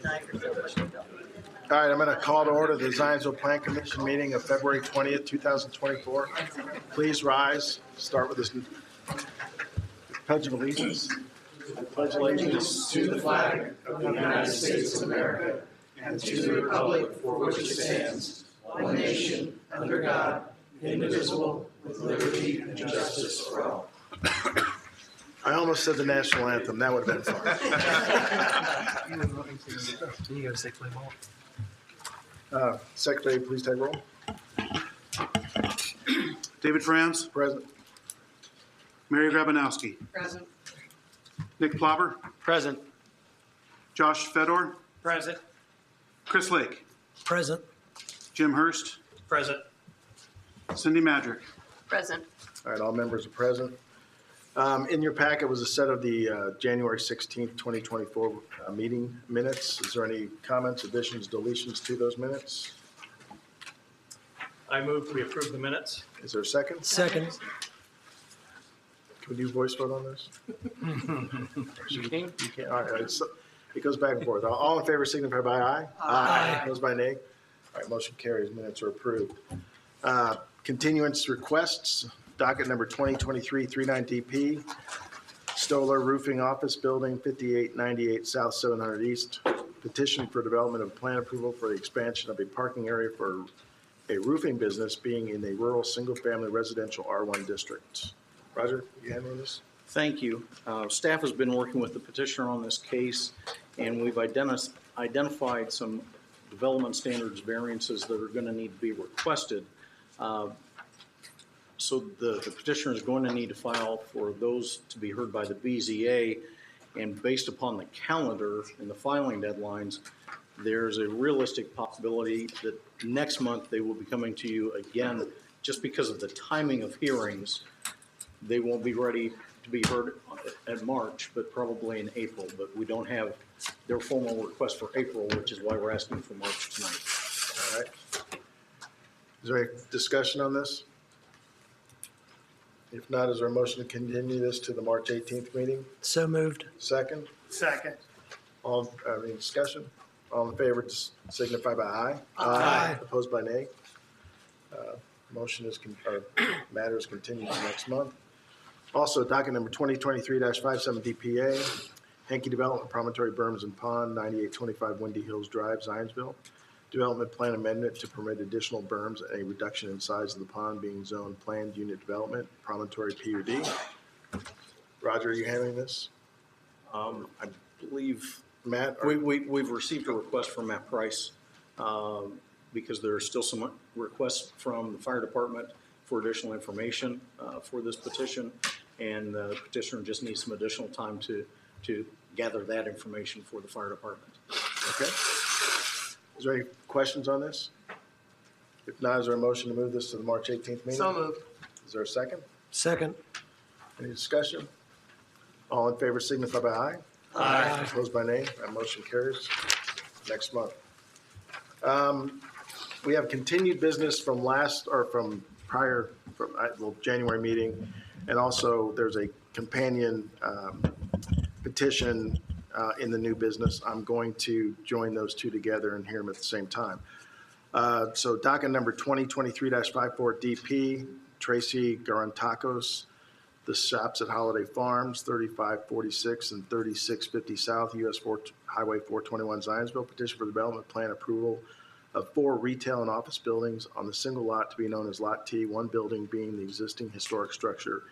All right, I'm going to call to order the Zionsville Plan Commission meeting of February 20th, 2024. Please rise. Start with this Pledge of Allegiance. I pledge allegiance to the flag of the United States of America and to the republic for which it stands, one nation, under God, indivisible, with liberty and justice for all. I almost said the national anthem. That would have been fun. You go say play ball. Secretary, please take roll. David Franz, Present. Mary Grabanowski, Present. Nick Plobber, Present. Josh Fedor, Present. Chris Lake, Present. Jim Hurst, Present. Cindy Madrick. Present. All right, all members are present. In your packet was a set of the January 16th, 2024 meeting minutes. Is there any comments, additions, deletions to those minutes? I move we approve the minutes. Is there a second? Second. Can we do voice vote on this? You can. You can't. All right, it goes back and forth. All in favor signify by aye. Aye. Opposed by nay. All right, motion carries. Minutes are approved. Continuance requests. Docket number 2023-39DP. Stoller Roofing Office Building, 5898 South 700 East. Petition for development of plan approval for the expansion of a parking area for a roofing business being in a rural single-family residential R1 district. Roger, you handling this? Thank you. Staff has been working with the petitioner on this case, and we've identified some development standards variances that are going to need to be requested. So the petitioner is going to need to file for those to be heard by the BZA, and based upon the calendar and the filing deadlines, there's a realistic possibility that next month they will be coming to you again. Just because of the timing of hearings, they won't be ready to be heard in March, but probably in April. But we don't have their formal request for April, which is why we're asking for March tonight. All right. Is there any discussion on this? If not, is there a motion to continue this to the March 18th meeting? So moved. Second? Second. All, any discussion? All in favor signify by aye. Aye. Opposed by nay. Motion is, matter is continued to next month. Also, docket number 2023-57 DPA, Hankey Development, Promontory Berms and Pond, 9825 Windy Hills Drive, Zionsville. Development plan amendment to permit additional berms and a reduction in size of the pond being zoned planned unit development, Promontory PUD. Roger, are you handling this? I believe Matt? we've received a request from Matt Price because there are still some requests from the fire department for additional information for this petition, and the petitioner just needs some additional time to gather that information for the fire department. Okay. Is there any questions on this? If not, is there a motion to move this to the March 18th meeting? So moved. Is there a second? Second. Any discussion? All in favor signify by aye. Aye. Opposed by nay. That motion carries. Next month. We have continued business from January meeting, and also there's a companion petition in the new business. I'm going to join those two together and hear them at the same time. So docket number 2023-54 DP, Tracy Garantakos, the shops at Holiday Farms, 3546 and 3650 South, US Highway 421 Zionsville. Petition for development plan approval of 4 retail and office buildings on the single lot to be known as Lot T, one building being the existing historic structure,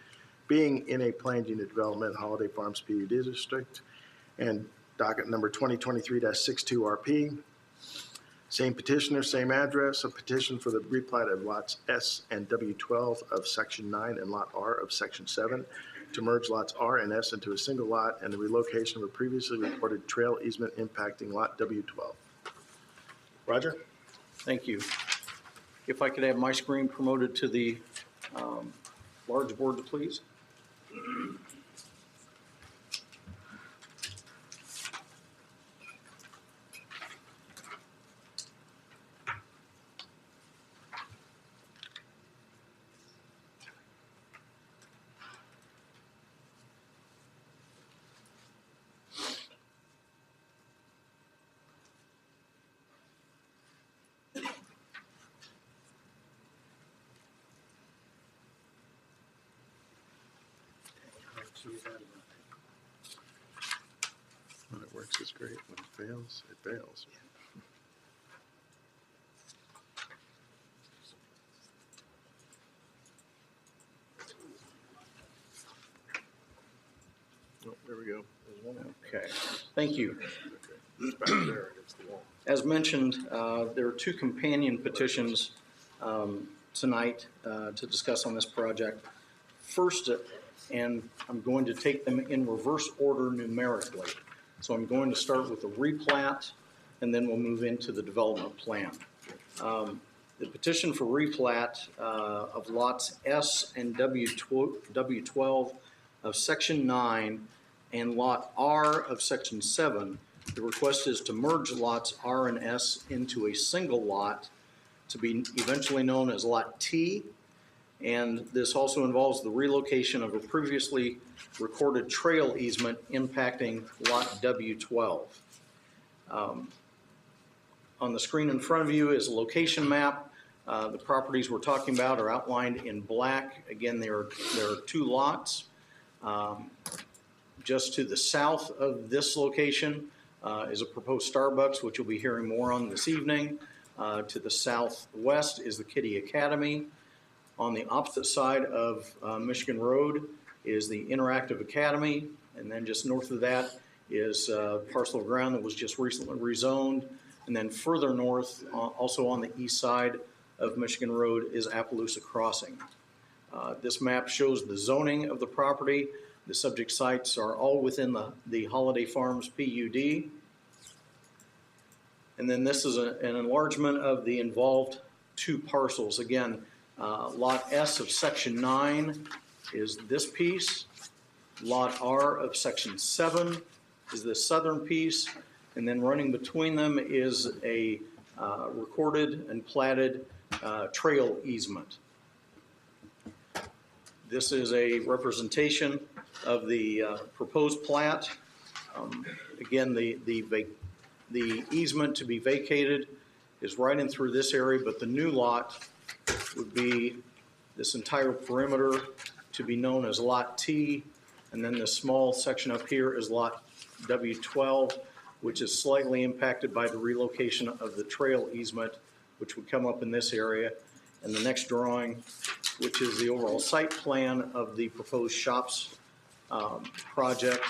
being in a planned unit development, Holiday Farms PUD district. And docket number 2023-62 RP, same petitioner, same address, a petition for the replat of lots S and W12 of section 9 and lot R of section 7 to merge lots R and S into a single lot, and the relocation of a previously reported trail easement impacting lot W12. Roger? Thank you. If I could have my screen promoted to the large board, please. When it works, it's great. When it fails, it fails. Oh, there we go. There's one. Okay, thank you. It's back there against the wall. As mentioned, there are two companion petitions tonight to discuss on this project. First, and I'm going to take them in reverse order numerically. So I'm going to start with the replat, and then we'll move into the development plan. The petition for replat of lots S and W12 of Section 9 and Lot R of Section 7. The request is to merge lots R and S into a single lot to be eventually known as Lot T. And this also involves the relocation of a previously recorded trail easement impacting Lot W12. On the screen in front of you is a location map. The properties we're talking about are outlined in black. Again, there are two lots. Just to the south of this location is a proposed Starbucks, which you'll be hearing more on this evening. To the southwest is the Kitty Academy. On the opposite side of Michigan Road is the Interactive Academy. And then just north of that is a parcel of ground that was just recently rezoned. And then further north, also on the east side of Michigan Road, is Appaloosa Crossing. This map shows the zoning of the property. The subject sites are all within the Holiday Farms PUD. And then this is an enlargement of the involved two parcels. Again, Lot S of Section 9 is this piece. Lot R of Section 7 is the southern piece. And then running between them is a recorded and platted trail easement. This is a representation of the proposed plat. Again, the easement to be vacated is right in through this area, but the new lot would be this entire perimeter to be known as Lot T, and then this small section up here is Lot W12, which is slightly impacted by the relocation of the trail easement, which would come up in this area. And the next drawing, which is the overall site plan of the proposed shops project.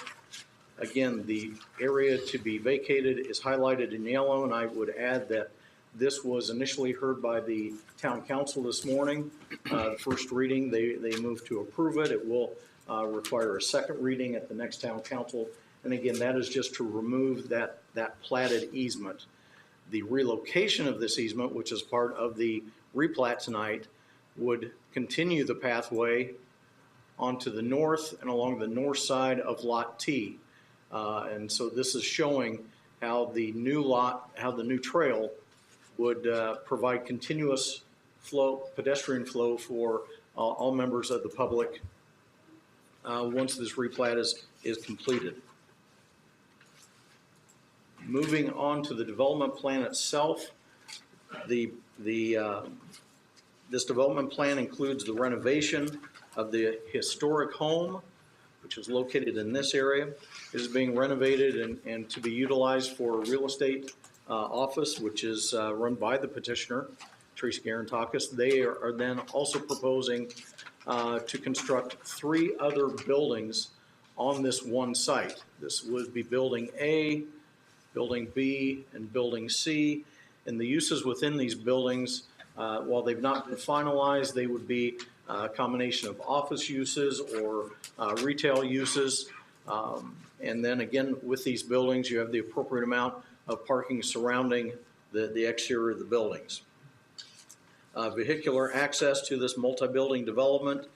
Again, the area to be vacated is highlighted in yellow, and I would add that this was initially heard by the town council this morning. The first reading, they moved to approve it. It will require a second reading at the next town council. And again, that is just to remove that platted easement. The relocation of this easement, which is part of the replat tonight, would continue the pathway onto the north and along the north side of Lot T. And so this is showing how the new trail would provide continuous pedestrian flow for all members of the public once this replat is completed. Moving on to the development plan itself, this development plan includes the renovation of the historic home, which is located in this area. It is being renovated and to be utilized for a real estate office, which is run by the petitioner, Teresa Garantakis. They are then also proposing to construct 3 other buildings on this one site. This would be Building A, Building B, and Building C. And the uses within these buildings, while they've not been finalized, they would be a combination of office uses or retail uses. And then again, with these buildings, you have the appropriate amount of parking surrounding the exterior of the buildings. Vehicular access to this multi-building development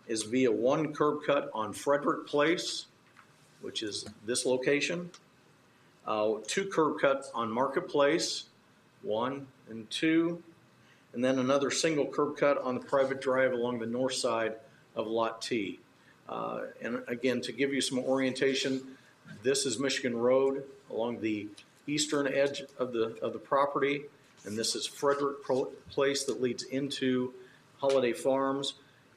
is via one curb cut on Frederick Place, which is this location. 2 curb cuts on Marketplace, 1 and 2, and then another single curb cut on the private drive along the north side of Lot T. And again, to give you some orientation, this is Michigan Road along the eastern edge of the property, and this is Frederick Place that leads into Holiday Farms.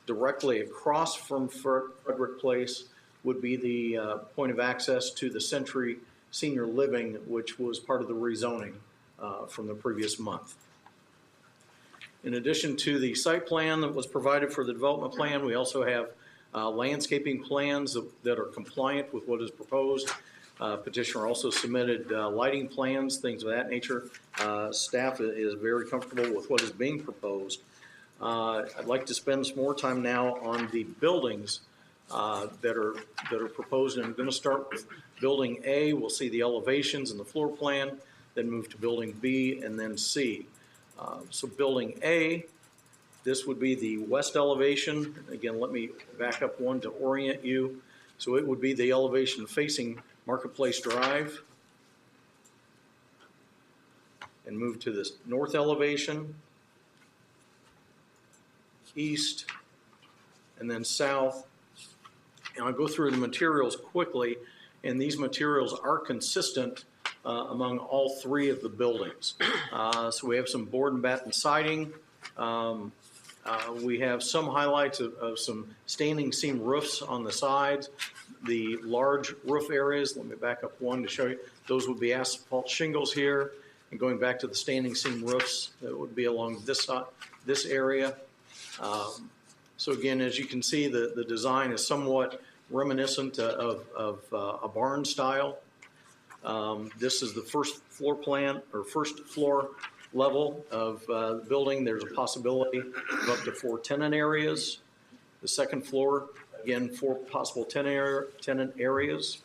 Directly across from Frederick Place would be the point of access to the Century Senior Living, which was part of the rezoning from the previous month. In addition to the site plan that was provided for the development plan, we also have landscaping plans that are compliant with what is proposed. Petitioner also submitted lighting plans, things of that nature. Staff is very comfortable with what is being proposed. I'd like to spend some more time now on the buildings that are proposed. And I'm going to start with Building A. We'll see the elevations and the floor plan, then move to Building B and then C. So Building A, this would be the west elevation. Again, let me back up one to orient you. So it would be the elevation facing Marketplace Drive, and move to this north elevation, east, and then south. And I'll go through the materials quickly, and these materials are consistent among all three of the buildings. So we have some board and batten siding. We have some highlights of some standing seam roofs on the sides. The large roof areas, let me back up one to show you, those would be asphalt shingles here. And going back to the standing seam roofs, that would be along this area. So again, as you can see, the design is somewhat reminiscent of a barn style. This is the first floor plan, or first floor level of the building. There's a possibility of up to 4 tenant areas. The second floor, again, 4 possible tenant areas.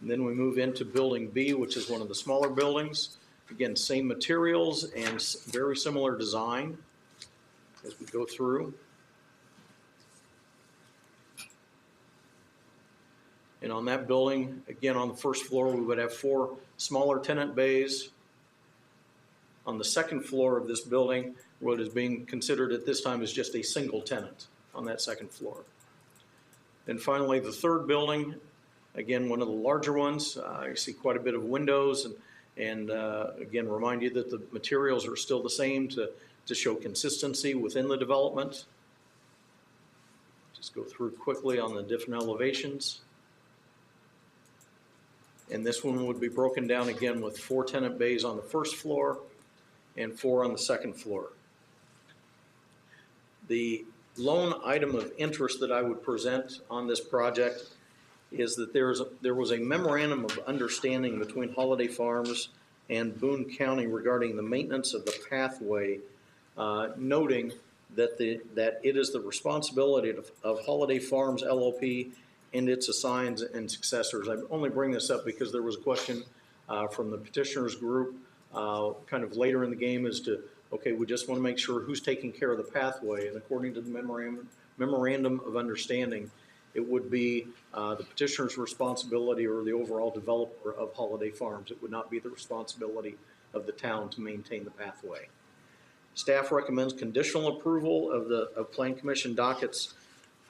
And then we move into Building B, which is one of the smaller buildings. Again, same materials and very similar design as we go through. And on that building, again, on the first floor, we would have 4 smaller tenant bays. On the second floor of this building, what is being considered at this time is just a single tenant on that second floor. And finally, the third building, again, one of the larger ones. You see quite a bit of windows, and again, remind you that the materials are still the same to show consistency within the development. Just go through quickly on the different elevations. And this one would be broken down again with 4 tenant bays on the first floor and 4 on the second floor. The lone item of interest that I would present on this project is that there was a memorandum of understanding between Holiday Farms and Boone County regarding the maintenance of the pathway, noting that it is the responsibility of Holiday Farms LLP and its assigns and successors. I only bring this up because there was a question from the petitioners group kind of later in the game as to, okay, we just want to make sure who's taking care of the pathway. And according to the memorandum of understanding, it would be the petitioner's responsibility or the overall developer of Holiday Farms. It would not be the responsibility of the town to maintain the pathway. Staff recommends conditional approval of Plan Commission dockets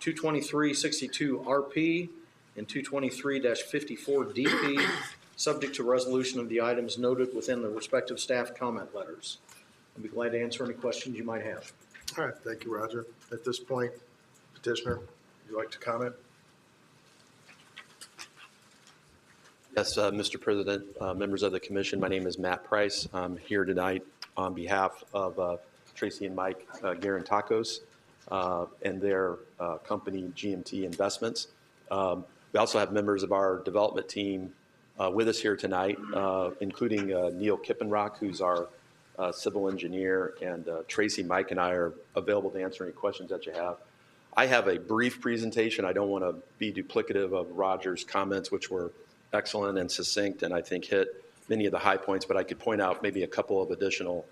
22362 RP and 223-54 DP, subject to resolution of the items noted within the respective staff comment letters. I'd be glad to answer any questions you might have. All right, thank you, Roger. At this point, petitioner, would you like to comment? Yes, Mr. President, members of the commission, my name is Matt Price. I'm here tonight on behalf of Tracy and Mike Garantakos and their company GMT Investments. We also have members of our development team with us here tonight, including Neil Kippenrock, who's our civil engineer, and Tracy, Mike, and I are available to answer any questions that you have. I have a brief presentation. I don't want to be duplicative of Roger's comments, which were excellent and succinct, and I think hit many of the high points, but I could point out maybe a couple of additional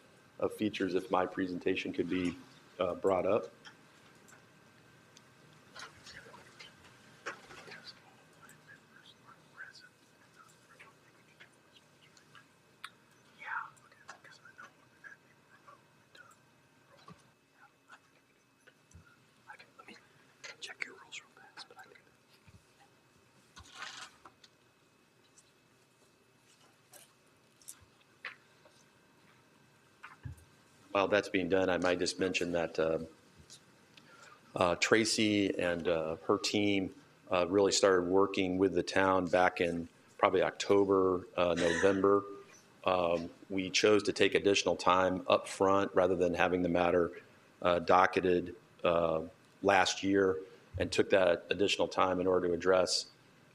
features if my presentation could be brought up. While that's being done, I might just mention that Tracy and her team really started working with the town back in probably October, November. We chose to take additional time up front rather than having the matter docketed last year, and took that additional time in order to address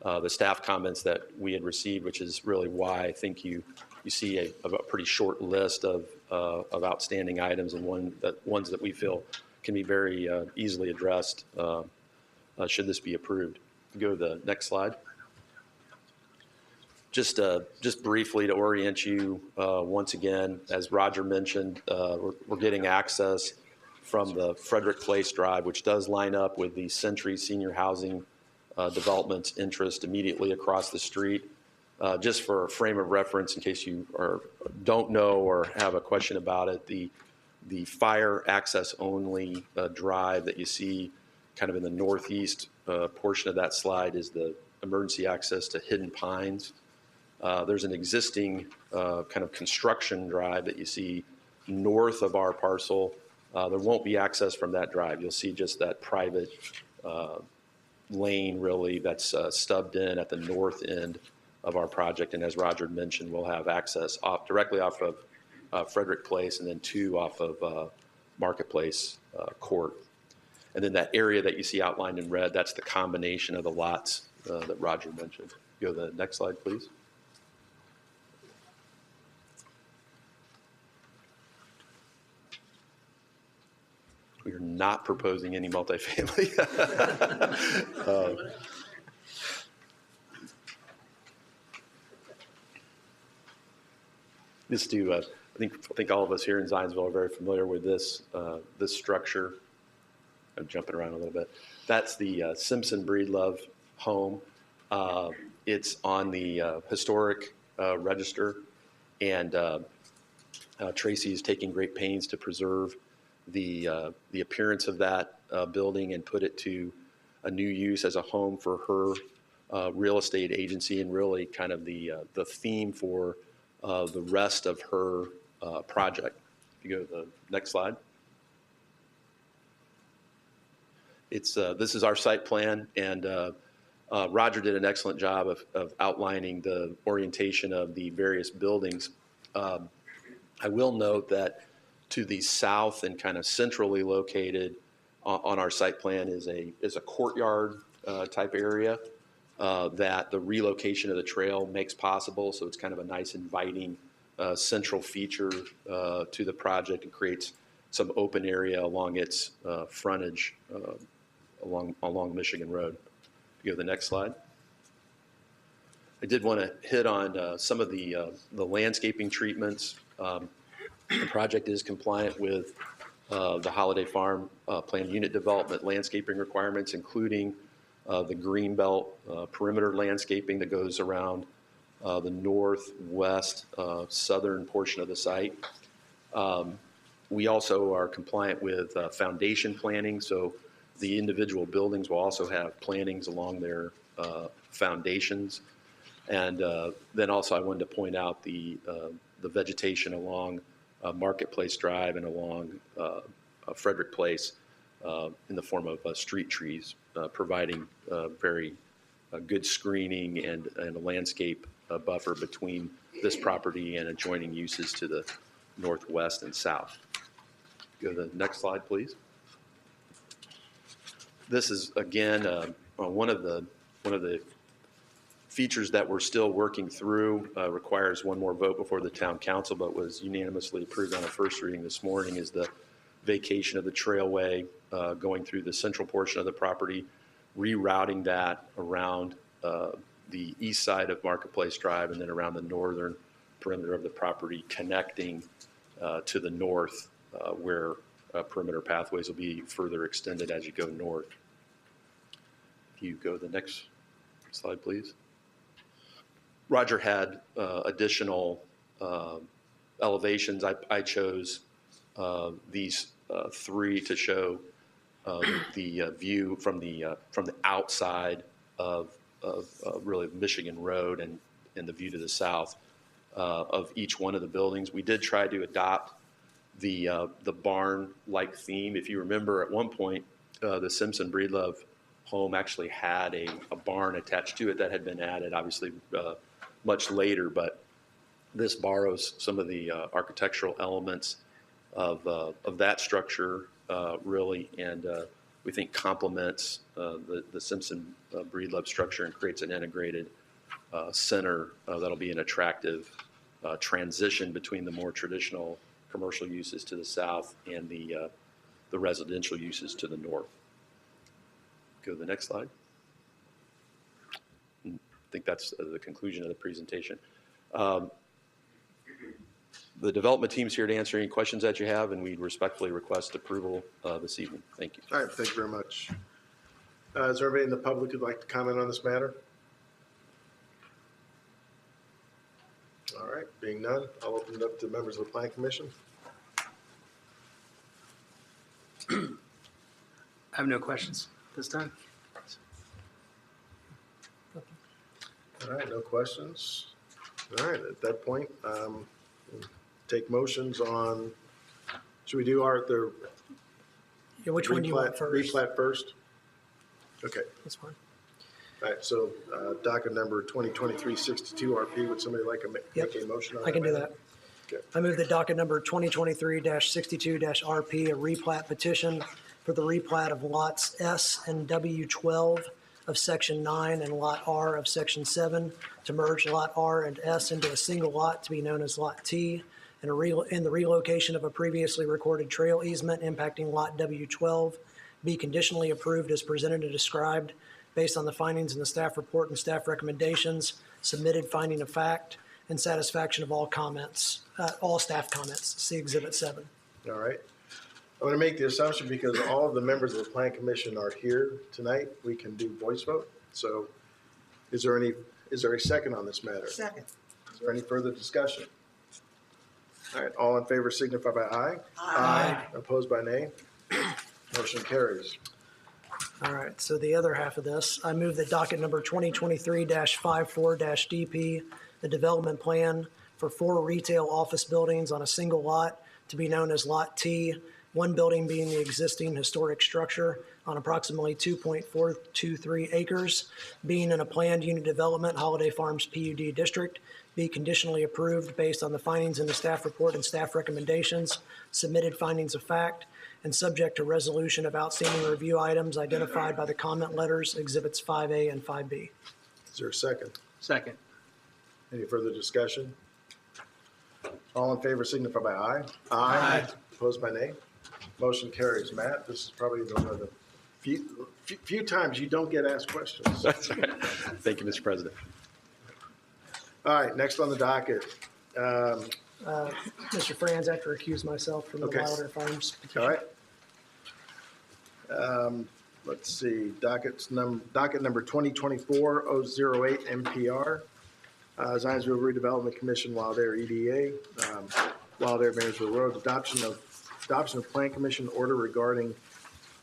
the staff comments that we had received, which is really why I think you see a pretty short list of outstanding items, and ones that we feel can be very easily addressed should this be approved. Go to the next slide. Just briefly to orient you once again, as Roger mentioned, we're getting access from the Frederick Place Drive, which does line up with the Century Senior Housing Development's interest immediately across the street. Just for a frame of reference, in case you don't know or have a question about it, the fire access only drive that you see kind of in the northeast portion of that slide is the emergency access to Hidden Pines. There's an existing kind of construction drive that you see north of our parcel. There won't be access from that drive. You'll see just that private lane really that's stubbed in at the north end of our project. And as Roger mentioned, we'll have access directly off of Frederick Place, and then 2 off of Marketplace Court. And then that area that you see outlined in red, that's the combination of the lots that Roger mentioned. Go to the next slide, please. We are not proposing any multifamily. I think all of us here in Zionsville are very familiar with this structure. I'm jumping around a little bit. That's the Simpson Breedlove home. It's on the historic register, and Tracy is taking great pains to preserve the appearance of that building and put it to a new use as a home for her real estate agency, and really kind of the theme for the rest of her project. If you go to the next slide. This is our site plan, and Roger did an excellent job of outlining the orientation of the various buildings. I will note that to the south and kind of centrally located on our site plan is a courtyard type area that the relocation of the trail makes possible. So it's kind of a nice inviting central feature to the project, and creates some open area along its frontage along Michigan Road. If you go to the next slide. I did want to hit on some of the landscaping treatments. The project is compliant with the Holiday Farm Plan Unit Development landscaping requirements, including the greenbelt perimeter landscaping that goes around the northwest southern portion of the site. We also are compliant with foundation planning, so the individual buildings will also have plantings along their foundations. And then also I wanted to point out the vegetation along Marketplace Drive and along Frederick Place in the form of street trees, providing very good screening and a landscape buffer between this property and adjoining uses to the northwest and south. Go to the next slide, please. This is again one of the features that we're still working through. Requires one more vote before the town council, but was unanimously approved on a first reading this morning, is the vacation of the trailway going through the central portion of the property, rerouting that around the east side of Marketplace Drive, and then around the northern perimeter of the property, connecting to the north where perimeter pathways will be further extended as you go north. If you go to the next slide, please. Roger had additional elevations. I chose these 3 to show the view from the outside of really Michigan Road and the view to the south of each one of the buildings. We did try to adopt the barn-like theme. If you remember, at one point, the Simpson Breedlove home actually had a barn attached to it that had been added, obviously much later, but this borrows some of the architectural elements of that structure really, and we think complements the Simpson Breedlove structure and creates an integrated center that'll be an attractive transition between the more traditional commercial uses to the south and the residential uses to the north. Go to the next slide. I think that's the conclusion of the presentation. The development team's here to answer any questions that you have, and we respectfully request approval this evening. Thank you. All right, thank you very much. Is there anybody in the public who'd like to comment on this matter? All right, being none, I'll open it up to members of the Planning Commission. I have no questions this time. All right, no questions. All right, at that point, we'll take motions on, should we do the Yeah, which one do you want replat- first? replat first? Okay, That's fine. all right, so docket number 2023-62 RP, would somebody like to make Yep, a motion on that? I can do matter? that. Okay. I move that docket number 2023-62-RP, a replat petition for the replat of lots S and W12 of Section 9 and Lot R of Section 7 to merge Lot R and S into a single lot to be known as Lot T, and the relocation of a previously recorded trail easement impacting Lot W12 be conditionally approved as presented and described based on the findings in the staff report and staff recommendations, submitted finding of fact, and satisfaction of all comments, all staff comments. See Exhibit 7. All right. I'm going to make the assumption because all of the members of the Plan Commission are here tonight, we can do voice vote. So is there a second on this matter? Second. Is there any further discussion? All right, all in favor signify by aye. Aye. Opposed by nay? Motion carries. All right, so the other half of this, I move that docket number 2023-54-DP, the development plan for 4 retail office buildings on a single lot to be known as Lot T, one building being the existing historic structure on approximately 2.423 acres, being in a planned unit development Holiday Farms PUD district, be conditionally approved based on the findings in the staff report and staff recommendations, submitted findings of fact, and subject to resolution of outstanding review items identified by the comment letters, Exhibits 5A and 5B. Is there a second? Second. Any further discussion? All in favor signify by aye. Aye. Opposed by nay? Motion carries. Matt, this is probably one of the few times you don't get asked questions. Thank you, Mr. President. All right, next on the docket. Mr. Franz, I have to recuse myself from the Okay. Wilder Farms petition. All right. Let's see, docket number 2024-008 MPR, Zionsville Redevelopment Commission, Wild Air EDA, Wild Air Marysville Road, adoption of Plan Commission order regarding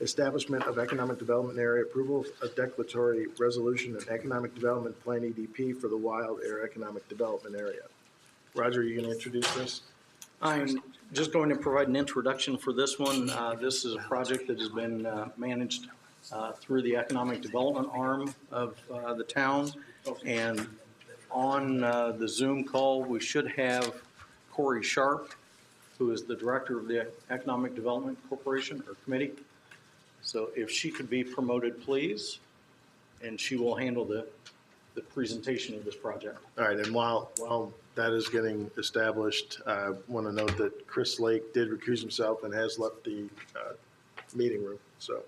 establishment of economic development area, approval of declaratory resolution and economic development plan EDP for the Wild Air Economic Development Area. Roger, are you going to introduce this? I'm just going to provide an introduction for this one. This is a project that has been managed through the economic development arm of the town. And on the Zoom call, we should have Corey Sharp, who is the director of the Economic Development Corporation or Committee. So if she could be promoted, please, and she will handle the presentation of this project. All right, and while that is getting established, I want to note that Chris Lake did recuse himself and has left the meeting room, so.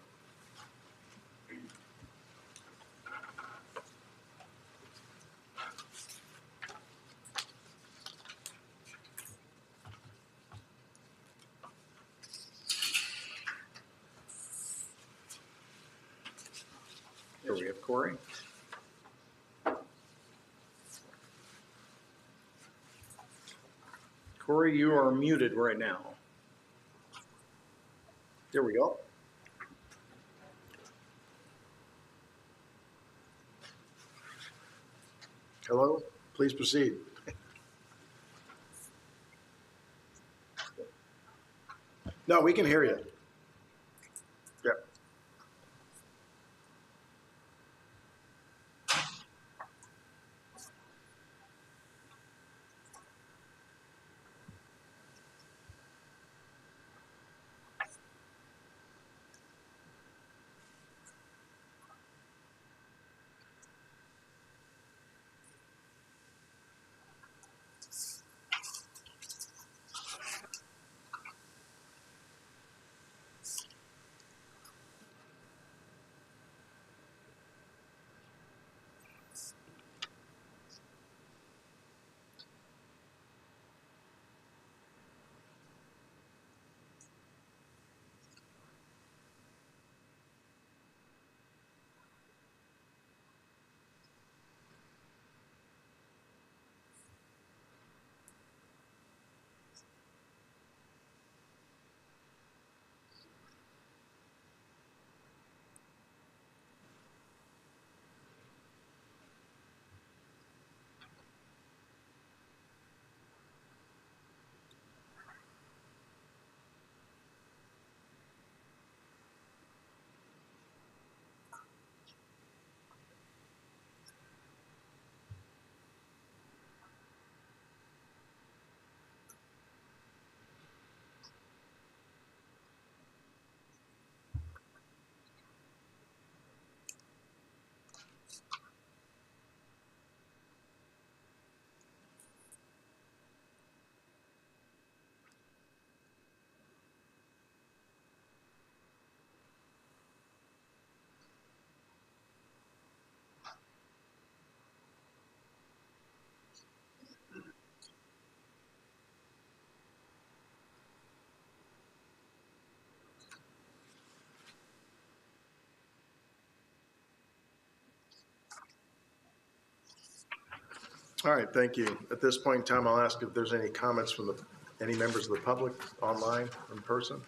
Here we have Corey. Corey, you are muted right now. There we go. Hello, please proceed. No, we can hear you. Yep. All right, thank you. At this point in time, I'll ask if there's any comments from any members of the public online, in person.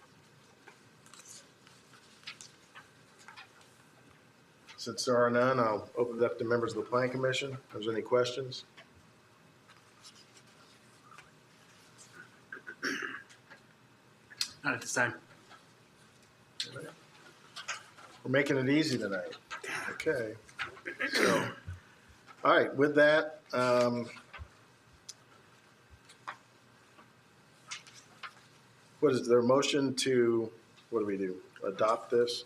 Since there are none, I'll open it up to members of the Plan Commission. If there's any questions? Not at this time. We're making it easy tonight. Okay. So, all right, with that, what is there a motion to, what do we do? Adopt this?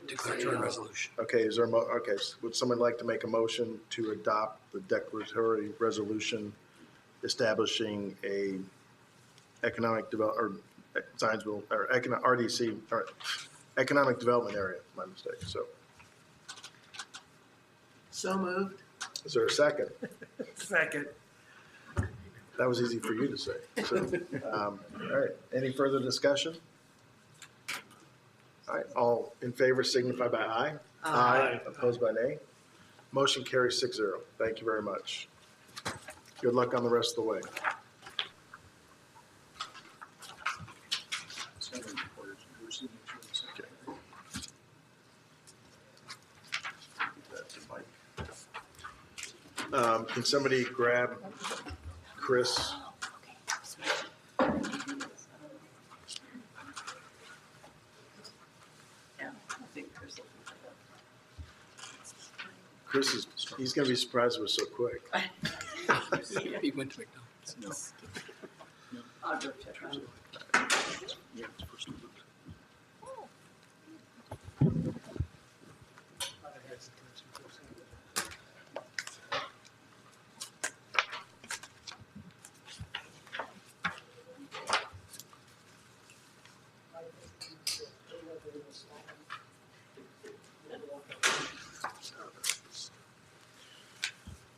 Declaratory resolution. Okay, is there okay, would someone like to make a motion to adopt the declaratory resolution establishing a economic develop, or Zionsville, or RDC, or economic development area, my mistake, so. So moved. Is there a second? Second. That was easy for you to say. So, all right, any further discussion? All right, all in favor signify by aye. Aye. Opposed by nay. Motion carries 6-0. Thank you very much. Good luck on the rest of the way. Can somebody grab Chris? Chris is, he's going to be surprised it was so quick. He went to McDonald's. I'll go check on it.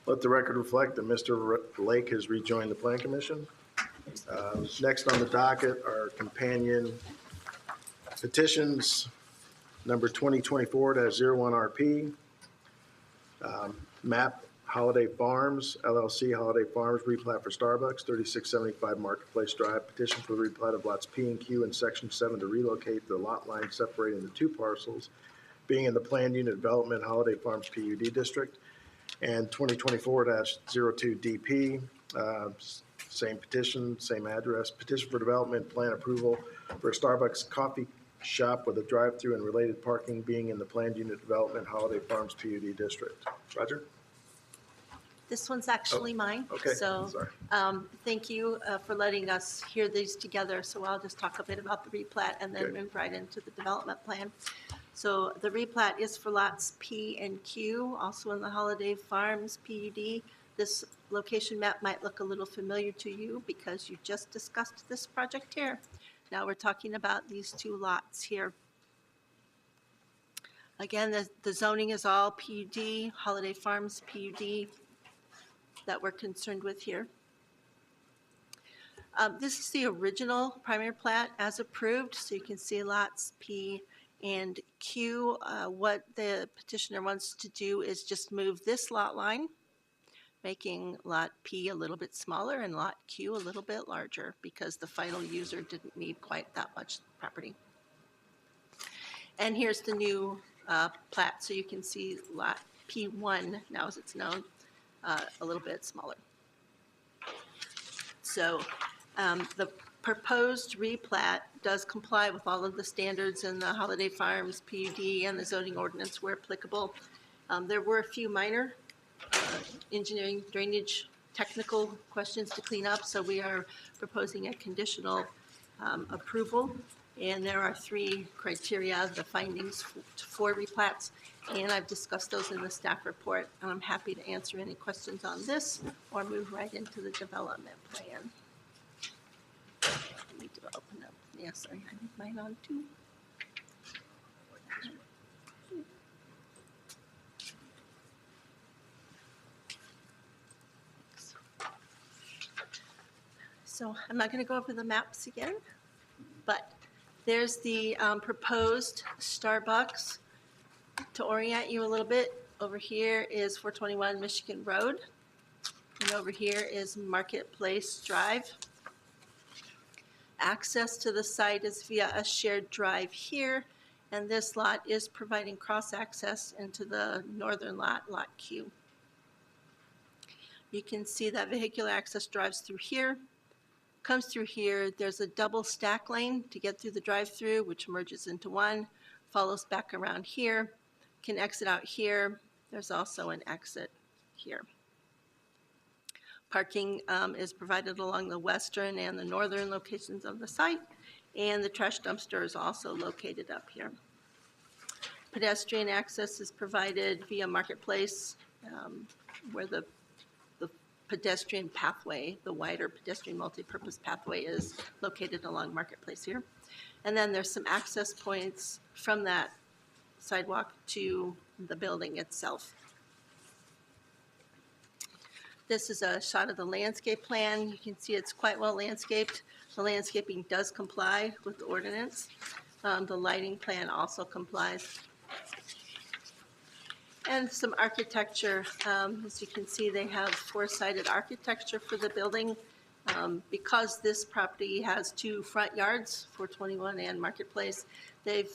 Let the record reflect that Mr. Lake has rejoined the Plan Commission. Next on the docket are companion petitions, number 2024-01RP, MAP Holiday Farms, LLC Holiday Farms, replat for Starbucks, 3675 Marketplace Drive, petition for the replat of lots P and Q in Section 7 to relocate the lot line separating the two parcels, being in the Planned Unit Development Holiday Farms PUD District, and 2024-02DP, same petition, same address, petition for development plan approval for a Starbucks coffee shop with a drive-through and related parking being in the Planned Unit Development Holiday Farms PUD District. Roger? This one's actually mine. Okay, So, sorry. thank you for letting us hear these together. So I'll just talk a bit about the replat and then Okay. move right into the development plan. So the replat is for lots P and Q, also in the Holiday Farms PUD. This location map might look a little familiar to you because you just discussed this project here. Now we're talking about these two lots here. Again, the zoning is all PUD, Holiday Farms PUD that we're concerned with here. This is the original primary plat as approved, so you can see lots P and Q. What the petitioner wants to do is just move this lot line, making lot P a little bit smaller and lot Q a little bit larger because the final user didn't need quite that much property. And here's the new plat, so you can see lot P1, now as it's known, a little bit smaller. So the proposed replat does comply with all of the standards in the Holiday Farms PUD and the zoning ordinance where applicable. There were a few minor engineering drainage technical questions to clean up, so we are proposing a conditional approval. And there are 3 criteria, the findings for replats, and I've discussed those in the staff report, and I'm happy to answer any questions on this or move right into the development plan. Let me open up. Yeah, sorry, I need mine on too. So I'm not going to go over the maps again, but there's the proposed Starbucks. To orient you a little bit, over here is 421 Michigan Road. And over here is Marketplace Drive. Access to the site is via a shared drive here, and this lot is providing cross-access into the northern lot, Lot Q. You can see that vehicular access drives through here, comes through here. There's a double stack lane to get through the drive-through, which merges into one, follows back around here, can exit out here. There's also an exit here. Parking is provided along the western and the northern locations of the site, and the trash dumpster is also located up here. Pedestrian access is provided via Marketplace, where the pedestrian pathway, the wider pedestrian multipurpose pathway, is located along Marketplace here. And then there's some access points from that sidewalk to the building itself. This is a shot of the landscape plan. You can see it's quite well landscaped. The landscaping does comply with the ordinance. The lighting plan also complies. And some architecture. As you can see, they have four-sided architecture for the building. Because this property has two front yards, 421 and Marketplace, they've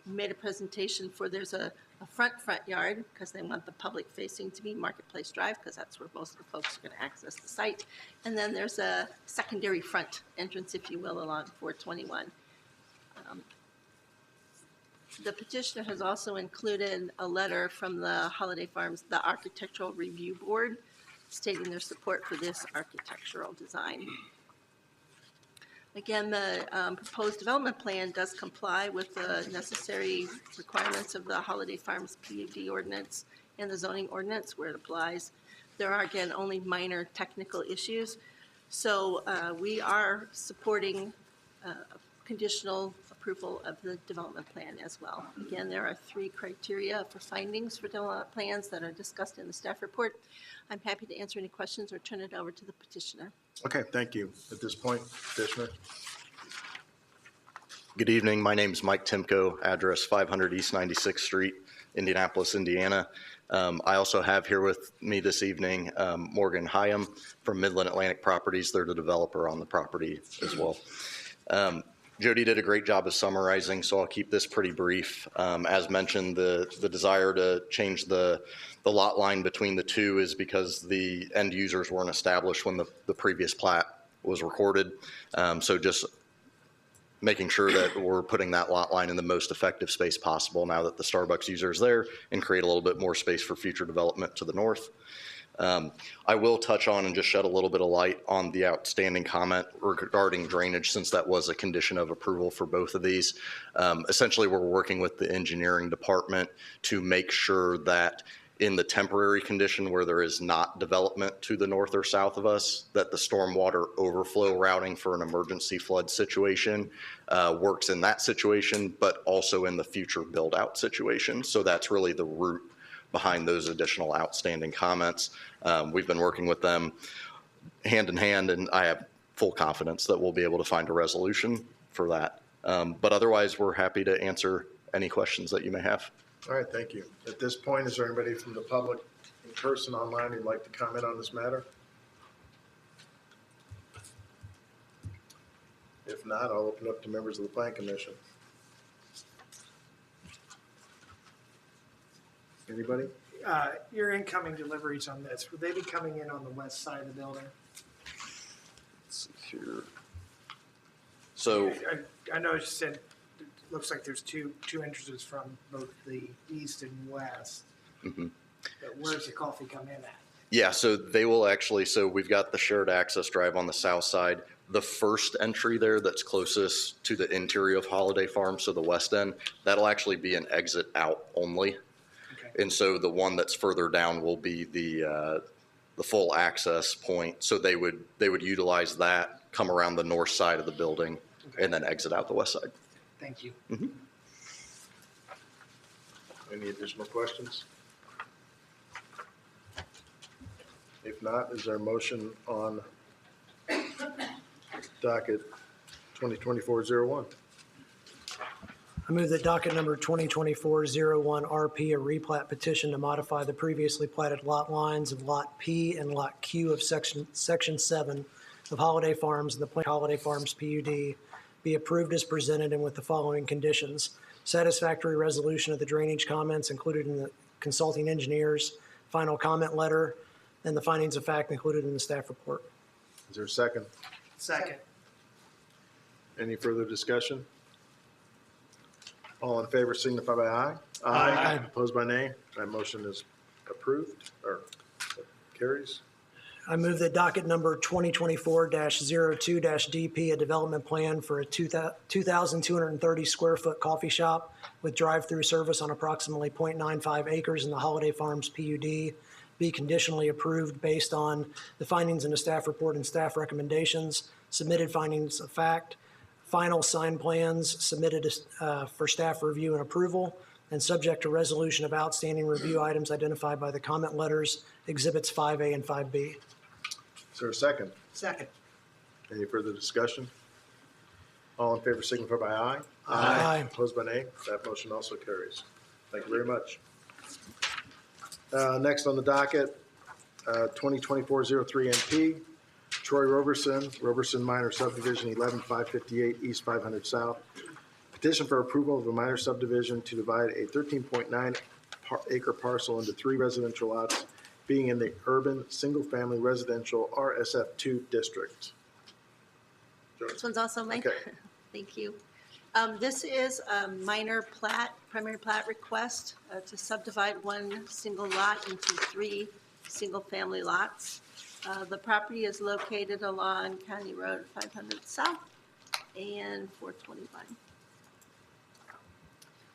made a presentation for there's a front yard, because they want the public facing to be Marketplace Drive, because that's where most of the folks are going to access the site. And then there's a secondary front entrance, if you will, along 421. The petitioner has also included a letter from the Holiday Farms, the Architectural Review Board, stating their support for this architectural design. Again, the proposed development plan does comply with the necessary requirements of the Holiday Farms PUD ordinance and the zoning ordinance where it applies. There are, again, only minor technical issues. So we are supporting conditional approval of the development plan as well. Again, there are 3 criteria for findings for development plans that are discussed in the staff report. I'm happy to answer any questions or turn it over to the petitioner. Okay, thank you. At this point, petitioner. Good evening. My name is Mike Timko, address 500 East 96th Street, Indianapolis, Indiana. I also have here with me this evening Morgan Hyam from Midland Atlantic Properties. They're the developer on the property as well. Jody did a great job of summarizing, so I'll keep this pretty brief. As mentioned, the desire to change the lot line between the two is because the end users weren't established when the previous plat was recorded. So just making sure that we're putting that lot line in the most effective space possible now that the Starbucks user is there, and create a little bit more space for future development to the north. I will touch on and just shed a little bit of light on the outstanding comment regarding drainage, since that was a condition of approval for both of these. Essentially, we're working with the engineering department to make sure that in the temporary condition where there is not development to the north or south of us, that the stormwater overflow routing for an emergency flood situation works in that situation, but also in the future build-out situation. So that's really the root behind those additional outstanding comments. We've been working with them hand in hand, and I have full confidence that we'll be able to find a resolution for that. But otherwise, we're happy to answer any questions that you may have. All right, thank you. At this point, is there anybody from the public, in person, online, who'd like to comment on this matter? If not, I'll open up to members of the Plan Commission. Anybody? Your incoming deliveries on this, would they be coming in on the west side of the building? Let's see here. So I know you said it looks like there's two entrances from both the east and west. Mm-hmm. But where's the coffee come in at? yeah, so they will actually, so we've got the shared access drive on the south side. The first entry there that's closest to the interior of Holiday Farm, so the west end, that'll actually be an exit out only. And so the one that's further down will be the full access point. So they would utilize that, come around the north side of the building, and then exit out the west side. Thank you. Mm-hmm. Any additional questions? If not, is there a motion on docket 2024-01? I move that docket number 2024-01RP, a replat petition to modify the previously platted lot lines of Lot P and Lot Q of Section 7 of Holiday Farms and the Plain Holiday Farms PUD, be approved as presented and with the following conditions. Satisfactory resolution of the drainage comments included in the consulting engineer's final comment letter and the findings of fact included in the staff report. Is there a second? Second. Any further discussion? All in favor signify by aye. Aye. Opposed by nay. That motion is approved or carries. I move that docket number 2024-02-DP, a development plan for a 2,230 square foot coffee shop with drive-through service on approximately 0.95 acres in the Holiday Farms PUD, be conditionally approved based on the findings in the staff report and staff recommendations, submitted findings of fact, final signed plans submitted for staff review and approval, and subject to resolution of outstanding review items identified by the comment letters, Exhibits 5A and 5B. Is there a second? Second. Any further discussion? All in favor signify by aye. Aye. Opposed by nay. That motion also carries. Thank you very much. Next on the docket, 2024-03NP, Troy Roberson Minor Subdivision, 11558 East 500 South. Petition for approval of a minor subdivision to divide a 13.9 acre parcel into 3 residential lots, being in the urban single-family residential RSF2 district. This one's also mine. Okay. Thank you. This is a minor plat, primary plat request to subdivide one single lot into 3 single-family lots. The property is located along County Road 500 South and 421.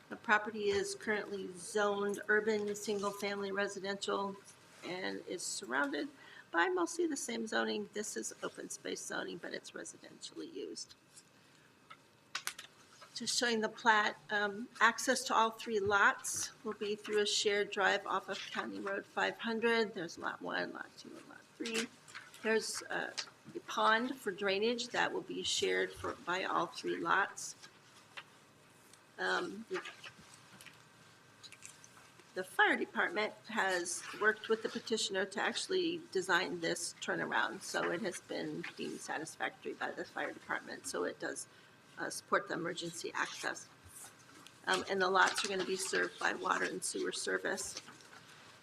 The property is currently zoned urban, single-family residential, and is surrounded by mostly the same zoning. This is open space zoning, but it's residentially used. Just showing the plat, access to all 3 lots will be through a shared drive off of County Road 500. There's lot 1, lot 2, and lot 3. There's a pond for drainage that will be shared by all 3 lots. The fire department has worked with the petitioner to actually design this turnaround, so it has been deemed satisfactory by the fire department, so it does support the emergency access. And the lots are going to be served by water and sewer service.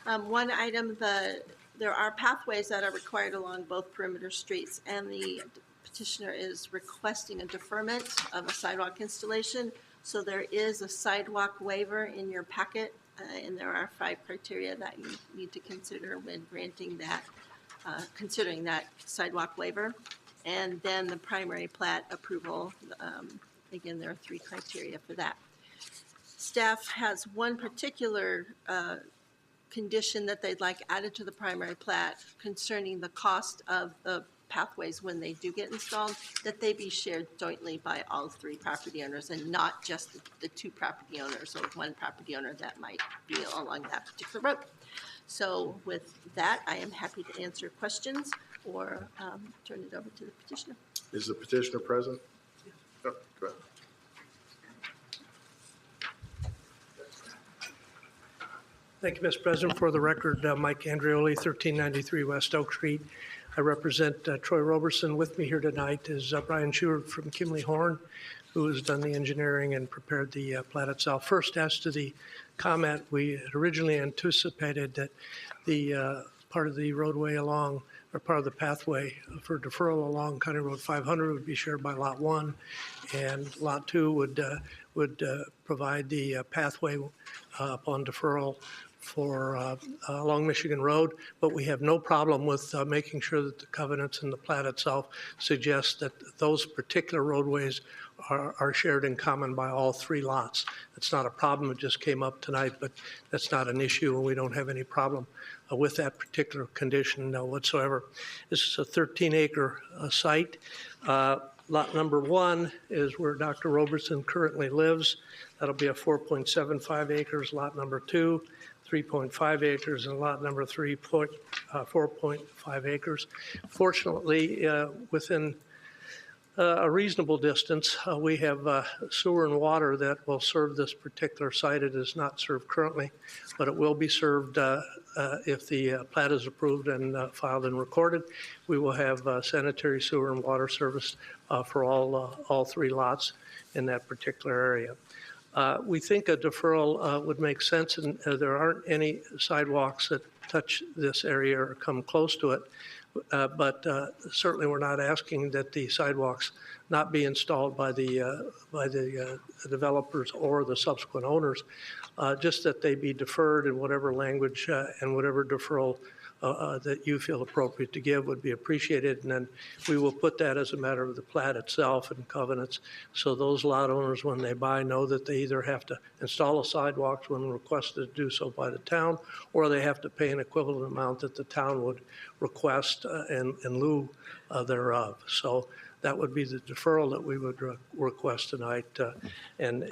One item, there are pathways that are required along both perimeter streets, and the petitioner is requesting a deferment of a sidewalk installation. So there is a sidewalk waiver in your packet, and there are 5 criteria that you need to consider when granting that, considering that sidewalk waiver. And then the primary plat approval, again, there are 3 criteria for that. Staff has one particular condition that they'd like added to the primary plat concerning the cost of the pathways when they do get installed, that they be shared jointly by all 3 property owners and not just the 2 property owners or 1 property owner that might be along that particular road. So with that, I am happy to answer questions or turn it over to the petitioner. Is the petitioner present? Oh, go ahead. Thank you, Mr. President. For the record, Mike Andreoli, 1393 West Oak Street. I represent Troy Roberson. With me here tonight is Brian Schubert from Kimley Horn, who has done the engineering and prepared the plat itself. First, as to the comment, we had originally anticipated that the part of the roadway along, or part of the pathway for deferral along County Road 500 would be shared by Lot 1, and Lot 2 would provide the pathway upon deferral for along Michigan Road, but we have no problem with making sure that the covenants and the plat itself suggest that those particular roadways are shared in common by all 3 lots. It's not a problem, it just came up tonight, but that's not an issue, and we don't have any problem with that particular condition whatsoever. This is a 13-acre site. Lot number 1 is where Dr. Roberson currently lives. That'll be a 4.75 acres. Lot number 2, 3.5 acres, and lot number 3, 4.5 acres. Fortunately, within a reasonable distance. We have sewer and water that will serve this particular site. It is not served currently, but it will be served if the plat is approved and filed and recorded. We will have sanitary sewer and water service for all three lots in that particular area. We think a deferral would make sense, and there aren't any sidewalks that touch this area or come close to it. But certainly we're not asking that the sidewalks not be installed by the developers or the subsequent owners, just that they be deferred in whatever language and whatever deferral that you feel appropriate to give would be appreciated. And then we will put that as a matter of the plat itself and covenants. So those lot owners, when they buy, know that they either have to install a sidewalk when requested to do so by the town, or they have to pay an equivalent amount that the town would request in lieu thereof. So that would be the deferral that we would request tonight. And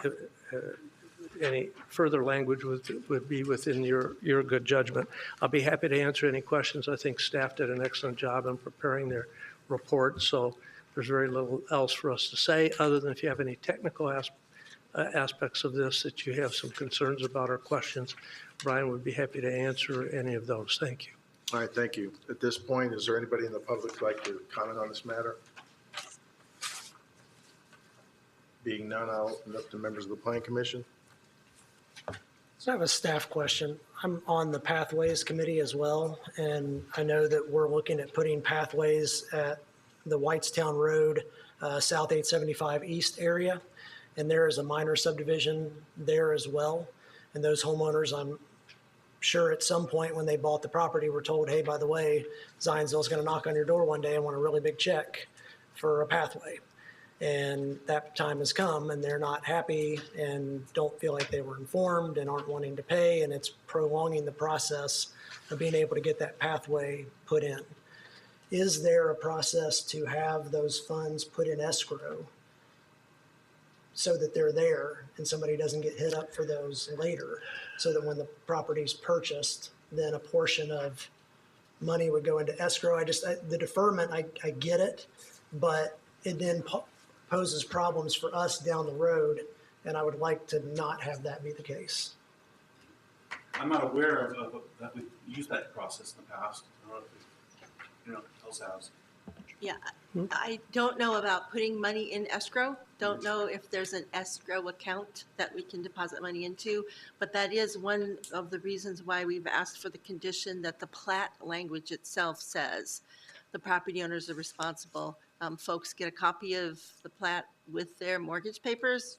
any further language would be within your good judgment. I'll be happy to answer any questions. I think staff did an excellent job in preparing their report, so there's very little else for us to say, other than if you have any technical aspects of this that you have some concerns about or questions, Brian would be happy to answer any of those. Thank you. All right, thank you. At this point, is there anybody in the public who'd like to comment on this matter? Being none, I'll open up to members of the Planning Commission. So I have a staff question. I'm on the Pathways Committee as well, and I know that we're looking at putting pathways at the Whitestown Road, South 875 East area, and there is a minor subdivision there as well. And those homeowners, I'm sure at some point when they bought the property were told, hey, by the way, Zionsville's going to knock on your door one day and want a really big check for a pathway. And that time has come and they're not happy and don't feel like they were informed and aren't wanting to pay, and it's prolonging the process of being able to get that pathway put in. Is there a process to have those funds put in escrow so that they're there and somebody doesn't get hit up for those later, so that when the property's purchased, then a portion of money would go into escrow? The deferment, I get it, but it then poses problems for us down the road, and I would like to not have that be the case. I'm not aware of that we've used that process in the past. I don't know if it else has. Yeah, I don't know about putting money in escrow. Don't know if there's an escrow account that we can deposit money into, but that is one of the reasons why we've asked for the condition that the plat language itself says the property owners are responsible. Folks get a copy of the plat with their mortgage papers.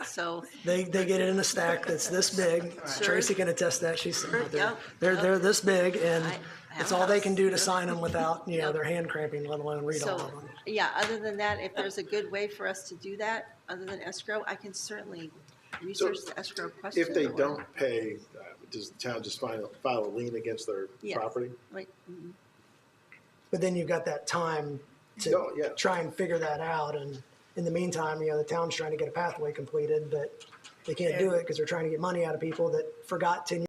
So they get it in a stack that's this big. Sure. Tracy can attest that. She's Sure, there. yep. They're this big, and I have it's all they can do to Yep. sign them without Yep. their hand cramping, let alone read all of So, them. yeah, other than that, if there's a good way for us to do that, other than escrow, I can certainly research the escrow question. If they or- don't pay, does the town just file a lien against their Yes. property? Like, mhm. But then you've got that time to No, yeah. try and figure that out. And in the meantime, the town's trying to get a pathway completed, but they can't do it because they're trying to get money out of people that forgot 10 years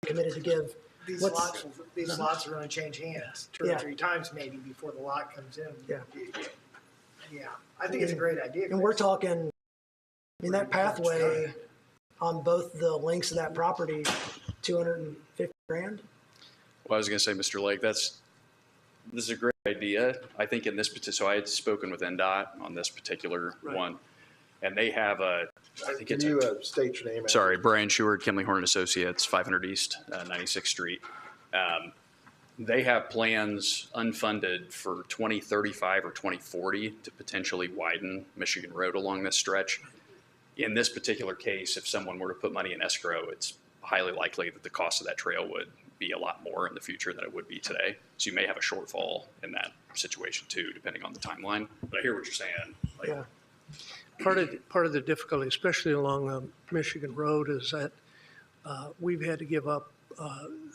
committed to give. These What's- lots are gonna change hands two Yeah. or three times maybe before the lot comes in. Yeah. Yeah, I think it's a great idea. And we're talking, that pathway on both the lengths of that property, 250 grand. Well, I was going to say, Mr. Lake, this is a great idea. I think in this particular, so I had spoken with NDOT on this particular one, and they have I think Can it's you state your name? sorry, Brian Sheward, Kimley Horn Associates, 500 East, 96th Street. They have plans unfunded for 2035 or 2040 to potentially widen Michigan Road along this stretch. In this particular case, if someone were to put money in escrow, it's highly likely that the cost of that trail would be a lot more in the future than it would be today. So you may have a shortfall in that situation too, depending on the timeline. But I hear what you're saying. Like, Yeah. Part of the difficulty, especially along Michigan Road, is that we've had to give up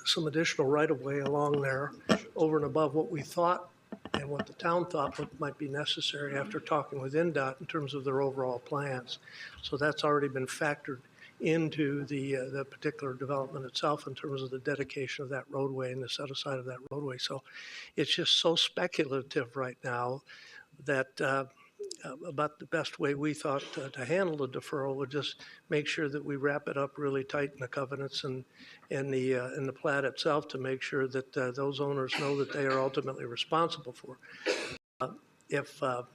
some additional right-of-way along there over and above what we thought and what the town thought might be necessary after talking with NDOT in terms of their overall plans. So that's already been factored into the particular development itself in terms of the dedication of that roadway and the set aside of that roadway. So it's just so speculative right now that about the best way we thought to handle the deferral would just make sure that we wrap it up really tight in the covenants and the plat itself to make sure that those owners know that they are ultimately responsible for. If the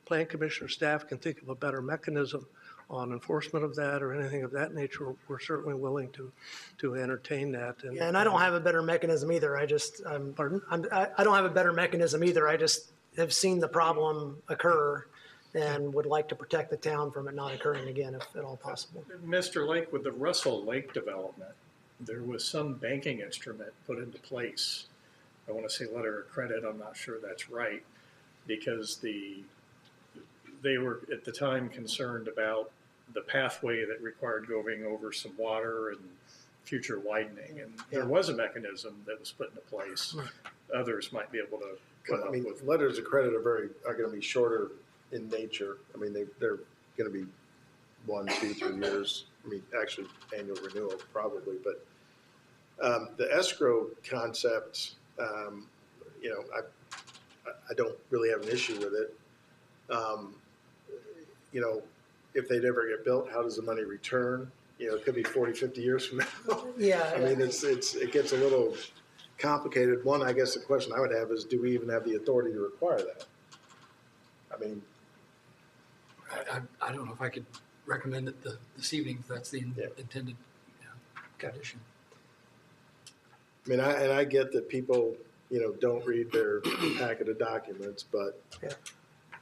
plan commissioner staff can think of a better mechanism on enforcement of that or anything of that nature, we're certainly willing to entertain that. Yeah, and I don't have a better mechanism either. Pardon? I don't have a better mechanism either. I just have seen the problem occur and would like to protect the town from it not occurring again if at all possible. Mr. Lake, with the Russell Lake development, there was some banking instrument put into place. I want to say letter of credit, I'm not sure that's right, because they were at the time concerned about the pathway that required going over some water and future widening. And there was a mechanism that was put into place. Others might be able to come up with. Letters of credit are going to be shorter in nature. I mean, they're going to be 1, 2, 3 years. I mean, actually annual renewal probably, but the escrow concept, you know, I don't really have an issue with it. You know, if they'd ever get built, how does the money return? You know, it could be 40, 50 years from now. Yeah. I mean, it gets a little complicated. One, I guess the question I would have is, do we even have the authority to require that? I mean, I don't know if I could recommend it this evening if that's the intended condition. I mean, I get that people, you know, don't read their packet of documents, but,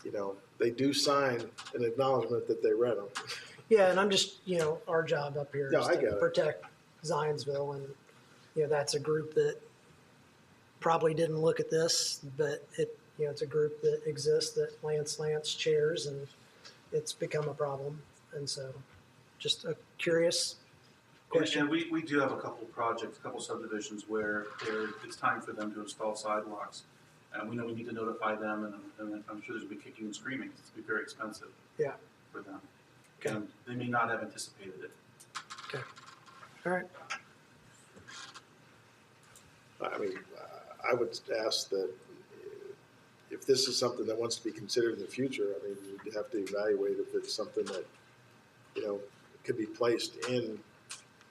you know, they do sign an acknowledgement that they read them. Yeah, and I'm just, you know, our job up here No, is I get to it. protect Zionsville, and, you know, that's a group that probably didn't look at this, but it's a group that exists that Lance chairs, and it's become a problem. And so just a curious question. And we do have a couple projects, a couple subdivisions where it's time for them to install sidewalks. And we know we need to notify them, and I'm sure there's going to be kicking and screaming. It's going to be very expensive for them. Okay. And they may not have anticipated it. Okay. All right. I mean, I would ask that if this is something that wants to be considered in the future, I mean, you'd have to evaluate if it's something that, you know, could be placed in,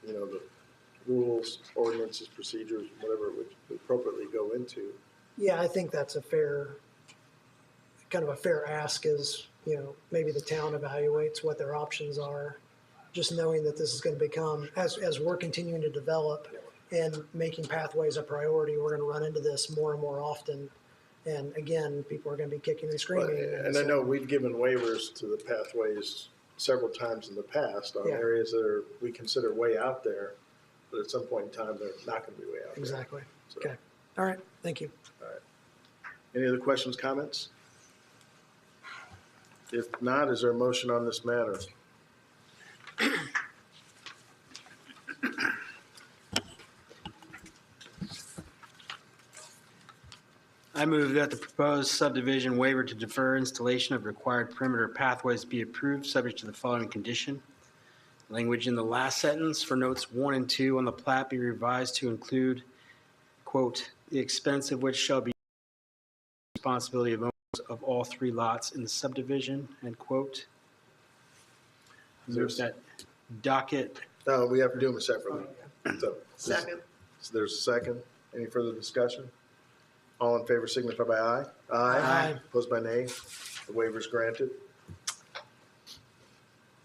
you know, the rules, ordinances, procedures, whatever it would appropriately go into. Yeah, I think that's a fair ask is, you know, maybe the town evaluates what their options are, just knowing that this is going to become, as we're continuing to develop and making pathways a priority, we're going to run into this more and more often. And again, people are going to be kicking and screaming. And I know we've given waivers to the pathways several times in the past on areas that we consider way out there, but at some point in time, they're not going to be way out there. Exactly. So, Okay. All right. Thank you. all right. Any other questions, comments? If not, is there a motion on this matter? I move that the proposed subdivision waiver to defer installation of required perimeter pathways be approved, subject to the following condition. Language in the last sentence for notes 1 and 2 on the plat be revised to include, quote, "the expense of which shall be responsibility of owners of all 3 lots in the subdivision," end quote. There's that docket. No, we have to do them separately. So, Second. so there's a second. Any further discussion? All in favor signify by aye. Aye. Opposed by nay. The waiver is granted.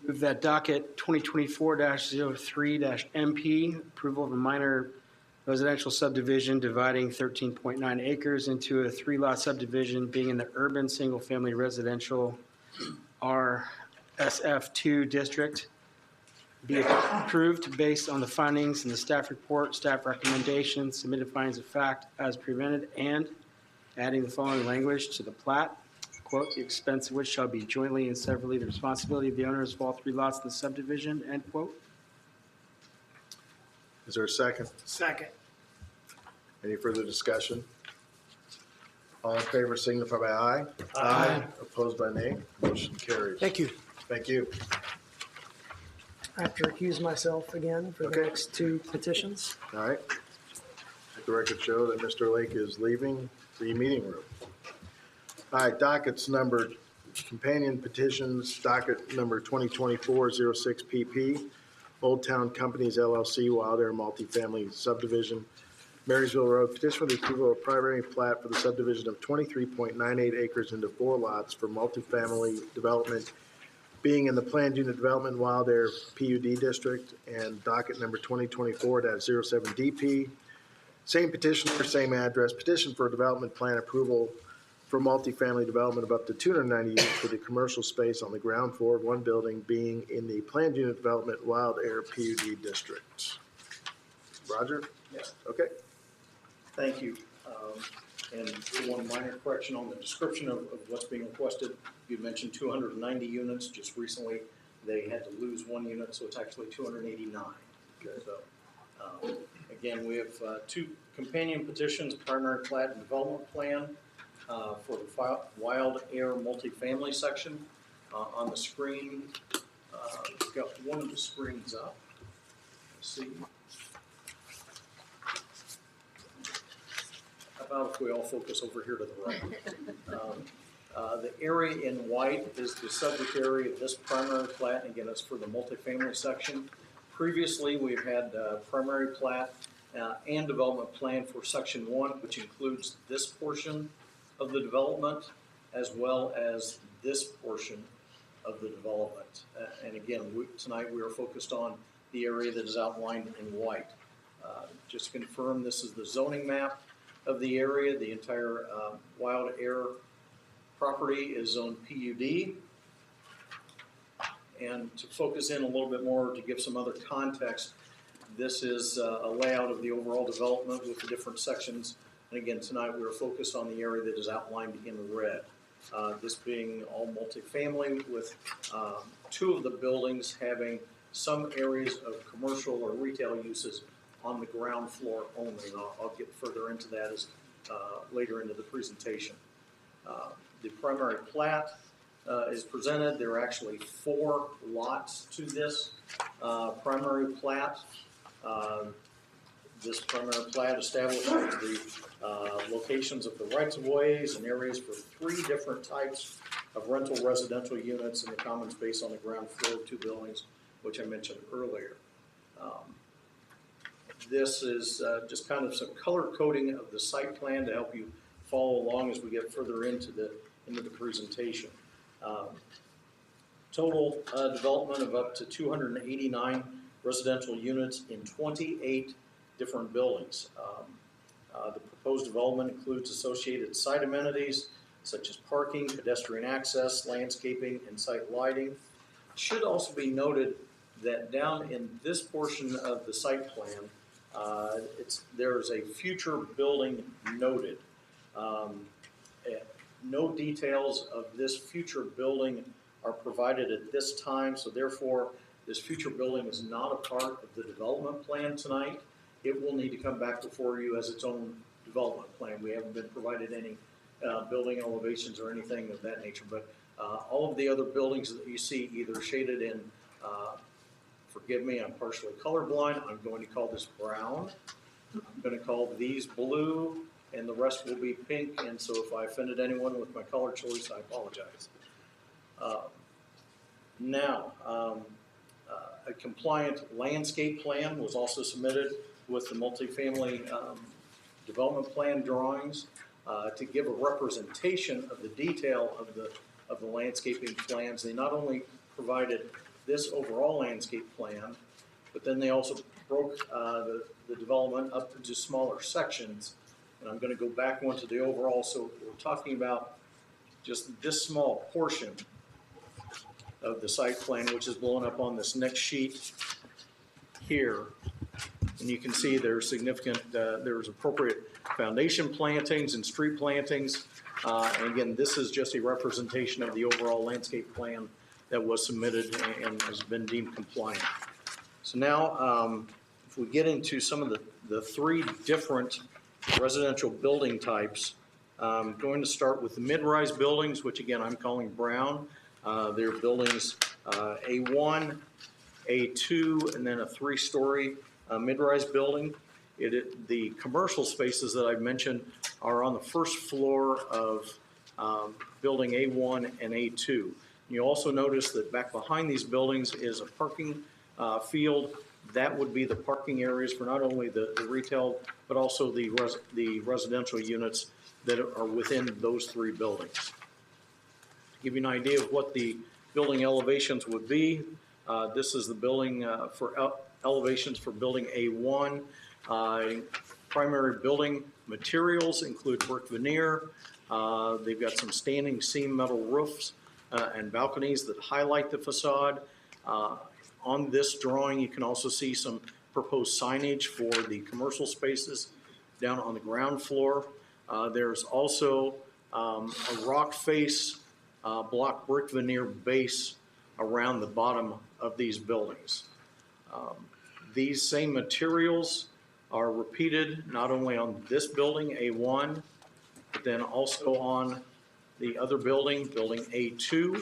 Move that docket 2024-03-MP, approval of a minor residential subdivision dividing 13.9 acres into a 3-lot subdivision being in the urban single-family residential RSF2 district be approved based on the findings in the staff report, staff recommendations, submitted findings of fact as presented, and adding the following language to the plat. Quote, "the expense of which shall be jointly and severally the responsibility of the owners of all 3 lots in the subdivision," end quote. Is there a second? Second. Any further discussion? All in favor signify by aye. Aye. Opposed by nay. Motion carries. Thank you. Thank you. I have to recuse myself again for the next 2 petitions. All right. Let the record show that Mr. Lake is leaving the meeting room. All right, dockets numbered Companion petitions, docket number 2024-06 PP, Old Town Companies LLC, Wild Air Multifamily Subdivision, Marysville Road, petition for the approval of primary plat for the subdivision of 23.98 acres into 4 lots for multifamily development, being in the planned unit development Wild Air PUD district, and docket number 2024-07 DP. Same petitioner, same address, petition for development plan approval for multifamily development of up to 290 units for the commercial space on the ground floor of one building, being in the planned unit development Wild Air PUD district. Roger? Yes. Okay. Thank you. And one minor correction on the description of what's being requested. You mentioned 290 units. Just recently, they had to lose 1 unit, so it's actually 289. So, again, we have 2 companion petitions, primary plat and development plan for the Wild Air multifamily section. On the screen, we've got one of the screens up. Let's see. How about if we all focus over here to the right? The area in white is the subject area of this primary plat, and again, it's for the multifamily section. Previously, we've had primary plat and development plan for section 1, which includes this portion of the development, as well as this portion of the development. And again, tonight we are focused on the area that is outlined in white. Just to confirm, this is the zoning map of the area. The entire Wild Air property is zoned PUD. And to focus in a little bit more, to give some other context, this is a layout of the overall development with the different sections. And again, tonight we are focused on the area that is outlined in red. This being all multifamily, with 2 of the buildings having some areas of commercial or retail uses on the ground floor only. And I'll get further into that as later into the presentation. The primary plat is presented. There are actually 4 lots to this primary plat. This primary plat establishes the locations of the rights-of-ways and areas for 3 different types of rental residential units in the common space on the ground floor of 2 buildings, which I mentioned earlier. This is just kind of some color coding of the site plan to help you follow along as we get further into the presentation. Total development of up to 289 residential units in 28 different buildings. The proposed development includes associated site amenities such as parking, pedestrian access, landscaping, and site lighting. It should also be noted that down in this portion of the site plan, there's a future building noted. No details of this future building are provided at this time, so therefore this future building is not a part of the development plan tonight. It will need to come back before you as its own development plan. We haven't been provided any building elevations or anything of that nature, but all of the other buildings that you see either shaded in, forgive me, I'm partially colorblind, I'm going to call this brown. I'm going to call these blue, and the rest will be pink, and so if I offended anyone with my color choice, I apologize. A compliant landscape plan was also submitted with the multifamily development plan drawings to give a representation of the detail of the landscaping plans. They not only provided this overall landscape plan, but then they also broke the development up into smaller sections. And I'm going to go back one to the overall. So we're talking about just this small portion of the site plan, which is blown up on this next sheet here. And you can see there's significant, there's appropriate foundation plantings and street plantings. And again, this is just a representation of the overall landscape plan that was submitted and has been deemed compliant. So now, if we get into some of the 3 different residential building types, I'm going to start with the mid-rise buildings, which again I'm calling brown. They're buildings A1, A2, and then a 3-story mid-rise building. The commercial spaces that I've mentioned are on the first floor of Building A1 and A2. You also notice that back behind these buildings is a parking field. That would be the parking areas for not only the retail, but also the residential units that are within those three buildings. To give you an idea of what the building elevations would be, this is the building for elevations for building A1. Primary building materials include brick veneer. They've got some standing seam metal roofs and balconies that highlight the facade. On this drawing, you can also see some proposed signage for the commercial spaces down on the ground floor. There's also a rock face block brick veneer base around the bottom of these buildings. These same materials are repeated not only on this building, A1, but then also on the other building, building A2,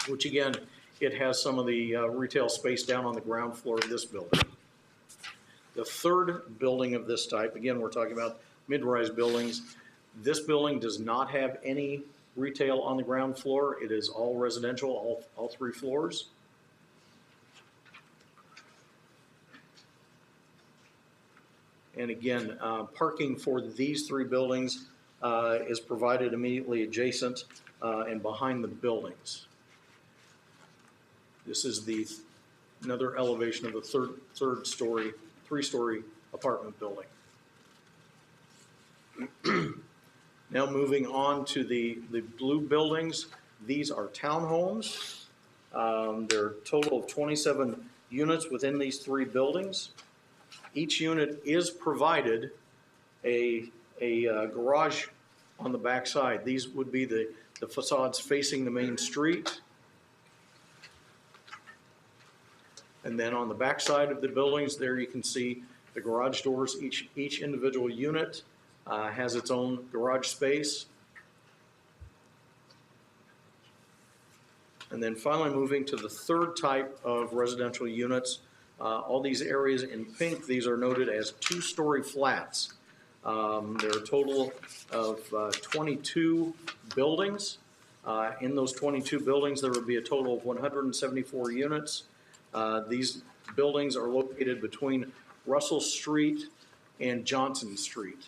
which again, it has some of the retail space down on the ground floor of this building. The third building of this type, again, we're talking about mid-rise buildings. This building does not have any retail on the ground floor. It is all residential, all three floors. And again, parking for these three buildings is provided immediately adjacent and behind the buildings. This is another elevation of the three-story apartment building. Now moving on to the blue buildings. These are townhomes. There are a total of 27 units within these three buildings. Each unit is provided a garage on the back side. These would be the facades facing the main street. And then on the back side of the buildings, there you can see the garage doors. Each individual unit has its own garage space. And then finally moving to the third type of residential units, all these areas in pink, these are noted as two-story flats. There are a total of 22 buildings. In those 22 buildings, there would be a total of 174 units. These buildings are located between Russell Street and Johnson Street.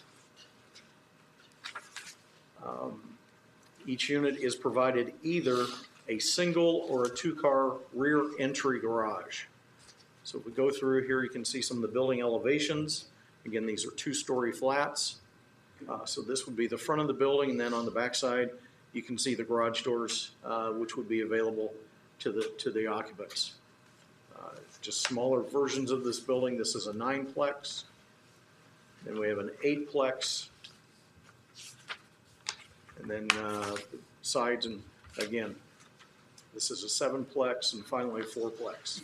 Each unit is provided either a single or a two-car rear entry garage. So if we go through here, you can see some of the building elevations. Again, these are two-story flats. So this would be the front of the building, and then on the back side, you can see the garage doors, which would be available to the occupants. Just smaller versions of this building. This is a 9-plex. Then we have an 8-plex. And then sides, and again, this is a 7-plex, and finally a 4-plex.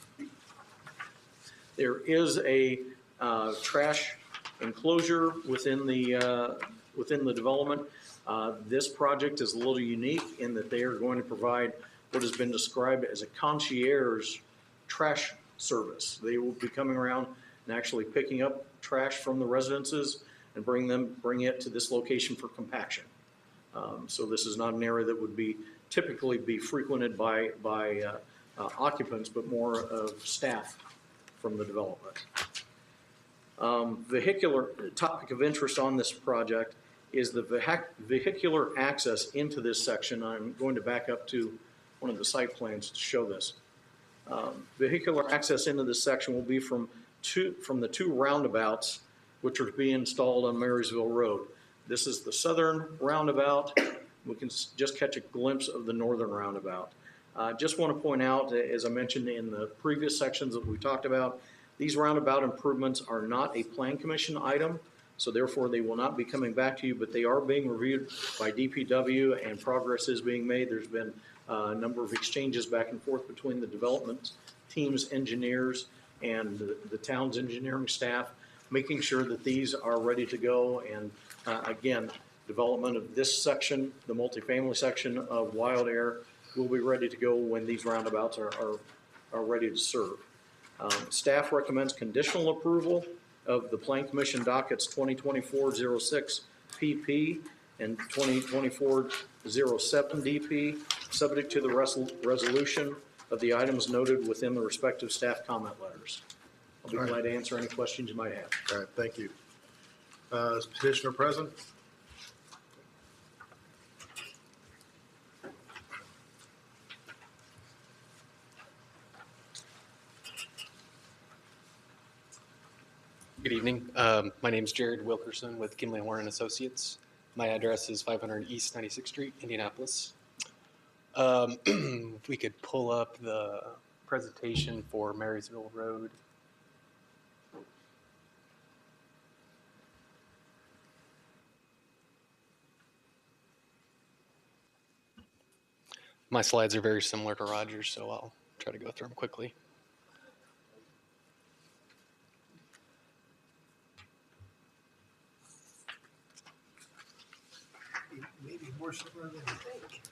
There is a trash enclosure within the development. This project is a little unique in that they are going to provide what has been described as a concierge trash service. They will be coming around and actually picking up trash from the residences and bring it to this location for compaction. So this is not an area that would typically be frequented by occupants, but more of staff from the development. Vehicular topic of interest on this project is the vehicular access into this section. I'm going to back up to one of the site plans to show this. Vehicular access into this section will be from the two roundabouts, which are being installed on Marysville Road. This is the southern roundabout. We can just catch a glimpse of the northern roundabout. Just want to point out, as I mentioned in the previous sections that we talked about, these roundabout improvements are not a Plan Commission item, so therefore they will not be coming back to you, but they are being reviewed by DPW and progress is being made. There's been a number of exchanges back and forth between the development team's engineers and the town's engineering staff, making sure that these are ready to go. And again, development of this section, the multifamily section of Wild Air, will be ready to go when these roundabouts are ready to serve. Staff recommends conditional approval of the Plan Commission dockets 2024-06 PP and 2024-07 DP, subject to the resolution of the items noted within the respective staff comment letters. I'll be All right. glad to answer any questions you might have. All right, thank you. Is petitioner present? Good evening. My name is Jared Wilkerson with Kimley Horn and Associates. My address is 500 East 96th Street, Indianapolis. If we could pull up the presentation for Marysville Road. My slides are very similar to Roger's, so I'll try to go through them quickly. Maybe more similar than you think.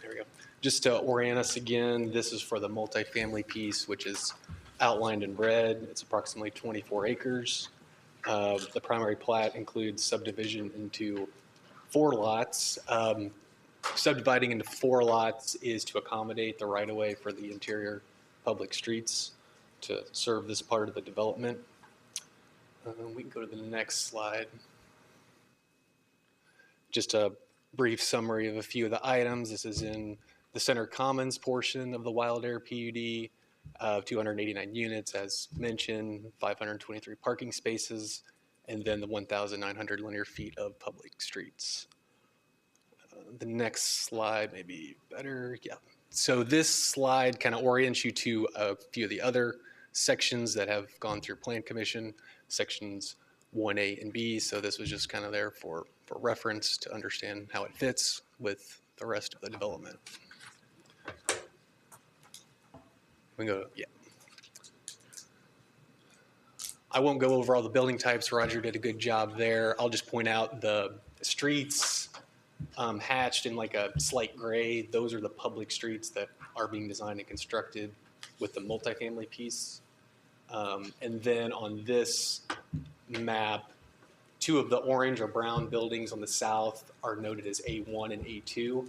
There we go. Just to orient us again, this is for the multifamily piece, which is outlined in red. It's approximately 24 acres. The primary plat includes subdivision into 4 lots. Subdividing into 4 lots is to accommodate the right-of-way for the interior public streets to serve this part of the development. We can go to the next slide. Just a brief summary of a few of the items. This is in the Center Commons portion of the Wild Air PUD, 289 units, as mentioned, 523 parking spaces, and then the 1,900 linear feet of public streets. The next slide may be better. Yeah. So this slide kind of orients you to a few of the other sections that have gone through Plan Commission, sections 1A and B. So this was just kind of there for reference to understand how it fits with the rest of the development. We can go, yeah. I won't go over all the building types. Roger did a good job there. I'll just point out the streets hatched in like a slight gray. Those are the public streets that are being designed and constructed with the multifamily piece. And then on this map, 2 of the orange or brown buildings on the south are noted as A1 and A2.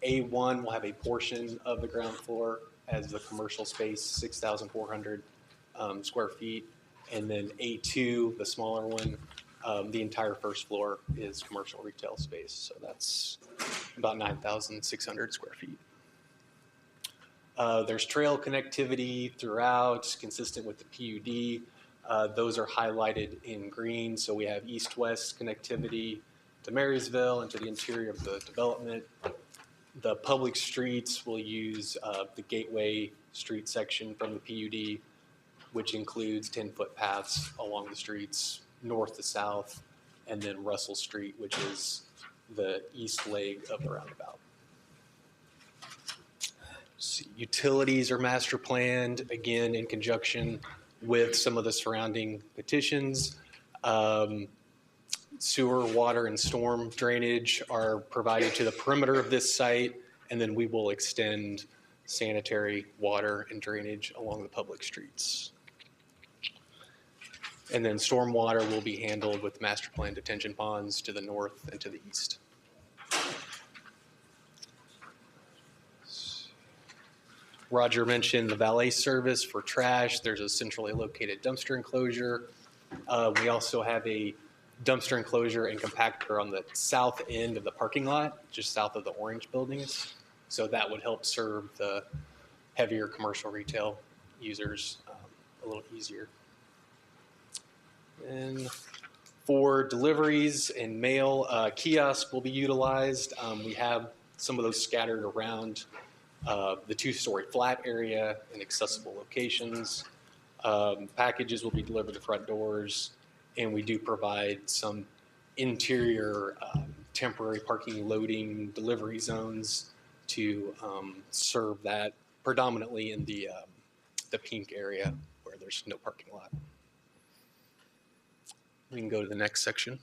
A1 will have a portion of the ground floor as the commercial space, 6,400 square feet. And then A2, the smaller one, the entire first floor is commercial retail space. So that's about 9,600 square feet. There's trail connectivity throughout, consistent with the PUD. Those are highlighted in green. So we have east-west connectivity to Marysville and to the interior of the development. The public streets will use the Gateway Street section from the PUD, which includes 10-foot paths along the streets, north to south, and then Russell Street, which is the east leg of the roundabout. So utilities are master planned, again, in conjunction with some of the surrounding petitions. Sewer, water, and storm drainage are provided to the perimeter of this site, and then we will extend sanitary water and drainage along the public streets. And then stormwater will be handled with master plan detention ponds to the north and to the east. Roger mentioned the valet service for trash. There's a centrally located dumpster enclosure. We also have a dumpster enclosure and compactor on the south end of the parking lot, just south of the orange buildings. So that would help serve the heavier commercial retail users a little easier. And for deliveries and mail, kiosks will be utilized. We have some of those scattered around the 2-story flat area in accessible locations. Packages will be delivered to front doors, and we do provide some interior temporary parking loading delivery zones to serve that, predominantly in the pink area where there's no parking lot. We can go to the next section.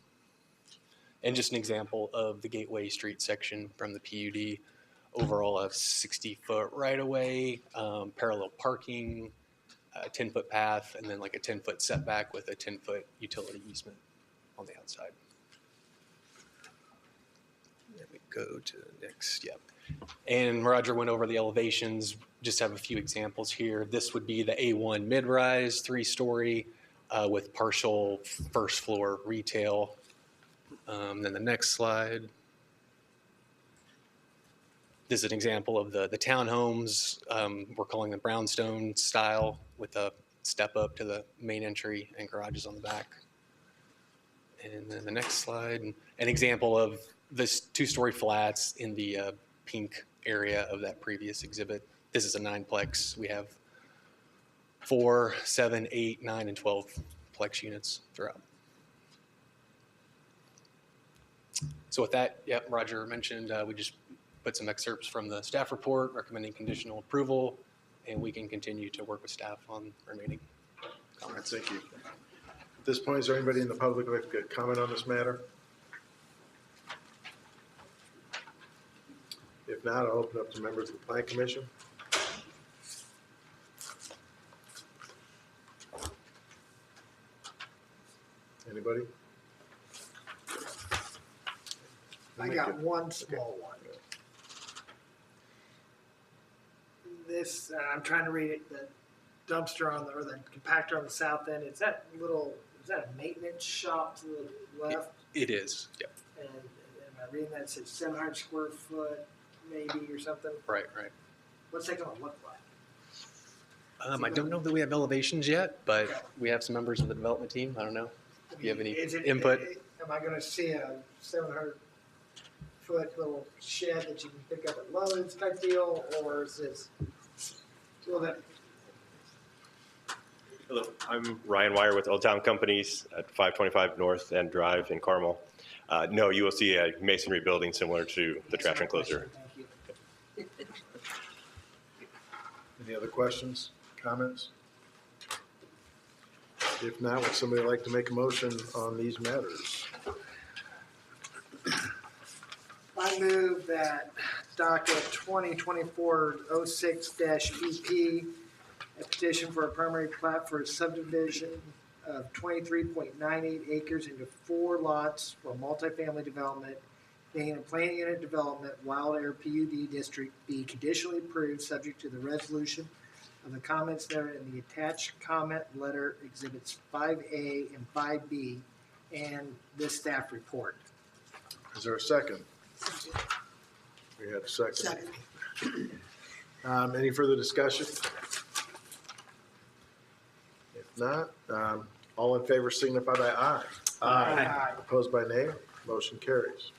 And just an example of the Gateway Street section from the PUD. overall a 60-foot right-of-way, parallel parking, a 10-foot path, and then like a 10-foot setback with a 10-foot utility easement on the outside. Then we go to the next, yep. And Roger went over the elevations, just have a few examples here. This would be the A1 mid-rise, 3-story, with partial first floor retail. Then the next slide. This is an example of the townhomes. We're calling them brownstone style with a step up to the main entry and garages on the back. And then the next slide, an example of this 2-story flats in the pink area of that previous exhibit. This is a 9-plex. We have 4, 7, 8, 9, and 12-plex units throughout. So with that, yep, Roger mentioned we just put some excerpts from the staff report recommending conditional approval, and we can continue to work with staff on remaining comments. Thank you. At this point, is there anybody in the public who would like to comment on this matter? If not, I'll open up to members of the Plan Commission. Anybody? I got one small one. This, I'm trying to read it, the dumpster on the, or the compactor on the south end, is that a maintenance shop to the left? It is, yep. And am I reading that, it says 700 square foot maybe or something? Right. What's that gonna look like? I don't know that we have elevations yet, but we have some members of the development team. I don't know if you have any input. Am I gonna see a 700 foot little shed that you can pick up at Lowe's type deal, or is this, well, that, Hello, I'm Ryan Wire with Old Town Companies at 525 North End Drive in Carmel. No, you will see a masonry building similar to the trash enclosure. thank you. Any other questions, comments? If not, would somebody like to make a motion on these matters? I move that docket 2024-06-EP, a petition for a primary plat for a subdivision of 23.98 acres into 4 lots for multifamily development, being a plan unit development, Wild Air PUD District, be conditionally approved, subject to the resolution of the comments there in the attached comment letter exhibits 5A and 5B, and this staff report. Is there a second? We had a second. Any further discussion? If not, all in favor signify by aye. Aye. Opposed by nay. Motion carries.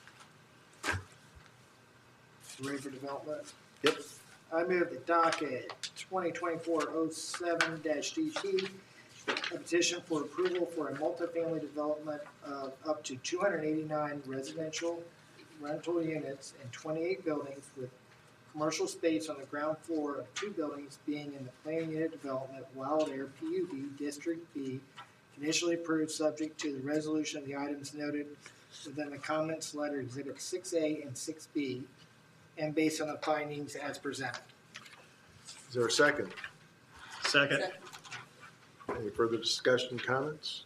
Ready for development? Yep. I move the docket 2024-07-DT, a petition for approval for a multifamily development of up to 289 residential rental units and 28 buildings with commercial space on the ground floor of 2 buildings being in the plan unit development Wild Air PUD District B, conditionally approved subject to the resolution of the items noted within the comments letter exhibit 6A and 6B, and based on the findings as presented. Is there a second? Second. Any further discussion, comments?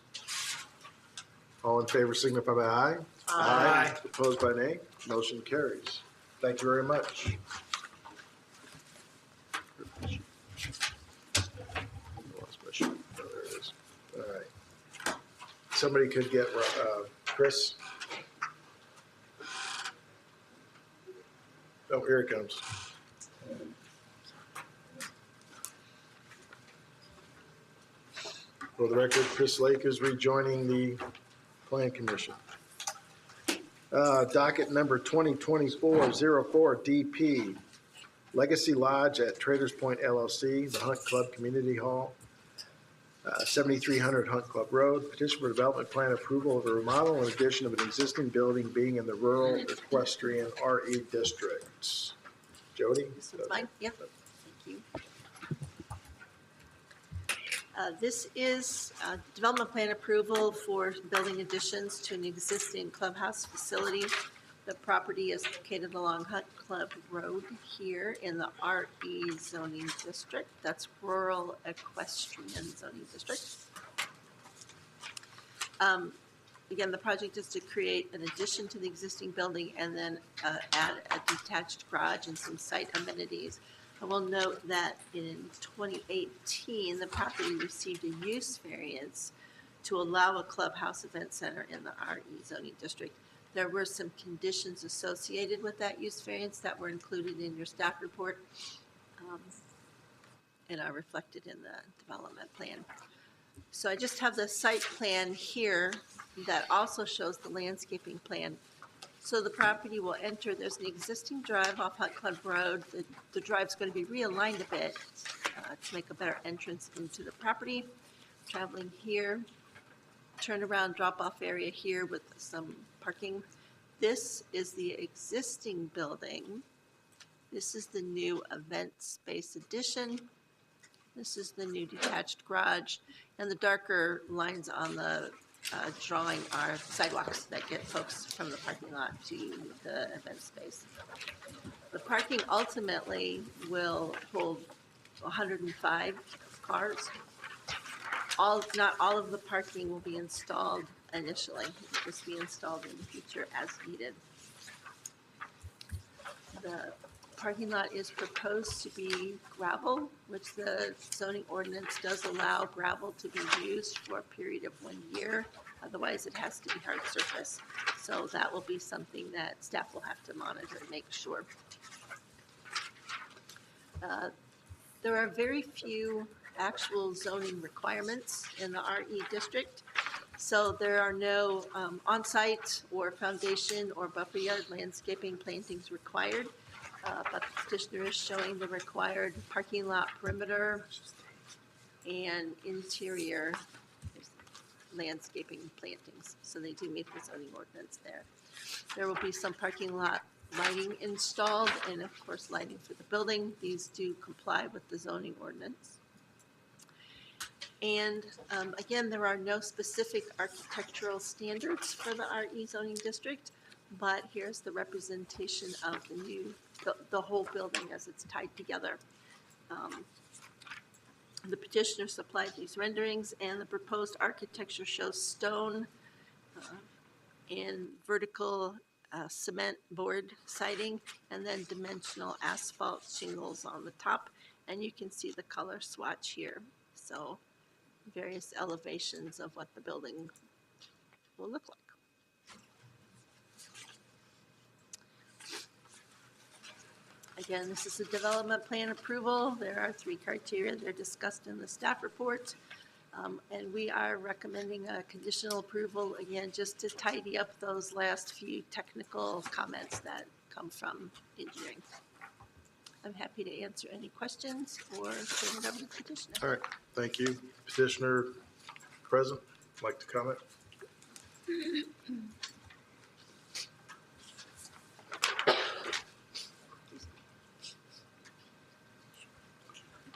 All in favor signify by aye. Aye. Opposed by nay. Motion carries. Thank you very much. Lost my sheet. Oh, there it is. All right. Somebody could get Chris. Oh, here it comes. For the record, Chris Lake is rejoining the Plan Commission. Docket number 2024-04-DP, Legacy Lodge at Traders Point LLC, the Hunt Club Community Hall, 7300 Hunt Club Road. Petition for development plan approval of a remodel and addition of an existing building being in the rural equestrian RE districts. Jody? This one's mine, yep, thank you. This is development plan approval for building additions to an existing clubhouse facility The property is located along Hunt Club Road here in the RE zoning district. That's Rural Equestrian Zoning District. Again, the project is to create an addition to the existing building and then add a detached garage and some site amenities. I will note that in 2018, the property received a use variance to allow a clubhouse event center in the RE zoning district. There were some conditions associated with that use variance that were included in your staff report and are reflected in the development plan. So I just have the site plan here that also shows the landscaping plan. So the property will enter, there's an existing drive off Hunt Club Road. The drive's going to be realigned a bit to make a better entrance into the property. Traveling here, turnaround drop-off area here with some parking. This is the existing building. This is the new event space addition. This is the new detached garage, and the darker lines on the drawing are sidewalks that get folks from the parking lot to the event space. The parking ultimately will hold 105 cars. Not all of the parking will be installed initially. It will just be installed in the future as needed. The parking lot is proposed to be gravel, which the zoning ordinance does allow gravel to be used for a period of 1 year. Otherwise, it has to be hard surface. So that will be something that staff will have to monitor and make sure. There are very few actual zoning requirements in the RE district. So there are no on-site or foundation or buffer yard landscaping plantings required. But the petitioner is showing the required parking lot perimeter and interior landscaping plantings. So they do meet the zoning ordinance there. There will be some parking lot lighting installed and of course lighting for the building. These do comply with the zoning ordinance. And again, there are no specific architectural standards for the RE zoning district, but here's the representation of the whole building as it's tied together. The petitioner supplied these renderings, and the proposed architecture shows stone and vertical cement board siding, and then dimensional asphalt shingles on the top. And you can see the color swatch here. So various elevations of what the building will look like. Again, this is a development plan approval. There are 3 criteria. They're discussed in the staff report. And we are recommending a conditional approval, again, just to tidy up those last few technical comments that come from engineering. I'm happy to answer any questions or turn it over to the petitioner. All right, thank you. Petitioner present, like to comment?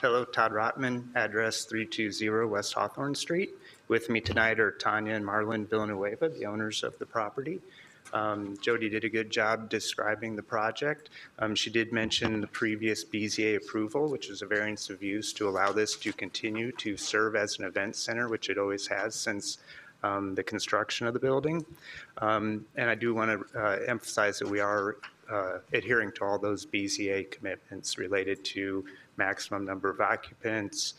Hello, Todd Rotman, address 320 West Hawthorne Street. With me tonight are Tanya and Marlon Villanueva, the owners of the property. Jody did a good job describing the project. She did mention the previous BZA approval, which is a variance of use to allow this to continue to serve as an event center, which it always has since the construction of the building. And I do want to emphasize that we are adhering to all those BZA commitments related to maximum number of occupants,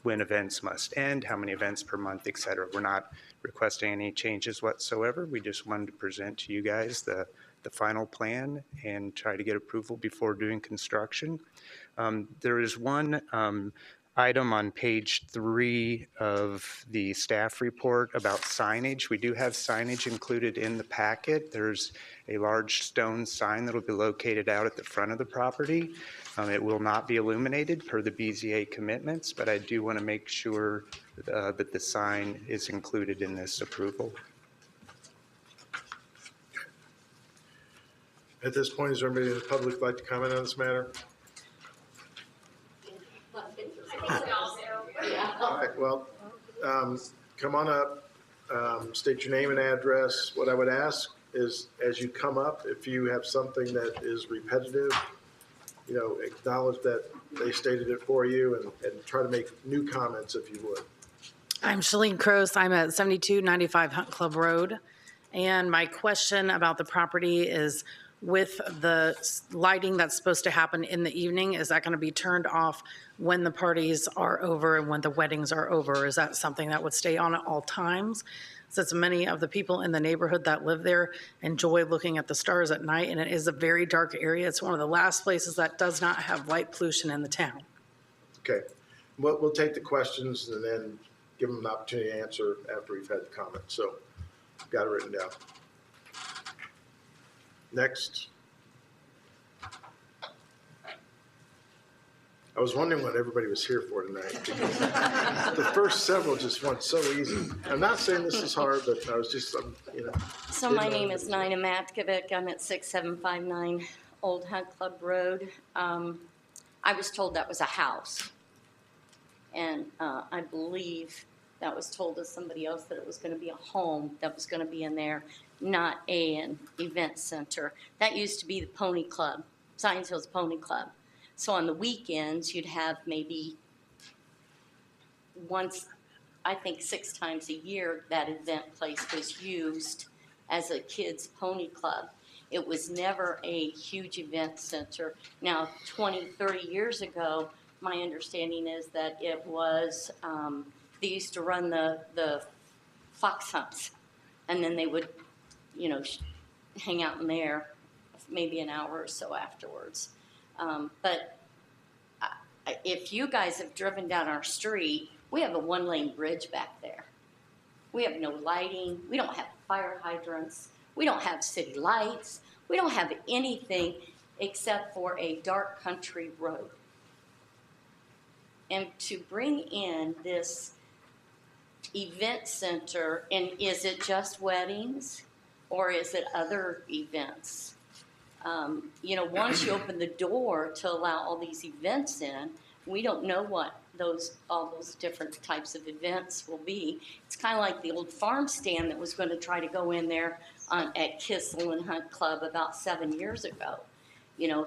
when events must end, how many events per month, et cetera. We're not requesting any changes whatsoever. We just wanted to present to you guys the final plan and try to get approval before doing construction. There is one item on page 3 of the staff report about signage. We do have signage included in the packet. There's a large stone sign that will be located out at the front of the property. It will not be illuminated per the BZA commitments, but I do want to make sure that the sign is included in this approval. At this point, is there anybody in the public who'd like to comment on this matter? All right, well, come on up, state your name and address. What I would ask is as you come up, if you have something that is repetitive, acknowledge that they stated it for you and try to make new comments if you would. I'm Shalene Cross. I'm at 7295 Hunt Club Road. And my question about the property is, with the lighting that's supposed to happen in the evening, is that going to be turned off when the parties are over and when the weddings are over? Is that something that would stay on at all times? Since many of the people in the neighborhood that live there enjoy looking at the stars at night, and it is a very dark area. It's one of the last places that does not have light pollution in the town. Okay. We'll take the questions and then give them an opportunity to answer after we've had the comments. So got it written down. Next. I was wondering what everybody was here for tonight. The first several just went so easy. I'm not saying this is hard, but I was just, So my name is Nina Matkovic. I'm at 6759 Old Hunt Club Road. I was told that was a house. And I believe that was told to somebody else that it was going to be a home that was going to be in there, not an event center. That used to be the Pony Club, Zionsville's Pony Club. So on the weekends, you'd have maybe once, I think 6 times a year, that event place was used as a kids' pony club. It was never a huge event center. Now, 20, 30 years ago, my understanding is that it was, they used to run the fox hunts, and then they would, hang out in there maybe an hour or so afterwards. But if you guys have driven down our street, we have a 1-lane bridge back there. We have no lighting. We don't have fire hydrants. We don't have city lights. We don't have anything except for a dark country road. And to bring in this event center, and is it just weddings or is it other events? Once you open the door to allow all these events in, we don't know what all those different types of events will be. It's kind of like the old farm stand that was going to try to go in there at Kissel and Hunt Club about 7 years ago.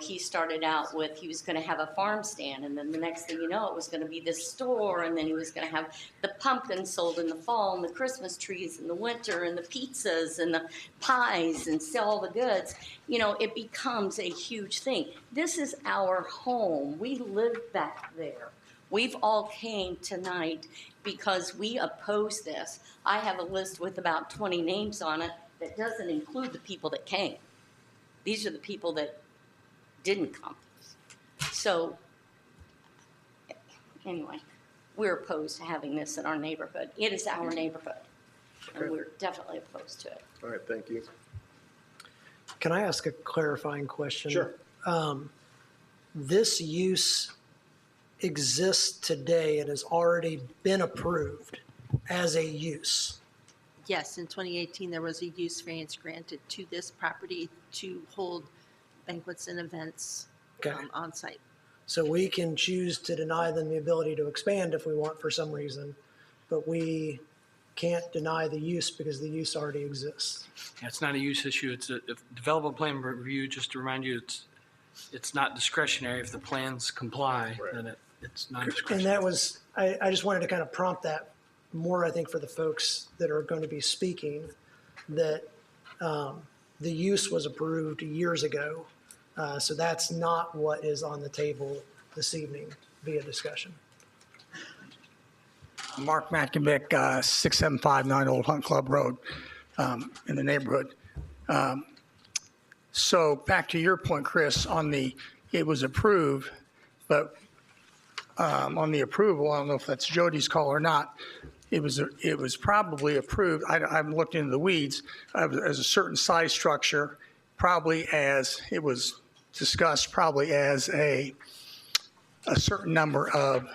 He started out with, he was going to have a farm stand, and then the next thing you know, it was going to be this store, and then he was going to have the pumpkins sold in the fall, and the Christmas trees in the winter, and the pizzas, and the pies, and sell all the goods. It becomes a huge thing. This is our home. We live back there. We've all came tonight because we oppose this. I have a list with about 20 names on it that doesn't include the people that came. These are the people that didn't come. So anyway, we're opposed to having this in our neighborhood. It is our neighborhood, and we're definitely opposed to it. all right, thank you. Can I ask a clarifying question? Sure. This use exists today and has already been approved as a use. Yes, in 2018, there was a use variance granted to this property to hold banquets and events on site. So we can choose to deny them the ability to expand if we want for some reason, but we can't deny the use because the use already exists. Yeah, it's not a use issue. It's a development plan review. Just to remind you, it's not discretionary. If the plans comply, then it's non-discretionary. And that was, I just wanted to kind of prompt that more, I think, for the folks that are going to be speaking, that the use was approved years ago. So that's not what is on the table this evening via discussion. Mark Matkovic, 6759 Old Hunt Club Road in the neighborhood. So back to your point, Chris, it was approved, but on the approval, I don't know if that's Jody's call or not, it was probably approved, I haven't looked into the weeds, as a certain size structure, probably as it was discussed, probably as a certain number of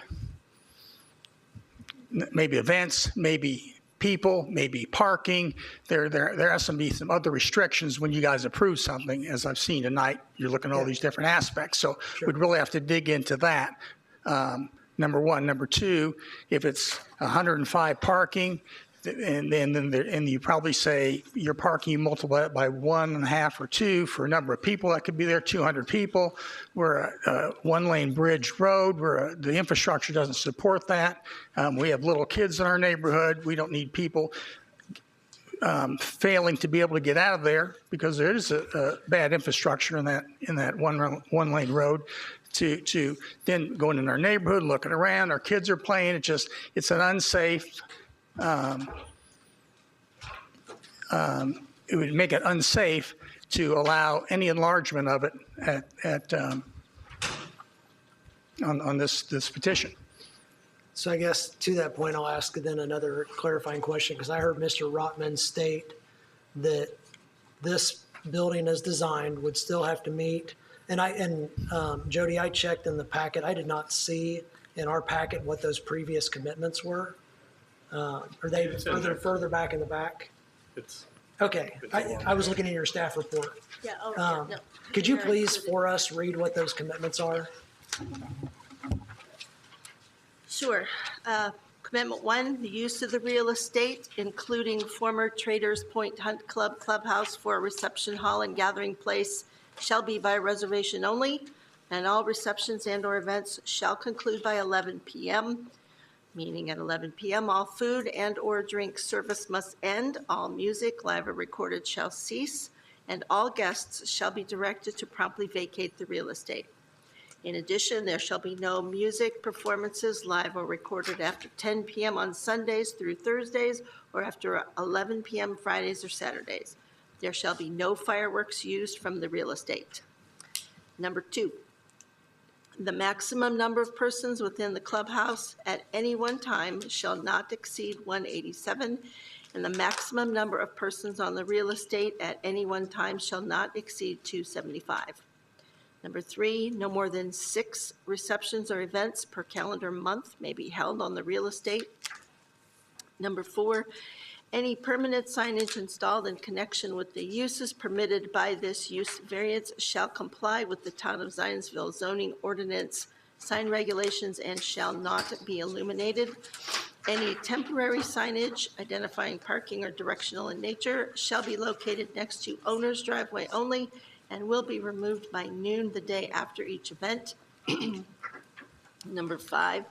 maybe events, maybe people, maybe parking. There has to be some other restrictions when you guys approve something. As I've seen tonight, you're looking at all these different aspects. So we'd really have to dig into that. Number one. Number two, if it's 105 parking, and you probably say your parking, you multiply it by 1.5 or 2 for a number of people that could be there, 200 people. We're a one-lane bridge road where the infrastructure doesn't support that. We have little kids in our neighborhood. We don't need people failing to be able to get out of there because there is a bad infrastructure in that one-lane road. To then going in our neighborhood, looking around, our kids are playing. It's an unsafe. It would make it unsafe to allow any enlargement of it on this petition. So I guess to that point, I'll ask then another clarifying question, because I heard Mr. Rotman state that this building as designed would still have to meet, and Jody, I checked in the packet. I did not see in our packet what those previous commitments were. Are they further back in the back? Okay, I was looking at your staff report. Yeah, no. Could you please, for us, read what those commitments are? Sure. Commitment 1, the use of the real estate, including former Traders Point Hunt Club clubhouse for a reception hall and gathering place, shall be by reservation only, and all receptions and/or events shall conclude by 11 p.m., meaning at 11 p.m., all food and/or drink service must end, all music, live or recorded, shall cease, and all guests shall be directed to promptly vacate the real estate. In addition, there shall be no music performances, live or recorded, after 10 p.m. on Sundays through Thursdays or after 11 p.m. Fridays or Saturdays. There shall be no fireworks used from the real estate. Number 2, the maximum number of persons within the clubhouse at any one time shall not exceed 187, and the maximum number of persons on the real estate at any one time shall not exceed 275. Number 3, no more than 6 receptions or events per calendar month may be held on the real estate. Number 4, any permanent signage installed in connection with the uses permitted by this use variance shall comply with the Town of Zionsville zoning ordinance sign regulations and shall not be illuminated. Any temporary signage identifying parking or directional in nature shall be located next to owner's driveway only and will be removed by noon the day after each event. Number 5,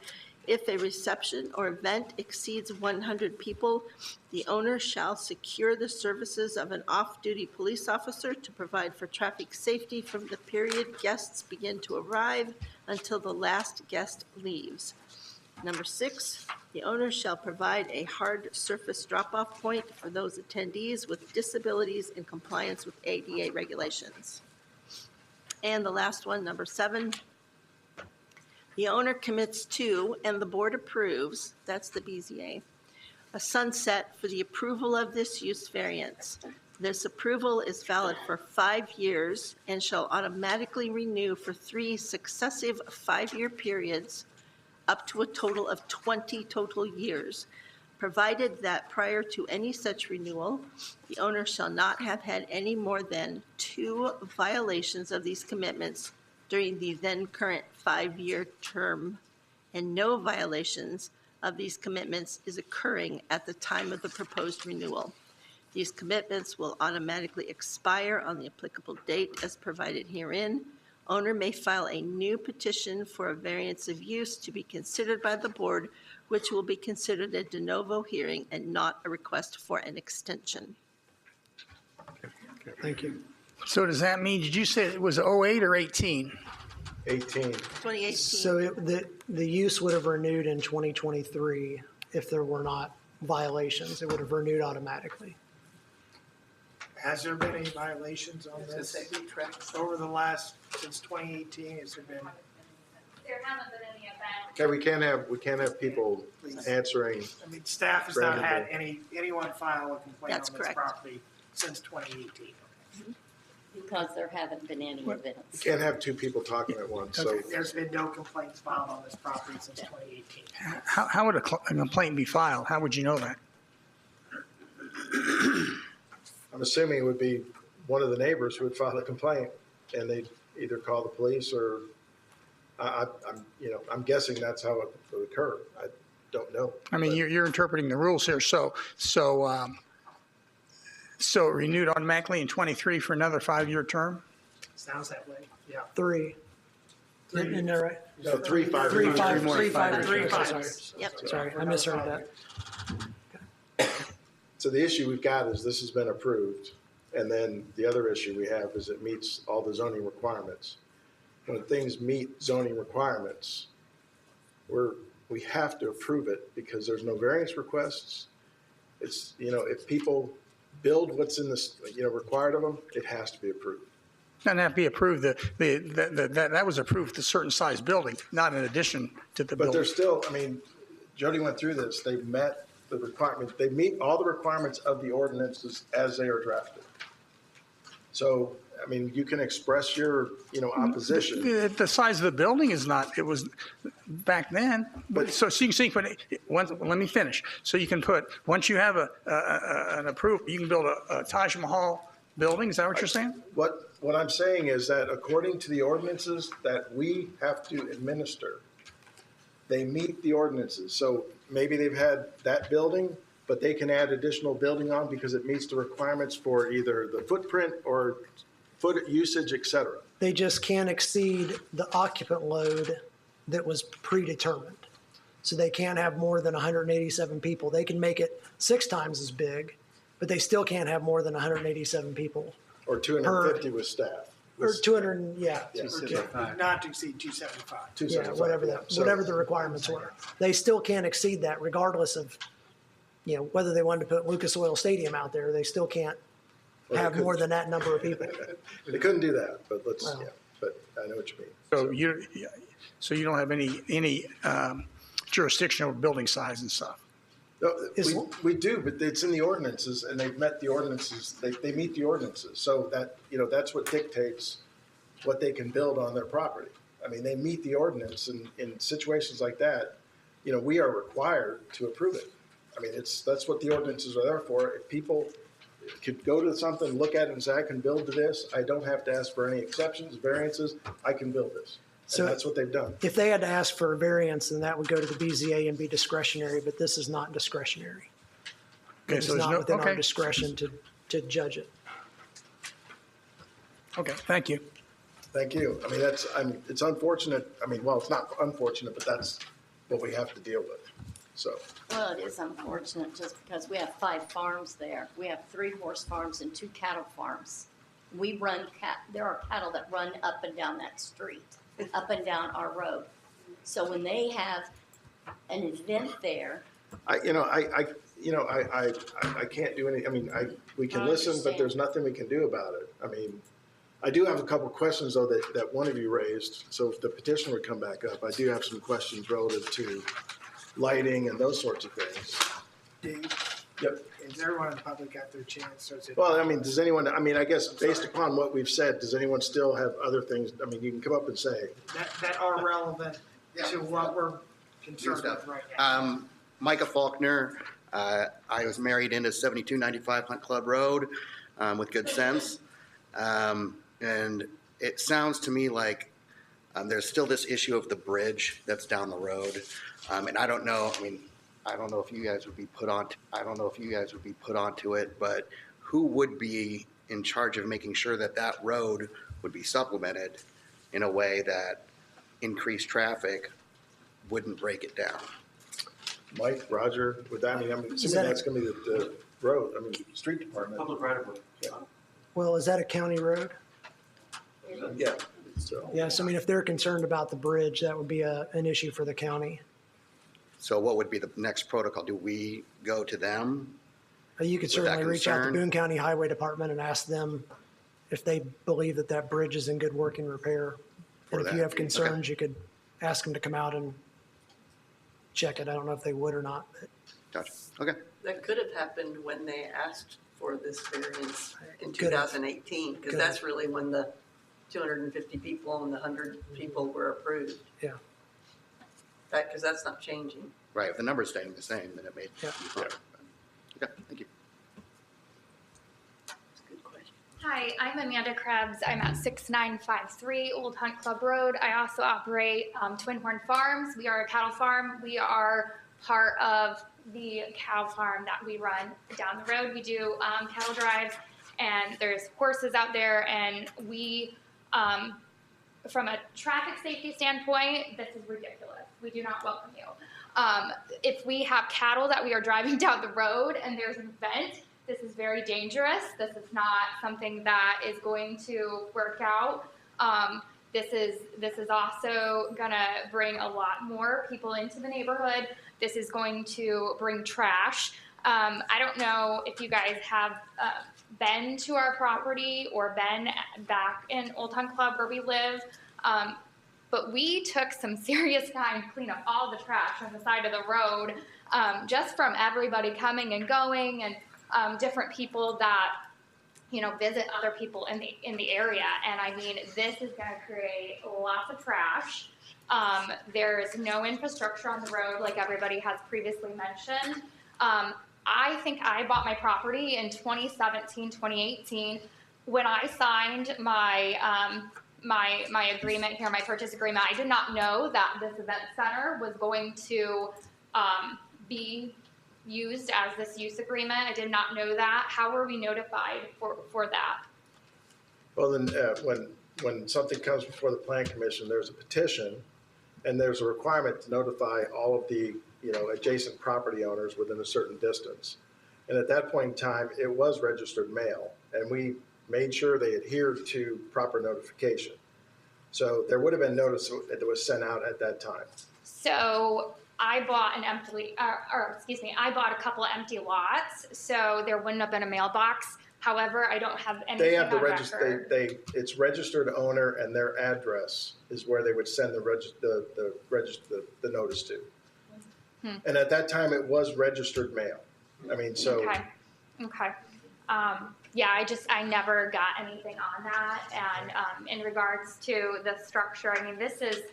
if a reception or event exceeds 100 people, the owner shall secure the services of an off-duty police officer to provide for traffic safety from the period guests begin to arrive until the last guest leaves. Number 6, the owner shall provide a hard surface drop-off point for those attendees with disabilities in compliance with ADA regulations. And the last one, number 7, the owner commits to, and the board approves, that's the BZA, a sunset for the approval of this use variance. This approval is valid for 5 years and shall automatically renew for 3 successive 5-year periods up to a total of 20 total years, provided that prior to any such renewal, the owner shall not have had any more than 2 violations of these commitments during the then current 5-year term, and no violations of these commitments is occurring at the time of the proposed renewal. These commitments will automatically expire on the applicable date as provided herein. Owner may file a new petition for a variance of use to be considered by the board, which will be considered a de novo hearing and not a request for an extension. Thank you. So does that mean, did you say it was 08 or 18? 18. 2018. So the use would have renewed in 2023 if there were not violations. It would have renewed automatically. Has there been any violations on this over the last, since 2018? Has there been? There haven't been any events. Okay, we can't have people answering. I mean, staff has not had anyone file a complaint That's on this correct. property since 2018. Because there haven't been any You events. can't have 2 people talking at once, so. There's been no complaints filed on this property since 2018. How would a complaint be filed? How would you know that? I'm assuming it would be one of the neighbors who would file a complaint, and they'd either call the police or, I'm guessing that's how it would occur. I don't know. I mean, you're interpreting the rules here, so renewed automatically in 23 for another 5-year term? Sounds that way, yeah. 3. Isn't that right? No, 3 5 3 years. 5 3 5 3 years. 5 Sorry. years. Yep. Sorry, I misheard that. So the issue we've got is this has been approved, and then the other issue we have is it meets all the zoning requirements. When things meet zoning requirements, we have to approve it because there's no variance requests. It's, if people build what's in this, required of them, it has to be approved. And that be approved, that was approved, the certain size building, not in addition to the But building. there's still, Jody went through this, they've met the requirement, they meet all the requirements of the ordinances as they are drafted. So, you can express your, opposition. The size of the building is not, it was back then, but so you can see, let me finish. So you can put, once you have an approval, you can build a Taj Mahal building, is that what you're saying? What I'm saying is that according to the ordinances that we have to administer, they meet the ordinances. So maybe they've had that building, but they can add additional building on because it meets the requirements for either the footprint or foot usage, et cetera. They just can't exceed the occupant load that was predetermined. So they can't have more than 187 people. They can make it 6 times as big, but they still can't have more than 187 people. Or 250 with staff. Or 200, yeah. Not to exceed 275. Yeah, whatever the requirements were. They still can't exceed that regardless of, whether they wanted to put Lucas Oil Stadium out there, they still can't have more than that number of people. They couldn't do that, but but I know what you mean. So you don't have any jurisdiction over building size and stuff? No, we do, but it's in the ordinances, and they've met the ordinances. They meet the ordinances, so that that's what dictates what they can build on their property. They meet the ordinance, and in situations like that, we are required to approve it. That's what the ordinances are there for. If people could go to something, look at it, and say, "I can build to this. I don't have to ask for any exceptions, variances. I can build this." And that's what they've done. If they had to ask for a variance, then that would go to the BZA and be discretionary, but this is not discretionary. Okay, It's so there's not no, within our okay. discretion to judge it. Okay, thank you. Thank you. It's unfortunate. Well, it's not unfortunate, but that's what we have to deal with. So. Well, it is unfortunate just because we have 5 farms there. We have 3 horse farms and 2 cattle farms. There are cattle that run up and down that street, up and down our road. So when they have an event there. I can't do any, we can listen, but there's nothing we can do about it. I do have a couple of questions though that one of you raised. So if the petition would come back up, I do have some questions relative to lighting and those sorts of things. Dave? Yep. Has everyone in the public got their chance? Well, does anyone, I guess based upon what we've said, does anyone still have other things? You can come up and say. That are relevant to what we're concerned with right now. Micah Faulkner. I was married into 7295 Hunt Club Road with good sense. And it sounds to me like there's still this issue of the bridge that's down the road. And I don't know, I don't know if you guys would be put onto it, but who would be in charge of making sure that that road would be supplemented in a way that increased traffic wouldn't break it down? Mike, Roger, with that, I'm assuming that's going to be the road, street department. Public right of way. Yeah. Well, is that a county road? Yeah. So. Yes, if they're concerned about the bridge, that would be an issue for the county. So what would be the next protocol? Do we go to them? You could certainly reach out to Boone County Highway Department and ask them if they believe that bridge is in good working repair. And if you have concerns, you could ask them to come out and check it. I don't know if they would or not. But. Gotcha. Okay. That could have happened when they asked for this variance in 2018, because that's really when the 250 people and the 100 people were approved. Yeah. Because that's not changing. Right. If the number's staying the same, then it may be fine. Okay. Thank you. Hi, I'm Amanda Krebs. I'm at 6953 Old Hunt Club Road. I also operate Twin Horn Farms. We are a cattle farm. We are part of the cow farm that we run down the road. We do cattle drives, and there's horses out there, and we, from a traffic safety standpoint, this is ridiculous. We do not welcome you. If we have cattle that we are driving down the road and there's an event, this is very dangerous. This is not something that is going to work out. This is also gonna bring a lot more people into the neighborhood. This is going to bring trash. I don't know if you guys have been to our property or been back in Old Hunt Club where we live, but we took some serious time to clean up all the trash on the side of the road, just from everybody coming and going, and different people that, you know, visit other people in the area. And I mean, this is going to create lots of trash. There's no infrastructure on the road, like everybody has previously mentioned. I think I bought my property in 2017, 2018. When I signed my my agreement here, my purchase agreement, I did not know that this event center was going to be used as this use agreement. I did not know that. How were we notified for that? Well, then, when something comes before the Plan Commission, there's a petition, and there's a requirement to notify all of the, you know, adjacent property owners within a certain distance. And at that point in time, it was registered mail, and we made sure they adhered to proper notification. So there would have been notice that was sent out at that time. So I bought an empty, I bought a couple of empty lots, so there wouldn't have been a mailbox. However, I don't have anything They have the on record. it's registered owner, and their address is where they would send the notice to. And at that time, it was registered mail. I mean, so. Okay. Yeah, I never got anything on that. And in regards to the structure, I mean, this is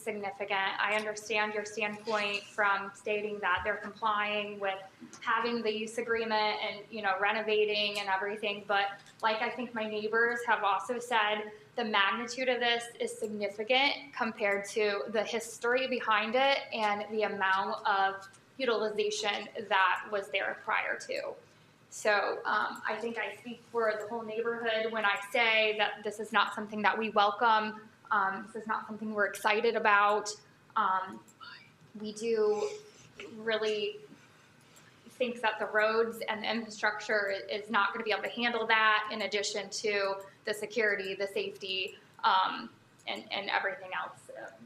significant. I understand your standpoint from stating that they're complying with having the use agreement and, you know, renovating and everything. But like I think my neighbors have also said, the magnitude of this is significant compared to the history behind it and the amount of utilization that was there prior to. So I think I speak for the whole neighborhood when I say that this is not something that we welcome. This is not something we're excited about. We do really think that the roads and the infrastructure is not going to be able to handle that, in addition to the security, the safety, and everything else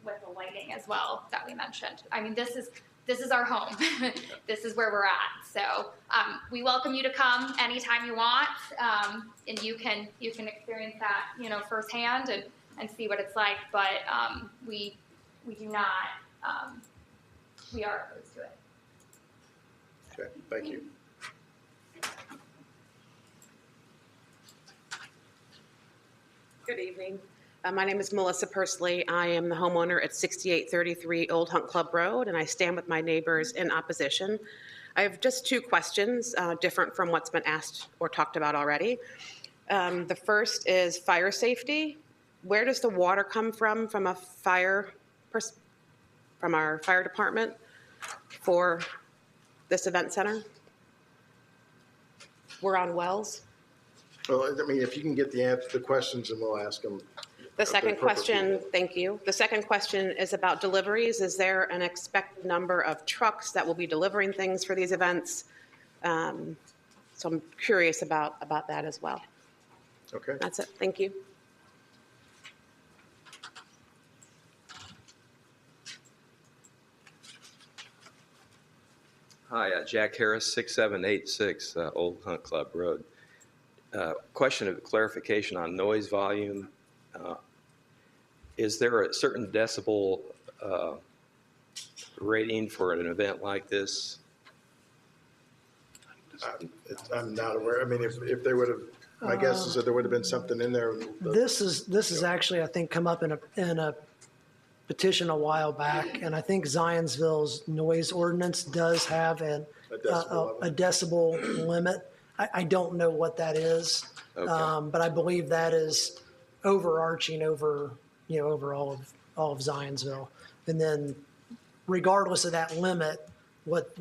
with the lighting as well that we mentioned. I mean, this is our home. This is where we're at. So we welcome you to come anytime you want, and you can experience that, you know, firsthand and see what it's like. But we do not. We are opposed to it. Okay, thank you. Good evening. My name is Melissa Pursley. I am the homeowner at 6833 Old Hunt Club Road, and I stand with my neighbors in opposition. I have just two questions, different from what's been asked or talked about already. The first is fire safety. Where does the water come from a from our fire department for this event center? We're on wells. Well, I mean, if you can get the questions, and we'll ask them. The second question, thank you. The second question is about deliveries. Is there an expected number of trucks that will be delivering things for these events? So I'm curious about that as well. Okay. That's it. Thank you. Hi, Jack Harris, 6786 Old Hunt Club Road. Question of clarification on noise volume. Is there a certain decibel rating for an event like this? I'm not aware. I mean, if they would have, my guess is that there would have been something in there. This is actually, I think, come up in a petition a while back, and I think Zionsville's noise ordinance does have a decibel limit. I don't know what that is, Okay. but I believe that is overarching over all of Zionsville. And then, regardless of that limit, What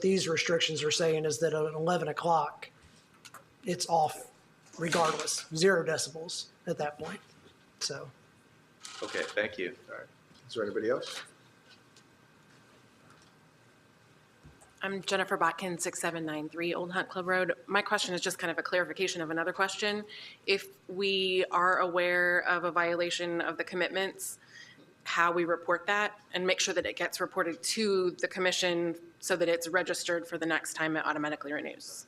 these restrictions are saying is that at 11 o'clock, it's off regardless, 0 decibels at that point. So. Okay, thank you. All right. Is there anybody else? I'm Jennifer Botkin, 6793 Old Hunt Club Road. My question is just kind of a clarification of another question. If we are aware of a violation of the commitments, how we report that and make sure that it gets reported to the commission so that it's registered for the next time it automatically renews.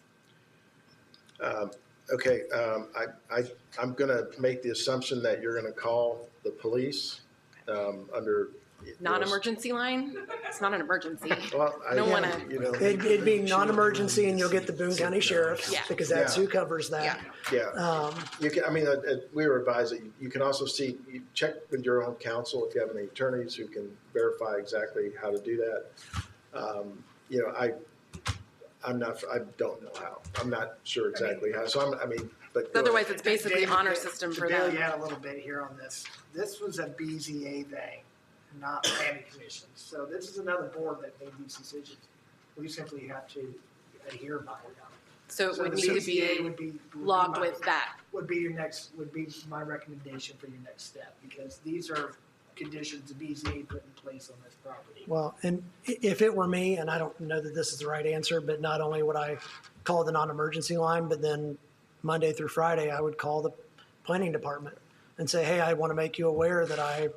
Okay, I'm going to make the assumption that you're going to call the police under. Non-emergency line? It's not an emergency. Well, I don't want to. You know, It'd be non-emergency, and you'll get the Boone County Sheriff, Yeah. because that's who covers that. Yeah, you can. I mean, we were advised that you can also you check with your own counsel if you have any attorneys who can verify exactly how to do that. You know, I don't know how. I'm not sure exactly how. So but otherwise, it's basically David, honor system for to bail them. you out a little bit here on this. This was a BZA thing, not planning commission. So this is another board that made these decisions. We simply have to adhere by them. So it would the need to BZA be would be logged with that. Would be my recommendation for your next step, because these are conditions the BZA put in place on this property. Well, and if it were me, and I don't know that this is the right answer, but not only would I call the non-emergency line, but then Monday through Friday, I would call the planning department and say, hey, I want to make you aware that I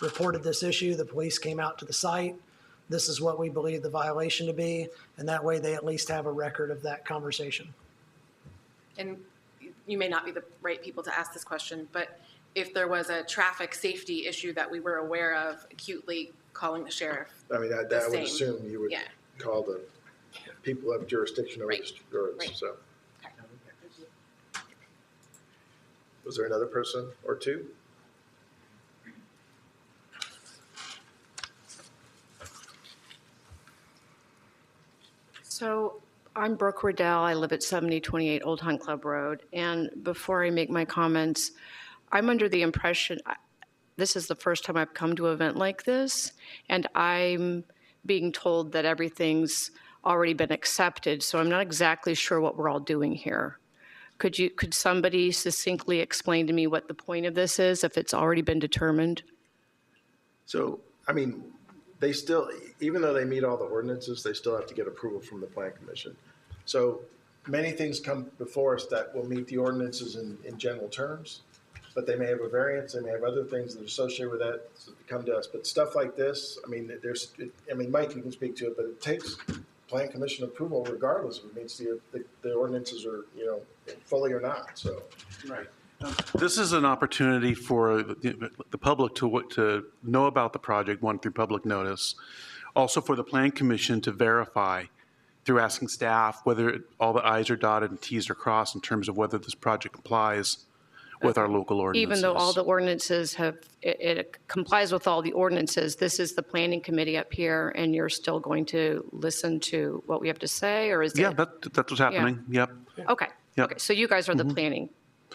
reported this issue. The police came out to the site. This is what we believe the violation to be. And that way they at least have a record of that conversation. And you may not be the right people to ask this question, but if there was a traffic safety issue that we were aware of, acutely calling the sheriff. I mean, I would assume you would Yeah. call the people who have jurisdiction over the roads. Right. So, was there another person or two? So I'm Brooke Riddell. I live at 7028 Old Hunt Club Road. And before I make my comments, I'm under the impression, this is the first time I've come to an event like this, and I'm being told that everything's already been accepted. So I'm not exactly sure what we're all doing here. Could somebody succinctly explain to me what the point of this is, if it's already been determined? So, I mean, they still, even though they meet all the ordinances, they still have to get approval from the plan commission. So many things come before us that will meet the ordinances in general terms, but they may have a variance, they may have other things that are associated with that that come to us. But stuff like this, I mean, Mike, you can speak to it, but it takes plan commission approval regardless if it meets the ordinances or, fully or not, so. Right. This is an opportunity for the public to know about the project, one, through public notice. Also for the Plan Commission to verify through asking staff whether all the i's are dotted and t's are crossed in terms of whether this project complies with our local ordinances. Even though all the ordinances it complies with all the ordinances, this is the planning committee up here, and you're still going to listen to what we have to say, or is it? Yeah, that's what's happening. Yep. Okay. Yep. Okay, so you guys are the planning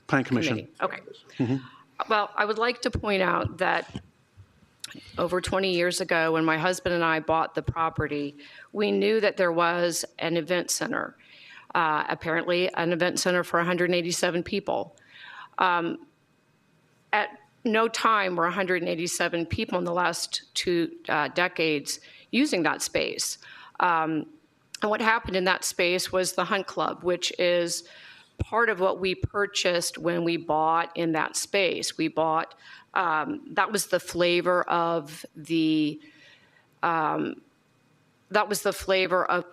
Plan Commission. committee. Okay. Well, I would like to point out that over 20 years ago, when my husband and I bought the property, we knew that there was an event center, apparently an event center for 187 people. At no time were 187 people in the last 2 decades using that space. And what happened in that space was the Hunt Club, which is part of what we purchased when we bought in that space. We bought, that was the flavor of the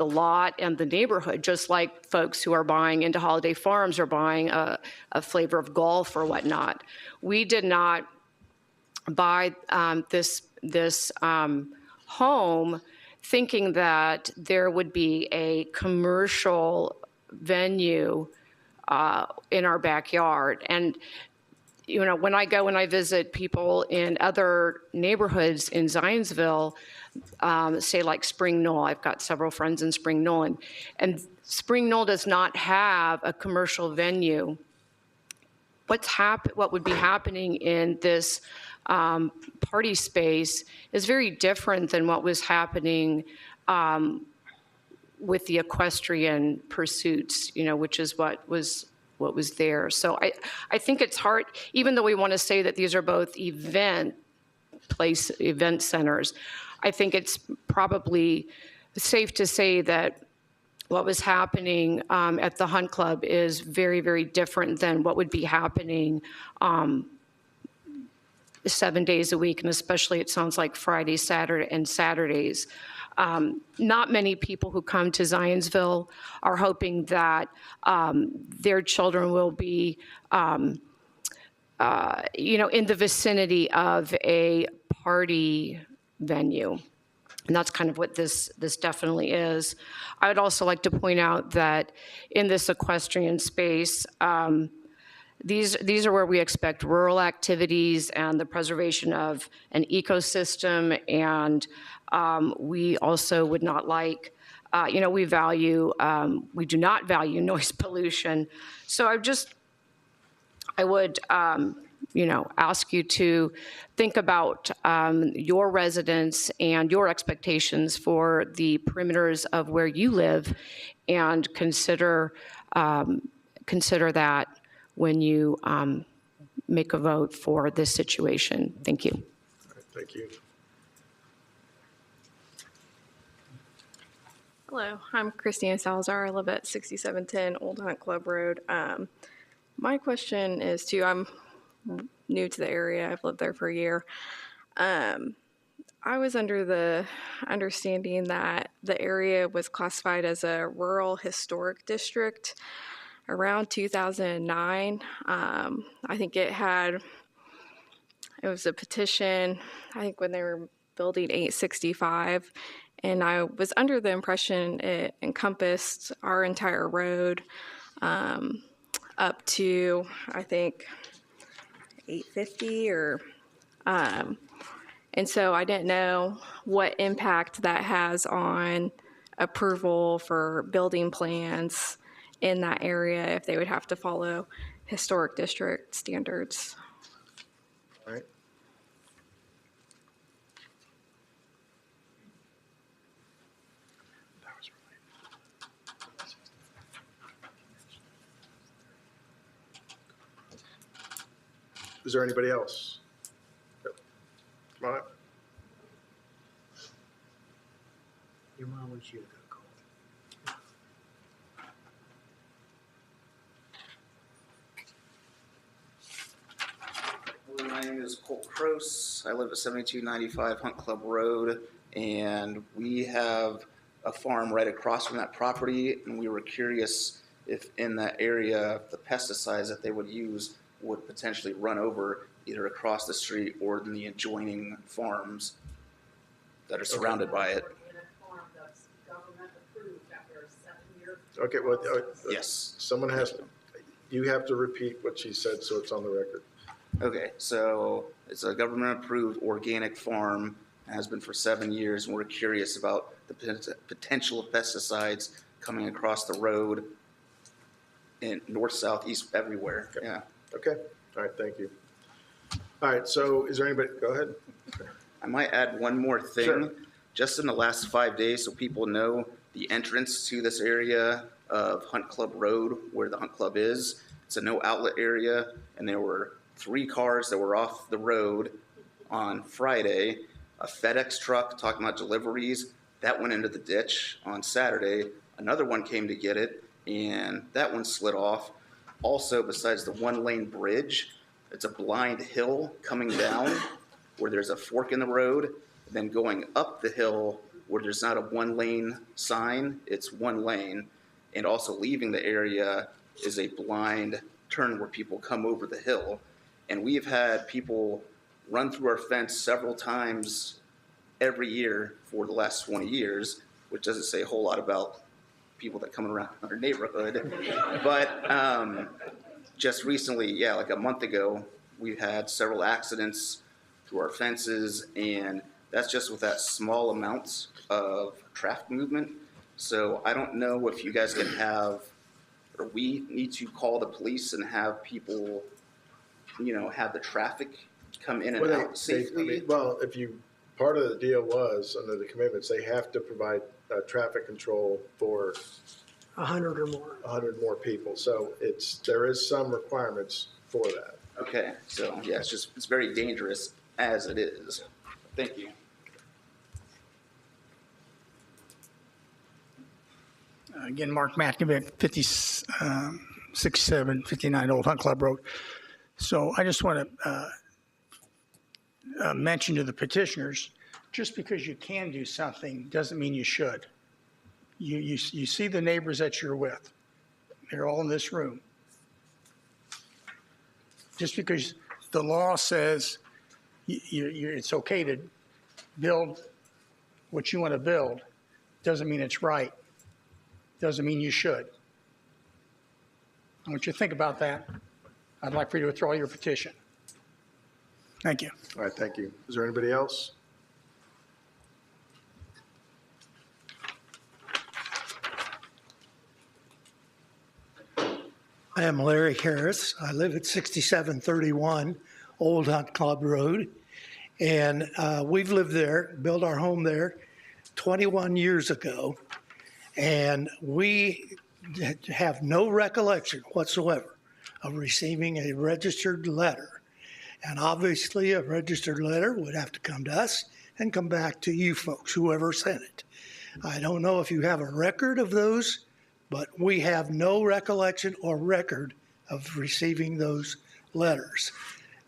lot and the neighborhood, just like folks who are buying into Holiday Farms are buying a flavor of golf or whatnot. We did not buy this home thinking that there would be a commercial venue in our backyard. And when I go and I visit people in other neighborhoods in Zionsville, say like Spring Knoll, I've got several friends in Spring Knoll, and Spring Knoll does not have a commercial venue. What would be happening in this party space is very different than what was happening with the equestrian pursuits, which is what was there. So I think it's hard, even though we want to say that these are both event centers, I think it's probably safe to say that what was happening at the Hunt Club is very, very different than what would be happening 7 days a week, and especially it sounds like Friday, Saturday, and Saturdays. Not many people who come to Zionsville are hoping that their children will be, in the vicinity of a party venue. And that's kind of what this definitely is. I would also like to point out that in this equestrian space, these are where we expect rural activities and the preservation of an ecosystem, and we also would not like, we do not value noise pollution. So I would ask you to think about your residents and your expectations for the perimeters of where you live, and consider that when you make a vote for this situation. Thank you. All right, thank you. Hello, I'm Christina Salazar. I live at 6710 Old Hunt Club Road. My question is I'm new to the area. I've lived there for a year. I was under the understanding that the area was classified as a rural historic district around 2009. I think it was a petition, I think when they were building 865, and I was under the impression it encompassed our entire road up to, I think, 850 and so I didn't know what impact that has on approval for building plans in that area, if they would have to follow historic district standards. All right. Is there anybody else? Yep. Come on up. Your mom wants you to go call. Hello, my name is Colt Cross. I live at 7295 Hunt Club Road, and we have a farm right across from that property, and we were curious if in that area the pesticides that they would use would potentially run over either across the street or in the adjoining farms that are surrounded by it. Okay, well, yes. You have to repeat what she said so it's on the record. Okay, so it's a government-approved organic farm, has been for 7 years, and we're curious about the potential of pesticides coming across the road in north, south, east, everywhere. Okay. Yeah. Okay, all right, thank you. All right, so is there anybody, go ahead. I might add one more thing. Sure. Just in the last 5 days, so people know, the entrance to this area of Hunt Club Road, where the Hunt Club is, it's a no outlet area, and there were 3 cars that were off the road on Friday. A FedEx truck talking about deliveries, that went into the ditch on Saturday. Another one came to get it, and that one slid off. Also, besides the 1-lane bridge, it's a blind hill coming down where there's a fork in the road, and then going up the hill where there's not a 1-lane sign, it's 1 lane. And also leaving the area is a blind turn where people come over the hill. And we've had people run through our fence several times every year for the last 20 years, which doesn't say a whole lot about people that come around our neighborhood. But just recently, like a month ago, we had several accidents through our fences, and that's just with that small amount of traffic movement. So I don't know if you guys can have, or we need to call the police and have people, have the traffic come in and out safely. Well, if you part of the deal was, under the commitments, they have to provide traffic control for 100 or more. 100 more people. So there is some requirements for that. Okay, so yeah, it's very dangerous as it is. Thank you. Again, Mark Matkovic, 6759 Old Hunt Club Road. So I just want to mention to the petitioners, just because you can do something doesn't mean you should. You see the neighbors that you're with. They're all in this room. Just because the law says it's okay to build what you want to build doesn't mean it's right. Doesn't mean you should. I want you to think about that. I'd like for you to withdraw your petition. Thank you. All right, thank you. Is there anybody else? I am Larry Harris. I live at 6731 Old Hunt Club Road. And we've lived there, built our home there 21 years ago. And we have no recollection whatsoever of receiving a registered letter. And obviously, a registered letter would have to come to us and come back to you folks, whoever sent it. I don't know if you have a record of those, but we have no recollection or record of receiving those letters.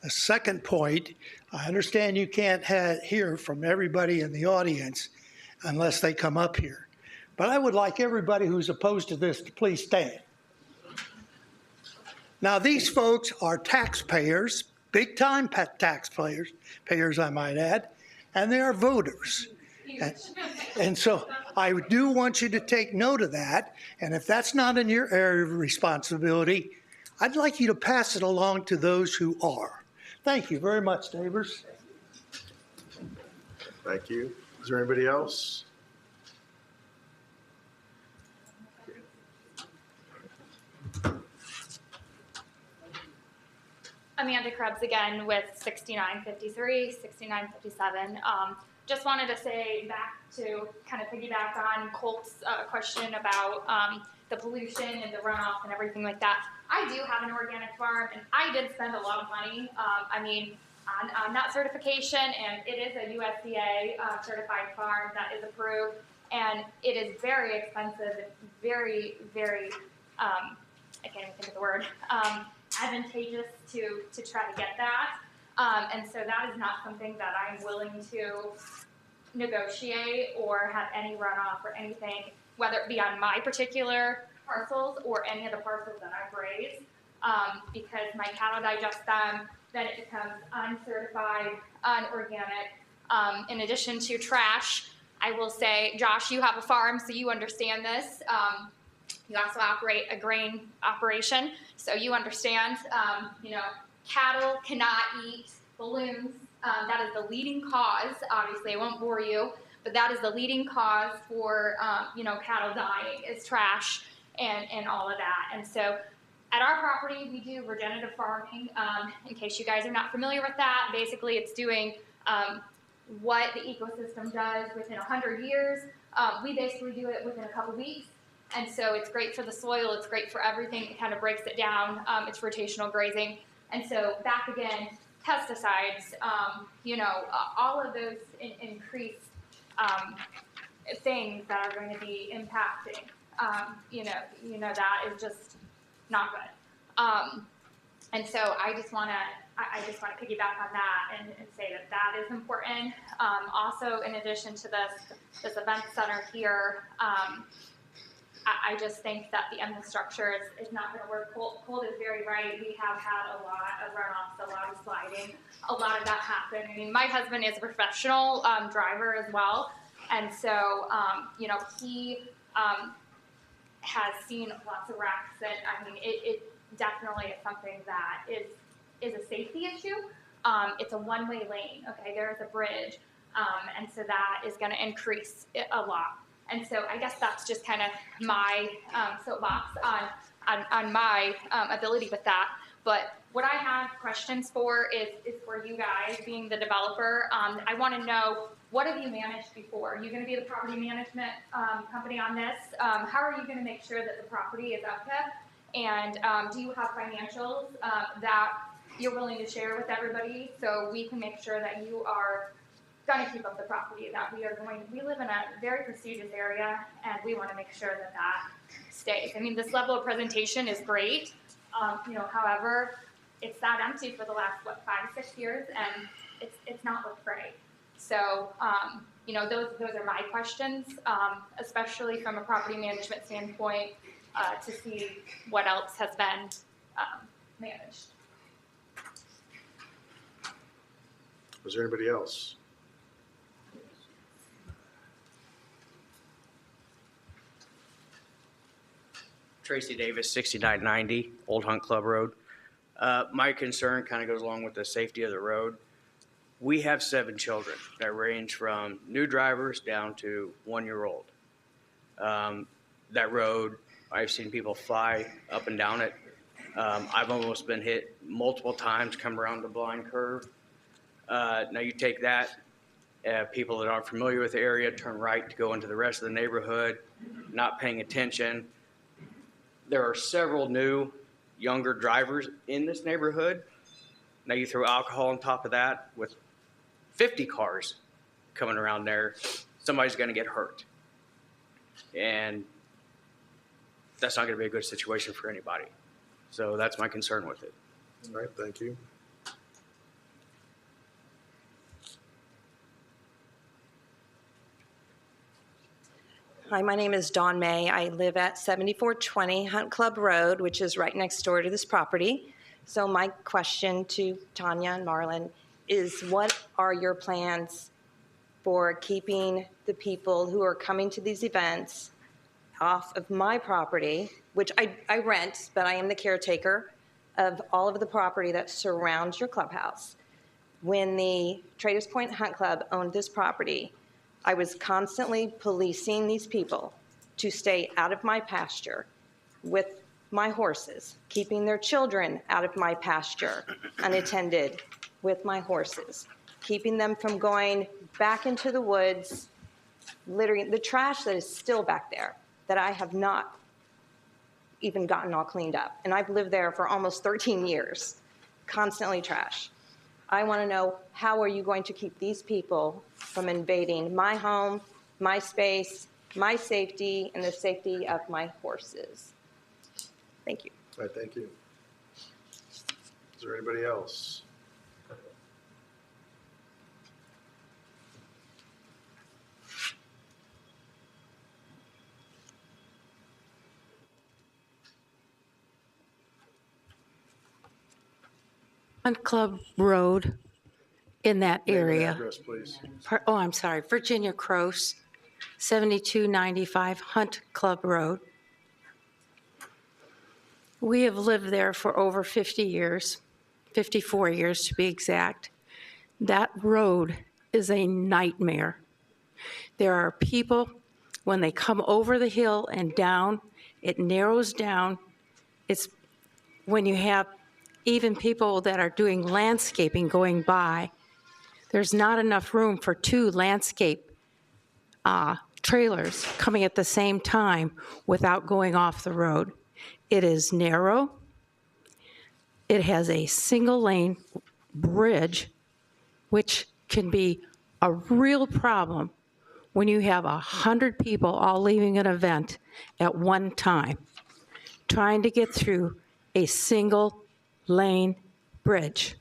The second point, I understand you can't hear from everybody in the audience unless they come up here. But I would like everybody who's opposed to this to please stand. Now, these folks are taxpayers, big-time taxpayers, I might add, and they are voters. And so I do want you to take note of that. And if that's not in your area of responsibility, I'd like you to pass it along to those who are. Thank you very much, neighbors. Thank you. Is there anybody else? Amanda Krebs again with 6953, 6957. Just wanted to say back to kind of piggyback on Colt's question about the pollution and the runoff and everything like that. I do have an organic farm, and I did spend a lot of money, on that certification, and it is a USDA certified farm that is approved, and it is very expensive, very, very, I can't even think of the word, advantageous to try to get that. And so that is not something that I'm willing to negotiate or have any runoff or anything, whether it be on my particular parcels or any of the parcels that I've raised, because my cattle digest them, then it becomes uncertified, unorganic. In addition to trash, I will say, Josh, you have a farm, so you understand this. You also operate a grain operation, so you understand, cattle cannot eat balloons. That is the leading cause. Obviously, I won't bore you, but that is the leading cause for, cattle dying is trash and all of that. And so at our property, we do regenerative farming. In case you guys are not familiar with that, basically it's doing what the ecosystem does within 100 years. We basically do it within a couple weeks. And so it's great for the soil, it's great for everything, it kind of breaks it down, it's rotational grazing. And so back again, pesticides, all of those increased things that are going to be impacting, that is just not good. And so I just want to piggyback on that and say that is important. Also, in addition to this event center here, I just think that the infrastructure is not going to work. Colt is very right. We have had a lot of runoffs, a lot of sliding, a lot of that happened. I mean, my husband is a professional driver as well. And so, he has seen lots of wrecks. And it definitely is something that is a safety issue. It's a one-way lane. Okay, there is a bridge. And so that is going to increase it a lot. And so I guess that's just kind of my soapbox on my ability with that. But what I have questions for is for you guys, being the developer. I want to know, what have you managed before? Are you going to be the property management company on this? How are you going to make sure that the property is upkept? And do you have financials that you're willing to share with everybody so we can make sure that you are going to keep up the property, that we live in a very prestigious area, and we want to make sure that that stays. I mean, this level of presentation is great. However, it's sat empty for the last, 5 to 6 years, and it's not looked great. So, those are my questions, especially from a property management standpoint, to see what else has been managed. Was there anybody else? Tracy Davis, 6990 Old Hunt Club Road. My concern kind of goes along with the safety of the road. We have 7 children that range from new drivers down to 1-year-old. That road, I've seen people fly up and down it. I've almost been hit multiple times coming around the blind curve. Now you take that, people that aren't familiar with the area turn right to go into the rest of the neighborhood, not paying attention. There are several new, younger drivers in this neighborhood. Now you throw alcohol on top of that with 50 cars coming around there, somebody's going to get hurt. And that's not going to be a good situation for anybody. So that's my concern with it. All right, thank you. Hi, my name is Dawn May. I live at 7420 Hunt Club Road, which is right next door to this property. So my question to Tanya and Marlon is, what are your plans for keeping the people who are coming to these events off of my property, which I rent, but I am the caretaker of all of the property that surrounds your clubhouse. When the Traders Point Hunt Club owned this property, I was constantly policing these people to stay out of my pasture with my horses, keeping their children out of my pasture unattended with my horses, keeping them from going back into the woods, littering the trash that is still back there that I have not even gotten all cleaned up. And I've lived there for almost 13 years, constantly trash. I want to know, how are you going to keep these people from invading my home, my space, my safety, and the safety of my horses? Thank you. All right, thank you. Is there anybody else? Hunt Club Road in that area. Address, please. I'm sorry, Virginia Croce, 7295 Hunt Club Road. We have lived there for over 50 years, 54 years to be exact. That road is a nightmare. There are people, when they come over the hill and down, it narrows down. It's when you have even people that are doing landscaping going by, there's not enough room for 2 landscape trailers coming at the same time without going off the road. It is narrow. It has a single lane bridge, which can be a real problem when you have 100 people all leaving an event at one time, trying to get through a single lane bridge.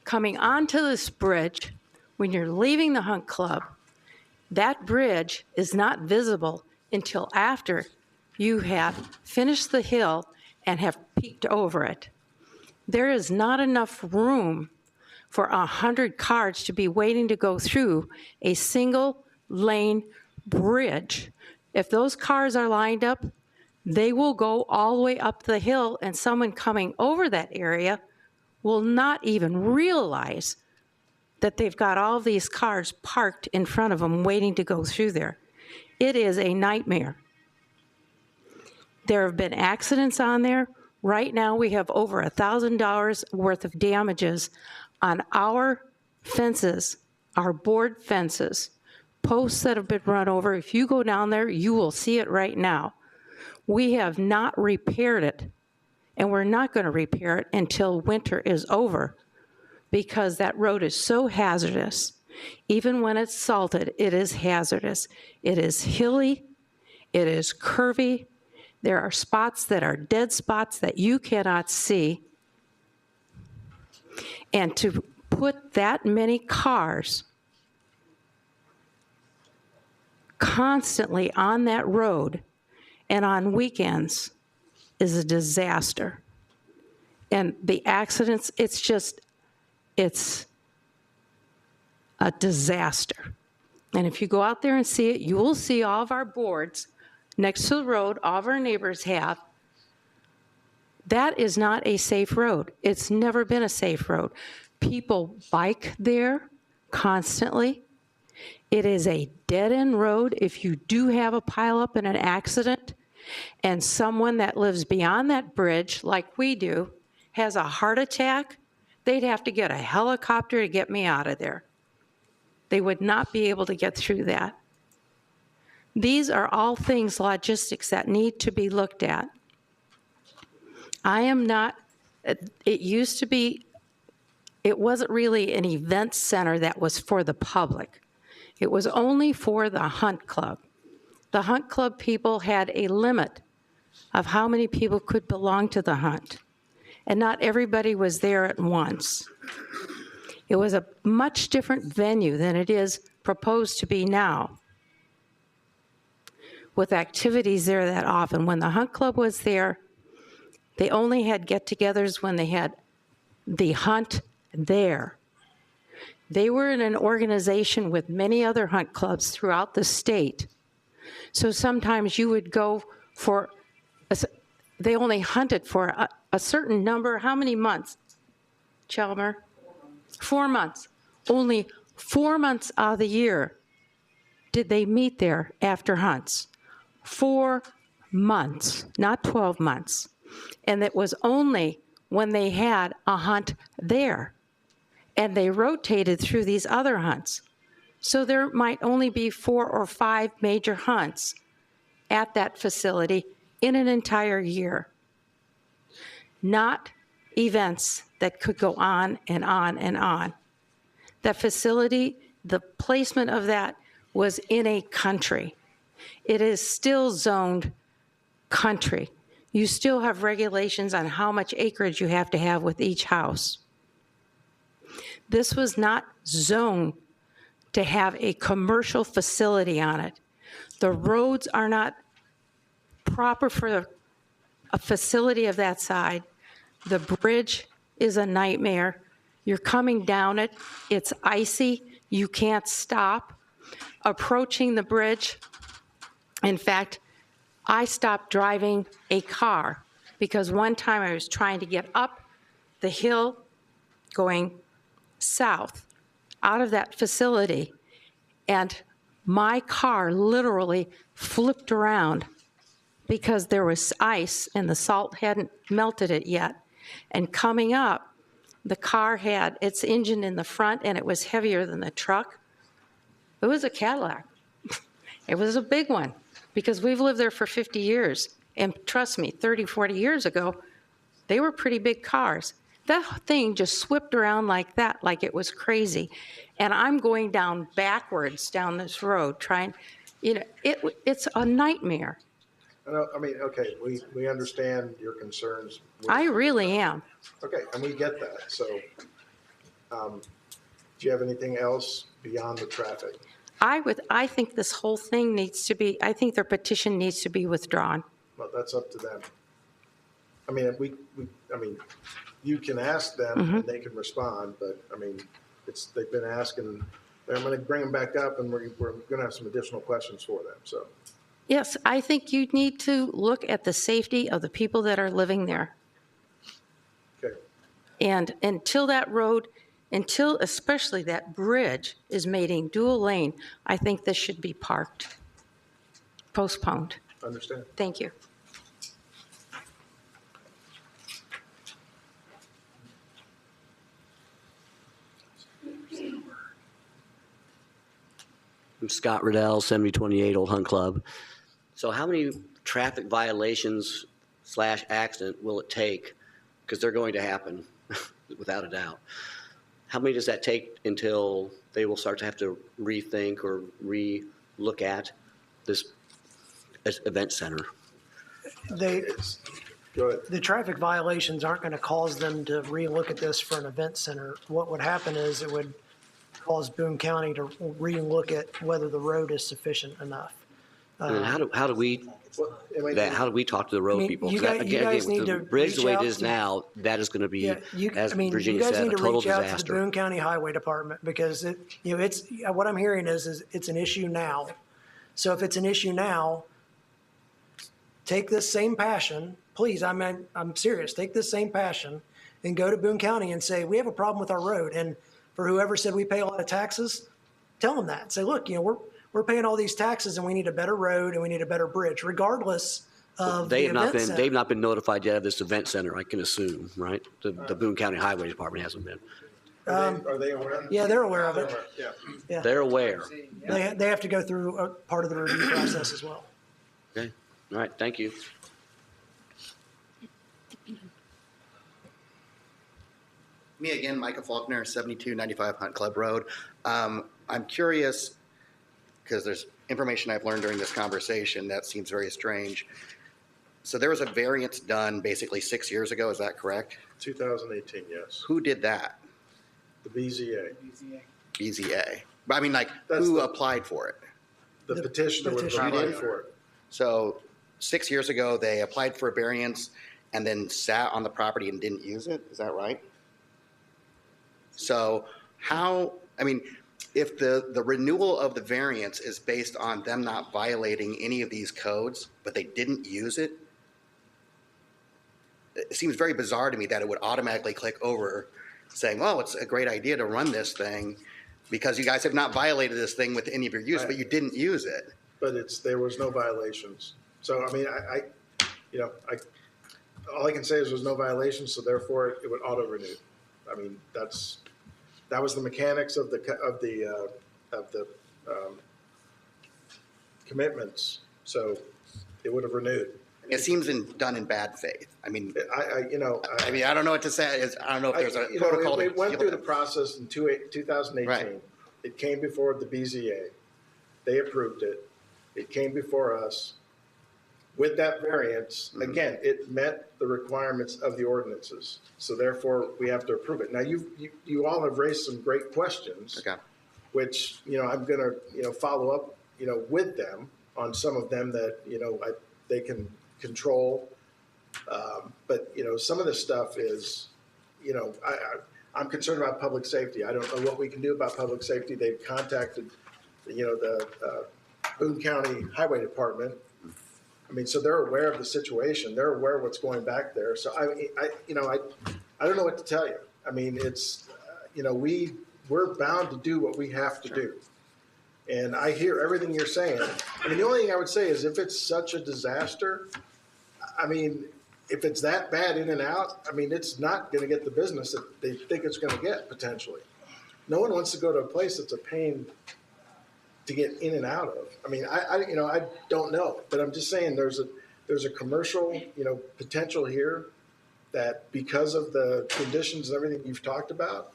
Coming onto this bridge, when you're leaving the Hunt Club, that bridge is not visible until after you have finished the hill and have peeked over it. There is not enough room for 100 cars to be waiting to go through a single lane bridge. If those cars are lined up, they will go all the way up the hill, and someone coming over that area will not even realize that they've got all these cars parked in front of them waiting to go through there. It is a nightmare. There have been accidents on there Right now, we have over $1,000 worth of damages on our fences, our board fences, posts that have been run over. If you go down there, you will see it right now. We have not repaired it, and we're not going to repair it until winter is over, because that road is so hazardous. Even when it's salted, it is hazardous. It is hilly, it is curvy. There are spots that are dead spots that you cannot see. And to put that many cars constantly on that road and on weekends is a disaster. And the accidents, it's a disaster. And if you go out there and see it, you will see all of our boards next to the road, all of our neighbors have. That is not a safe road. It's never been a safe road. People bike there constantly. It is a dead-end road. If you do have a pileup in an accident and someone that lives beyond that bridge, like we do, has a heart attack, they'd have to get a helicopter to get me out of there. They would not be able to get through that. These are all things, logistics, that need to be looked at. I am not, it used to be, it wasn't really an event center that was for the public. It was only for the hunt club. The hunt club people had a limit of how many people could belong to the hunt, and not everybody was there at once. It was a much different venue than it is proposed to be now, with activities there that often. When the hunt club was there, they only had get-togethers when they had the hunt there. They were in an organization with many other hunt clubs throughout the state. So sometimes you would go for, they only hunted for a certain number, how many months, Chalmer? 4 months. Only 4 months out of the year did they meet there after hunts. 4 months, not 12 months. And it was only when they had a hunt there. And they rotated through these other hunts. So there might only be 4 or 5 major hunts at that facility in an entire year. Not events that could go on and on and on. That facility, the placement of that was in a country. It is still zoned country. You still have regulations on how much acreage you have to have with each house. This was not zoned to have a commercial facility on it. The roads are not proper for a facility of that side. The bridge is a nightmare. You're coming down it, it's icy, you can't stop. Approaching the bridge, in fact, I stopped driving a car because one time I was trying to get up the hill going south out of that facility, and my car literally flipped around because there was ice and the salt hadn't melted it yet. And coming up, the car had its engine in the front and it was heavier than the truck. It was a Cadillac. It was a big one because we've lived there for 50 years. And trust me, 30, 40 years ago, they were pretty big cars. That thing just whipped around like that, like it was crazy. And I'm going down backwards down this road trying, it's a nightmare. I mean, okay, we understand your concerns. I really am. Okay, and we get that. So, do you have anything else beyond the traffic? I think this whole thing needs to be, I think their petition needs to be withdrawn. Well, that's up to them. I mean, you can ask them and they can respond, but I mean, they've been asking. I'm going to bring them back up, and we're going to have some additional questions for them. So. Yes, I think you need to look at the safety of the people that are living there. Okay. And until that road, until especially that bridge is made in dual lane, I think this should be parked, postponed. Understand. Thank you. Scott Riddell, 7028 Old Hunt Club. So how many traffic violations / accident will it take? Because they're going to happen, without a doubt. How many does that take until they will start to have to rethink or re-look at this event center? The traffic violations aren't going to cause them to relook at this for an event center. What would happen is it would cause Boone County to relook at whether the road is sufficient enough. And how do we talk to the road people? You 'Cause guys with need the to bridge the way reach it out is to- now, that is going to be, Yeah, as you Virginia guys said, need a to total reach out to the disaster. Boone County Highway Department because it's what I'm hearing is it's an issue now. So if it's an issue now, take this same passion, please. I'm serious. Take this same passion and go to Boone County and say we have a problem with our road. And for whoever said we pay a lot of taxes, tell them that. Say, look, we're paying all these taxes and we need a better road and we need a better bridge, regardless of They the have not event been. center. They've not been notified yet of this event center. I can assume, right? The Boone County Highway Department hasn't been. Are they aware? Yeah, they're aware of it. Yeah. They're aware. They have to go through a part of the review process as well. Okay. All right. Thank you. Me again, Micah Faulkner, 7295 Hunt Club Road. I'm curious, because there's information I've learned during this conversation that seems very strange. So there was a variance done basically 6 years ago, is that correct? 2018, yes. Who did that? The BZA. BZA. But I mean, like, who applied for it? The petitioner would You apply did? for it. So 6 years ago, they applied for a variance and then sat on the property and didn't use it, is that right? So how, I mean, if the renewal of the variance is based on them not violating any of these codes, but they didn't use it, it seems very bizarre to me that it would automatically click over saying, well, it's a great idea to run this thing because you guys have not violated this thing with any of your use, but you didn't use it. But there was no violations. So, I mean, all I can say is there's no violations, so therefore it would auto-renew. I mean, that was the mechanics of the commitments. So it would have renewed. It seems done in bad faith. I mean, I don't know what to say. I don't know if there's a protocol. It went through the process in 2018. Right. It came before the BZA. They approved it. It came before us. With that variance, again, it met the requirements of the ordinances. So therefore, we have to approve it. Now, you all have raised some great questions, which, I'm going to, follow up, with them on some of them that, they can control. But, some of this stuff is, I'm concerned about public safety. I don't know what we can do about public safety. They've contacted, the Boone County Highway Department. I mean, so they're aware of the situation. They're aware of what's going back there. So I don't know what to tell you. I mean, it's, we're bound to do what we have to do. And I hear everything you're saying. I mean, the only thing I would say is if it's such a disaster, I mean, if it's that bad in and out, I mean, it's not going to get the business that they think it's going to get potentially. No one wants to go to a place that's a pain to get in and out of. I mean, I don't know, but I'm just saying there's a commercial, potential here that because of the conditions and everything you've talked about,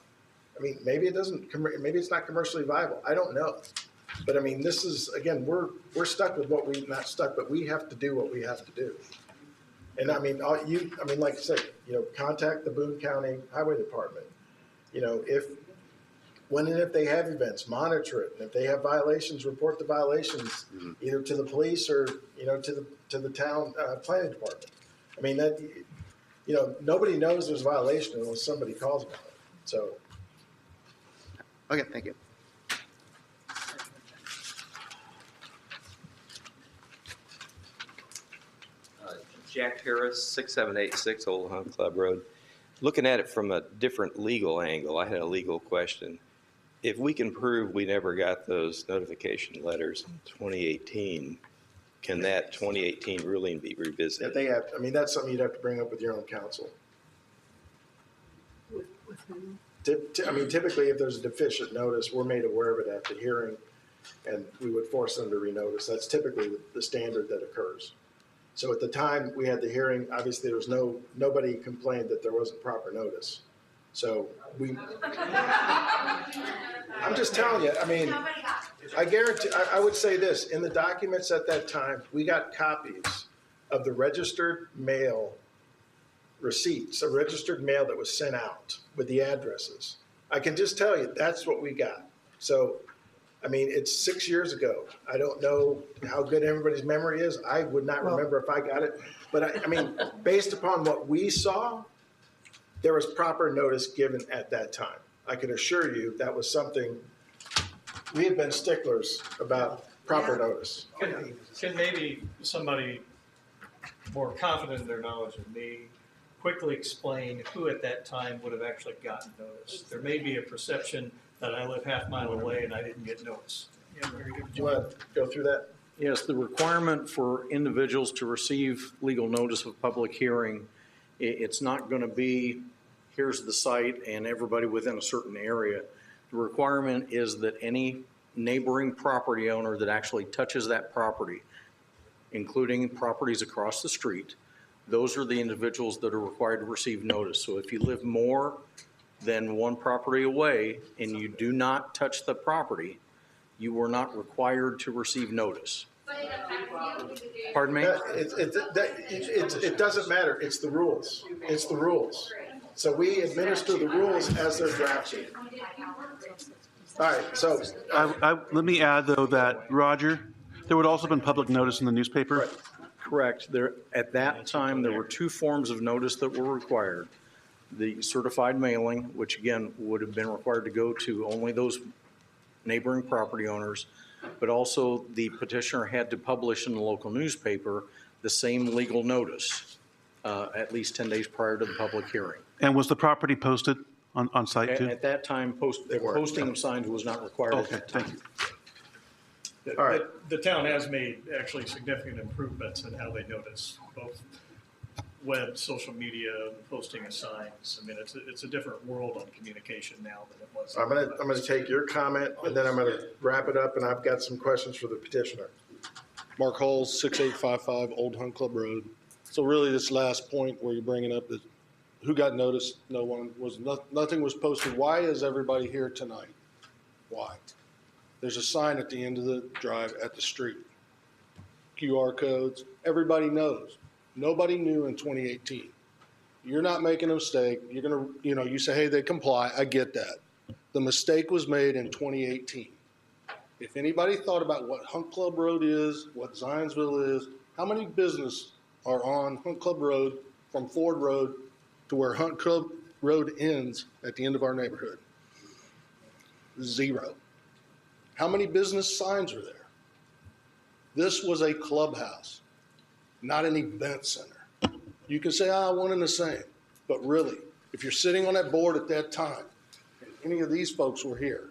I mean, maybe it's not commercially viable. I don't know. But I mean, this is, again, we're stuck with not stuck, but we have to do what we have to do. And I mean, like I said, contact the Boone County Highway Department. When and if they have events, monitor it. And if they have violations, report the violations either to the police or, to the town planning department. I mean, that, nobody knows there's a violation unless somebody calls about it. So. Okay, thank you. Jack Harris, 6786 Old Hunt Club Road. Looking at it from a different legal angle, I had a legal question. If we can prove we never got those notification letters in 2018, can that 2018 ruling be revisited? If they have, I mean, that's something you'd have to bring up with your own counsel. With whom? I mean, typically, if there's a deficient notice, we're made aware of it at the hearing. and we would force them to renotice. That's typically the standard that occurs. So at the time we had the hearing, obviously there was nobody complained that there wasn't proper notice. So I'm just telling you, I mean, I guarantee, I would say this, in the documents at that time, we got copies of the registered mail receipts, a registered mail that was sent out with the addresses. I can just tell you, that's what we got. So, I mean, it's 6 years ago. I don't know how good everybody's memory is. I would not remember if I got it. But I mean, based upon what we saw, there was proper notice given at that time. I can assure you that was something, we have been sticklers about proper notice. Can maybe somebody more confident in their knowledge of me quickly explain who at that time would have actually gotten notice? There may be a perception that I live half mile away and I didn't get notice. Yeah, very good. Do you want to go through that? Yes, the requirement for individuals to receive legal notice of public hearing, it's not going to be, here's the site and everybody within a certain area. The requirement is that any neighboring property owner that actually touches that property, including properties across the street, those are the individuals that are required to receive notice. So if you live more than one property away and you do not touch the property, you were not required to receive notice. Pardon me? It doesn't matter. It's the rules. It's the rules. So we administer the rules as they're drafted. All right, so. Let me add, though, that, Roger, there would also have been public notice in the newspaper. Right. Correct. At that time, there were two forms of notice that were required. The certified mailing, which again would have been required to go to only those neighboring property owners, but also the petitioner had to publish in the local newspaper the same legal notice at least 10 days prior to the public hearing. And was the property posted on site too? At that time, posting of signs was not required. Okay, thank you. All right. The town has made actually significant improvements in how they notice, both web, social media, posting of signs. I mean, it's a different world on communication now than it was. I'm gonna take your comment and then I'm gonna wrap it up, and I've got some questions for the petitioner. Mark Holes, 6855 Old Hunt Club Road. So really this last point where you're bringing up that who got noticed, no one was, nothing was posted. Why is everybody here tonight? Why? There's a sign at the end of the drive at the street. QR codes, everybody knows. Nobody knew in 2018. You're not making a mistake. You're gonna, you say, hey, they comply. I get that. The mistake was made in 2018. If anybody thought about what Hunt Club Road is, what Zionsville is, how many businesses are on Hunt Club Road from Ford Road to where Hunt Club Road ends at the end of our neighborhood? Zero. How many business signs are there? This was a clubhouse, not an event center. You can say, one and the same, but really, if you're sitting on that board at that time, and any of these folks were here,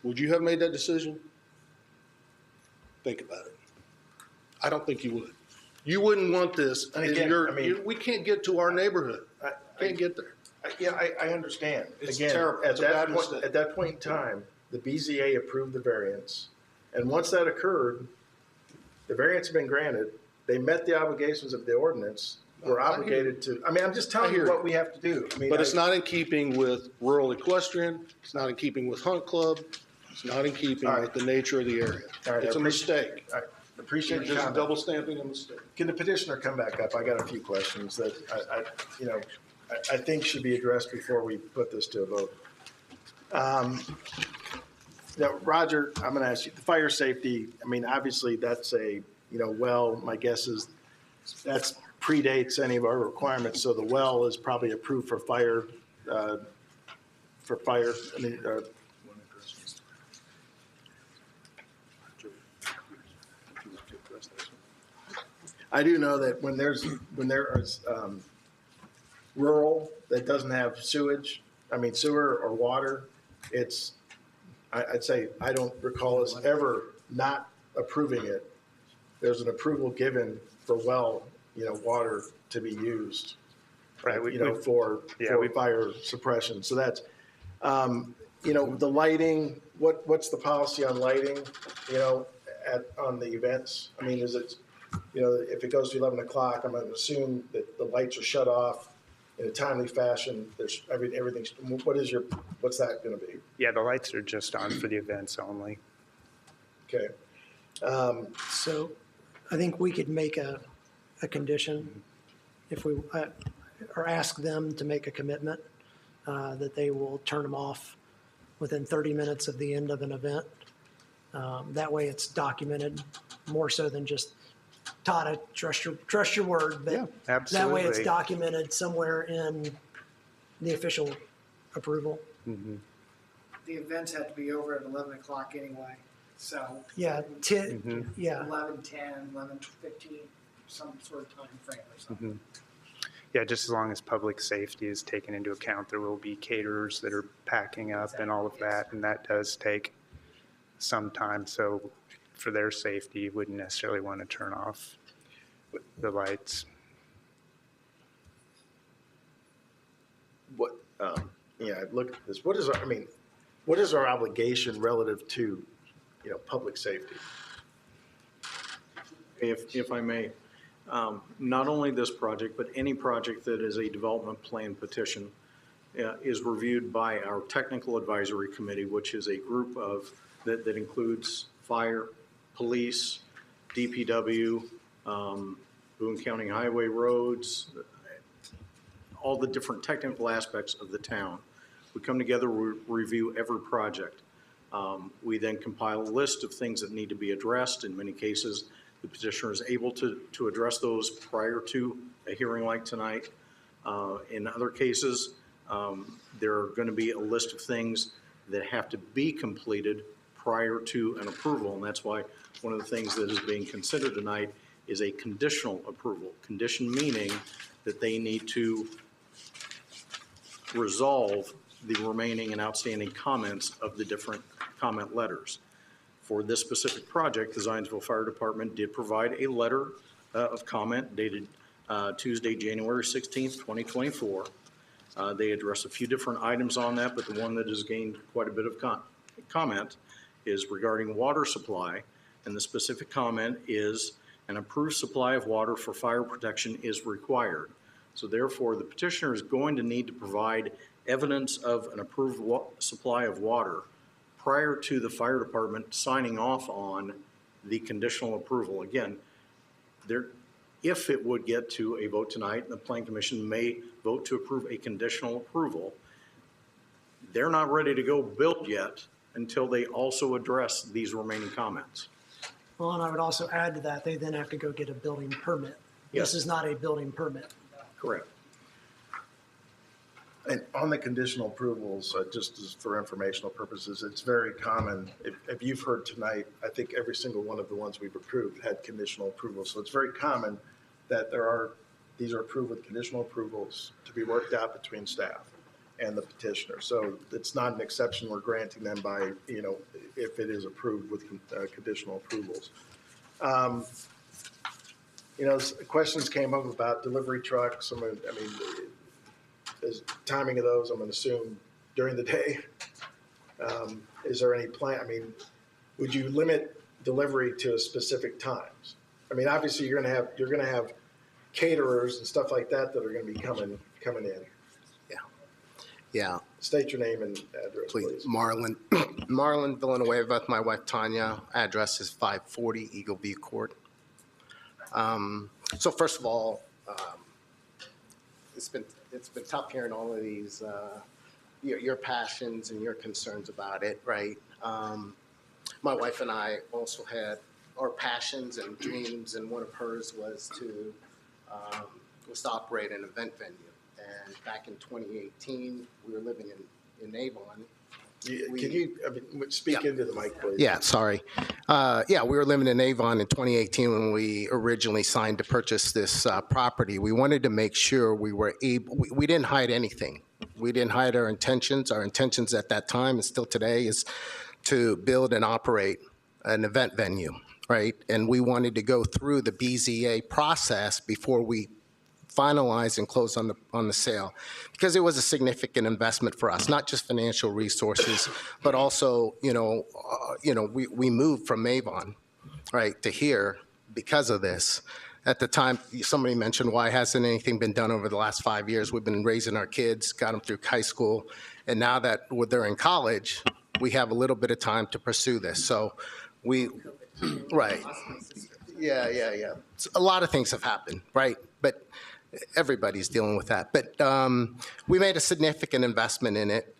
would you have made that decision? Think about it. I don't think you would. You wouldn't want this. And again, we can't get to our neighborhood. Can't get there. I understand. It's Again, terrible. At It's a bad that point, mistake. at that point in time, the BZA approved the variance. And once that occurred, the variance had been granted. They met the obligations of the ordinance. We're obligated to, I'm just telling you what we have to do. But it's not in keeping with rural equestrian. It's not in keeping with Hunt Club. It's not in keeping with the nature of the area. All right, It's a mistake. I appreciate You're your just comment. double stamping a mistake. Can the petitioner come back up? I got a few questions that I think should be addressed before we put this to a vote. Now, Roger, I'm going to ask you, the fire safety, obviously that's my guess is that's predates any of our requirements. So the well is probably approved for fire, I do know that when there is rural that doesn't have sewer or water, I'd say I don't recall us ever not approving it. There's an approval given for water to be used, right? For fire suppression. So that's, you know, the lighting, what's the policy on lighting, you know, on the events? I mean, is it, you know, if it goes to 11 o'clock, I'm going to assume that the lights are shut off in a timely fashion. There's everything's, what's that going to be? Yeah, the lights are just on for the events only. Okay. So I think we could make a condition if we, or ask them to make a commitment that they will turn them off within 30 minutes of the end of an event. That way it's documented more so than just, Todd, I trust your word, but Yeah, that way it's absolutely. documented somewhere in the official approval. Mm-hmm. The events have to be over at 11 o'clock anyway, so. Yeah, Mm-hmm. yeah. 11:10, 11:15, some sort of time frame or something. Mm-hmm. Yeah, just as long as public safety is taken into account, there will be caterers that are packing up and all of that, and that does take some time. So for their safety, you wouldn't necessarily want to turn off the lights. What, yeah, look at this. What is our obligation relative to, you know, public safety? If I may, not only this project, but any project that is a development plan petition is reviewed by our technical advisory committee, which is a group of, that includes fire, police, DPW, Boone County Highway Roads, all the different technical aspects of the town. We come together, we review every project. We then compile a list of things that need to be addressed. In many cases, the petitioner is able to address those prior to a hearing like tonight. In other cases, there are going to be a list of things that have to be completed prior to an approval, and that's why one of the things that is being considered tonight is a conditional approval. Condition meaning that they need to resolve the remaining and outstanding comments of the different comment letters. For this specific project, the Zionsville Fire Department did provide a letter of comment dated Tuesday, January 16th, 2024. They addressed a few different items on that, but the one that has gained quite a bit of comment is regarding water supply. And the specific comment is an approved supply of water for fire protection is required. So therefore, the petitioner is going to need to provide evidence of an approved supply of water prior to the fire department signing off on the conditional approval. Again, if it would get to a vote tonight, the Plan Commission may vote to approve a conditional approval. They're not ready to go build yet until they also address these remaining comments. Well, and I would also add to that, they then have to go get a building permit. Yes. This is not a building permit. Correct. And on the conditional approvals, just as for informational purposes, it's very common. If you've heard tonight, I think every single one of the ones we've approved had conditional approvals. So it's very common that these are approved with conditional approvals to be worked out between staff and the petitioner. So it's not an exception we're granting them by, you know, if it is approved with conditional approvals. You know, questions came up about delivery trucks. I mean, is timing of those, I'm going to assume during the day. Is there any plan? I mean, would you limit delivery to specific times? I mean, obviously you're going to have caterers and stuff like that that are going to be coming in. Yeah. State your name and address, please. Marlon Villanueva, my wife Tanya. Address is 540 Eagle View Court. So first of all, it's been tough hearing all of these your passions and your concerns about it, right? My wife and I also had our passions and dreams, and one of hers was to operate an event venue. And back in 2018, we were living in Avon. Can you speak into the mic, please? Yeah, sorry. We were living in Avon in 2018 when we originally signed to purchase this property. We wanted to make sure we were able, we didn't hide anything. We didn't hide our intentions. Our intentions at that time and still today is to build and operate an event venue, right? And we wanted to go through the BZA process before we finalize and close on the sale, because it was a significant investment for us, not just financial resources, but also, we moved from Avon, right, to here because of this. At the time, somebody mentioned, why hasn't anything been done over the last 5 years? We've been raising our kids, got them through high school, and now that they're in college, we have a little bit of time to pursue this. So right. Yeah. A lot of things have happened, right? But everybody's dealing with that. But we made a significant investment in it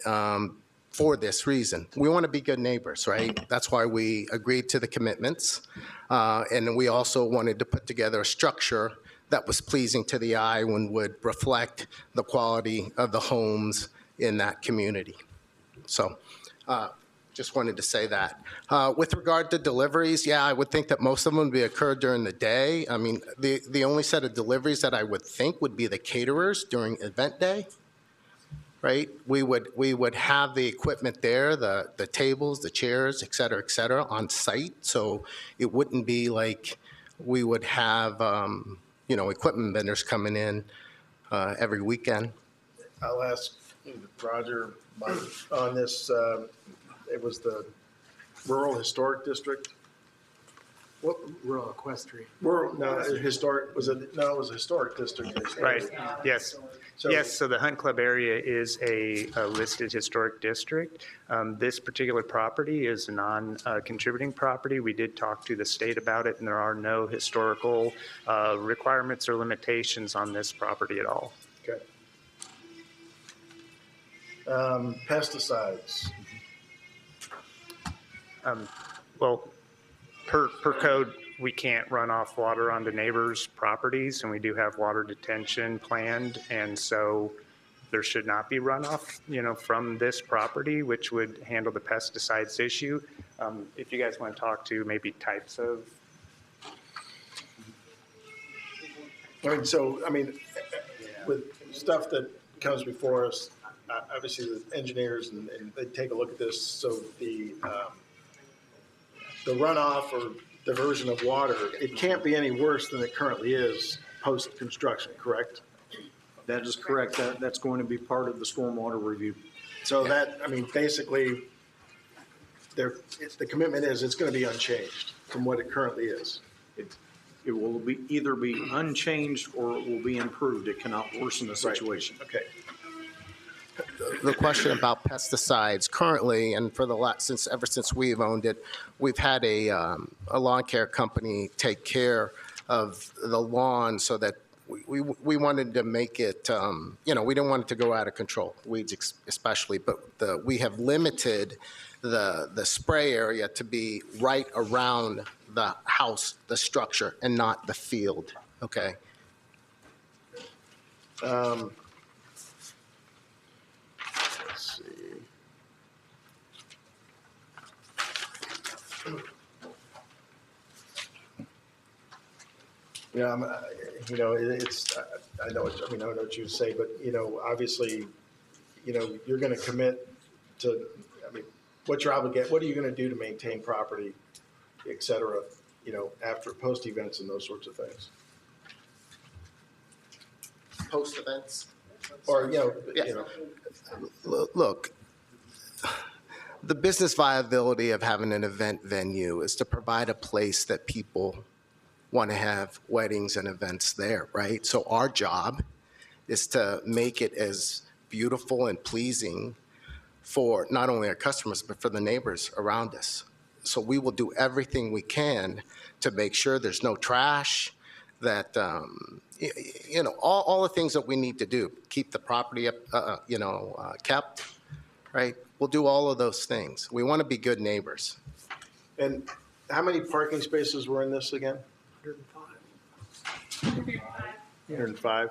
for this reason. We want to be good neighbors, right? That's why we agreed to the commitments. And we also wanted to put together a structure that was pleasing to the eye and would reflect the quality of the homes in that community. So just wanted to say that. With regard to deliveries, yeah, I would think that most of them would occur during the day. I mean, the only set of deliveries that I would think would be the caterers during event day, right? We would have the equipment there, the tables, the chairs, et cetera, on site. So it wouldn't be like we would have, equipment vendors coming in every weekend. I'll ask Roger on this. It was the Rural Historic District. What, rural equestrian? Historic, was it? No, it was a historic district. Right, yes. So- Yes, so the Hunt Club area is a listed historic district. This particular property is a non-contributing property. We did talk to the state about it, and there are no historical requirements or limitations on this property at all. Okay. Pesticides. Well, per code, we can't run off water onto neighbors' properties, and we do have water detention planned, and so there should not be runoff, from this property, which would handle the pesticides issue. If you guys want to talk to maybe types of. With stuff that comes before us, obviously the engineers and they take a look at this. So the runoff or diversion of water, it can't be any worse than it currently is post-construction, correct? That is correct. That's going to be part of the stormwater review. So basically, the commitment is it's going to be unchanged from what it currently is. It will either be unchanged or it will be improved. It cannot worsen the situation. Right. Okay. The question about pesticides currently, and for ever since we've owned it, we've had a lawn care company take care of the lawn so that we wanted to make it, we didn't want it to go out of control, weeds especially, but we have limited the spray area to be right around the house, the structure, and not the field, okay? Let's see. Yeah, it's, I know what you say, but, obviously, you're going to commit to, what's your obligation, what are you going to do to maintain property, et cetera, after post events and those sorts of things? Post events? Or, Look, the business viability of having an event venue is to provide a place that people want to have weddings and events there, right? So our job is to make it as beautiful and pleasing for not only our customers, but for the neighbors around us. So we will do everything we can to make sure there's no trash, that, all the things that we need to do, keep the property up, kept, right? We'll do all of those things. We want to be good neighbors. And how many parking spaces were in this again? 105.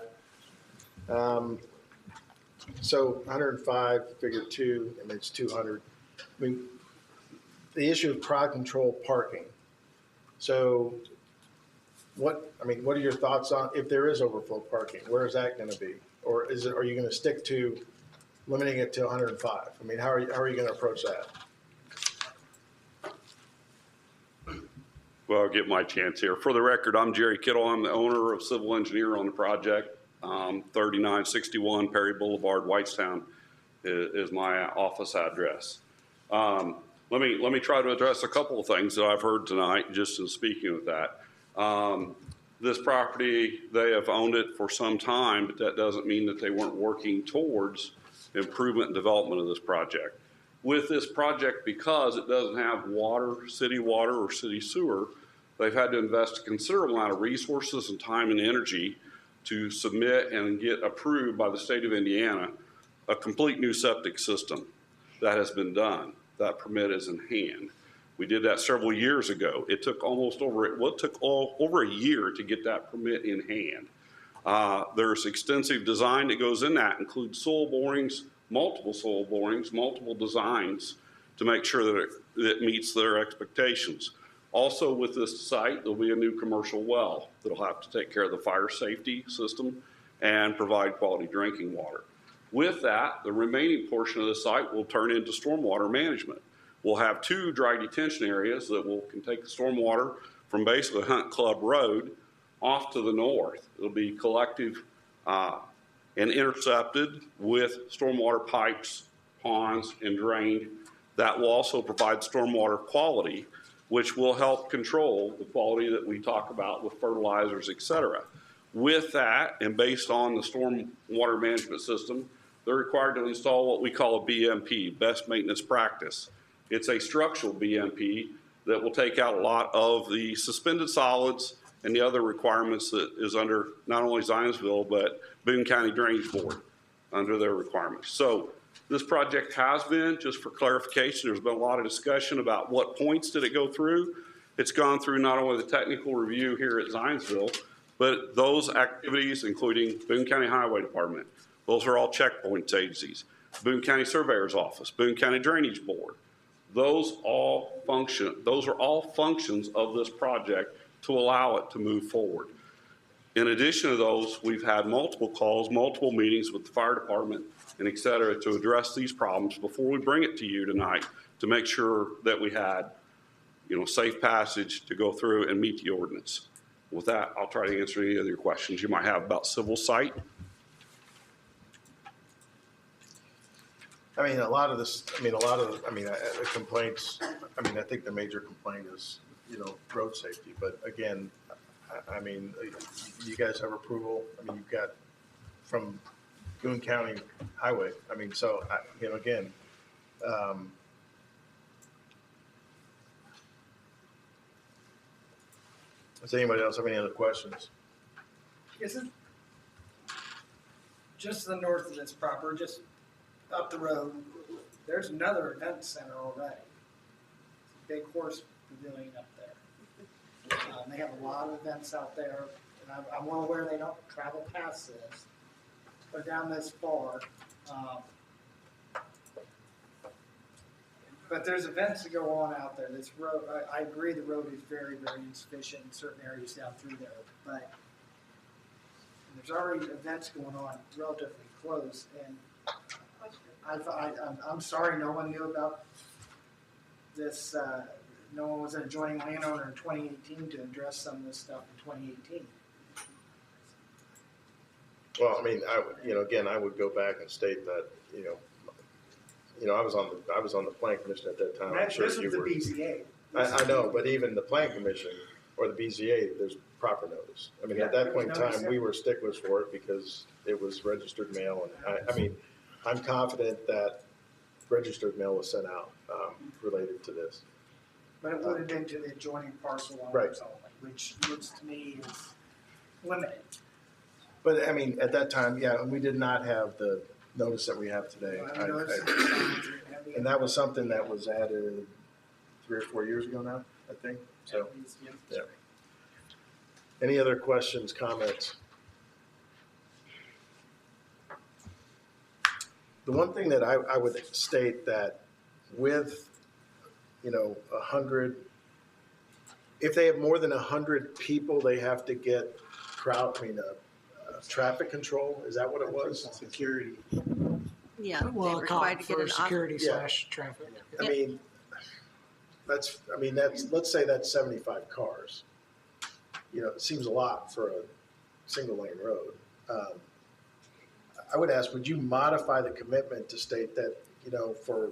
So 105, figure 2, and it's 200. The issue of crowd control parking. So what are your thoughts on if there is overflow parking? Where is that going to be? Or are you going to stick to limiting it to 105? How are you going to approach that? Well, I'll get my chance here. For the record, I'm Jerry Kittle. I'm the owner of Civil Engineer on the project. 3961 Perry Boulevard, Whitestown is my office address. Let me try to address a couple of things that I've heard tonight, just in speaking with that. This property, they have owned it for some time, but that doesn't mean that they weren't working towards improvement and development of this project. With this project, because it doesn't have water, city water or city sewer, they've had to invest a considerable amount of resources and time and energy to submit and get approved by the state of Indiana a complete new septic system. That has been done. That permit is in hand. We did that several years ago. It took over a year to get that permit in hand. There's extensive design that goes in that, includes soil borings, multiple designs to make sure that it meets their expectations. Also with this site, there'll be a new commercial well that'll have to take care of the fire safety system and provide quality drinking water. With that, the remaining portion of the site will turn into stormwater management. We'll have 2 dry detention areas that can take the stormwater from basically Hunt Club Road off to the north. It'll be collective and intercepted with stormwater pipes, ponds, and drained. That will also provide stormwater quality, which will help control the quality that we talk about with fertilizers, et cetera. With that, and based on the stormwater management system, they're required to install what we call a BMP, best maintenance practice. It's a structural BMP that will take out a lot of the suspended solids and the other requirements that is under not only Zionsville, but Boone County Drainage Board under their requirements. So this project has been, just for clarification, there's been a lot of discussion about what points did it go through. It's gone through not only the technical review here at Zionsville, but those activities, including Boone County Highway Department. Those are all checkpoints agencies. Boone County Surveyor's Office, Boone County Drainage Board. Those are all functions of this project to allow it to move forward. In addition to those, we've had multiple calls, multiple meetings with the fire department and et cetera to address these problems before we bring it to you tonight to make sure that we had, safe passage to go through and meet the ordinance. With that, I'll try to answer any other questions you might have about civil site. I mean, the complaints, I think the major complaint is, road safety. But again, you guys have approval. You've got from Boone County Highway. Again, does anybody else have any other questions? Isn't just to the north of this property, just up the road, there's another event center already. It's a big horse pavilion up there. They have a lot of events out there, and I'm well aware they don't travel past this, but down this far. But there's events that go on out there. This road, I agree, the road is very, very insufficient in certain areas down through there, but there's already events going on relatively close, and I'm sorry no one knew about this. No one was an adjoining landowner in 2018 to address some of this stuff in 2018. Well, I would go back and state that, I was on the plan commission at that time. This was the BZA. I know, but even the plan commission or the BZA, there's proper notice. At that point in time, we were sticklers for it because it was registered mail, and I'm confident that registered mail was sent out related to this. But it would have been to the adjoining parcel owners only, which looks to me is limited. But at that time, we did not have the notice that we have today. And that was something that was added 3 or 4 years ago now, I think. So, yeah. Any other questions, comments? The one thing that I would state that with, 100, if they have more than 100 people, they have to get traffic control. Is that what it was? Security. Yeah, Well, they're required to get an security / traffic. Let's say that's 75 cars. It seems a lot for a single lane road. I would ask, would you modify the commitment to state that, you know, for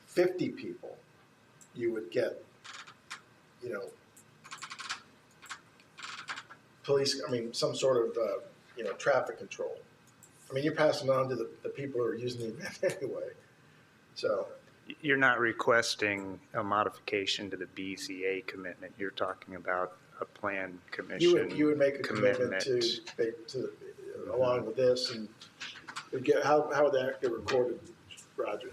50 people, you would get, you know, police, I mean, some sort of, you know, traffic control. I mean, you're passing on to the people who are using the event anyway. So You're not requesting a modification to the BZA commitment. You're talking about a plan commission. you would make a commitment to along with this, and would get, how would that get recorded, Roger?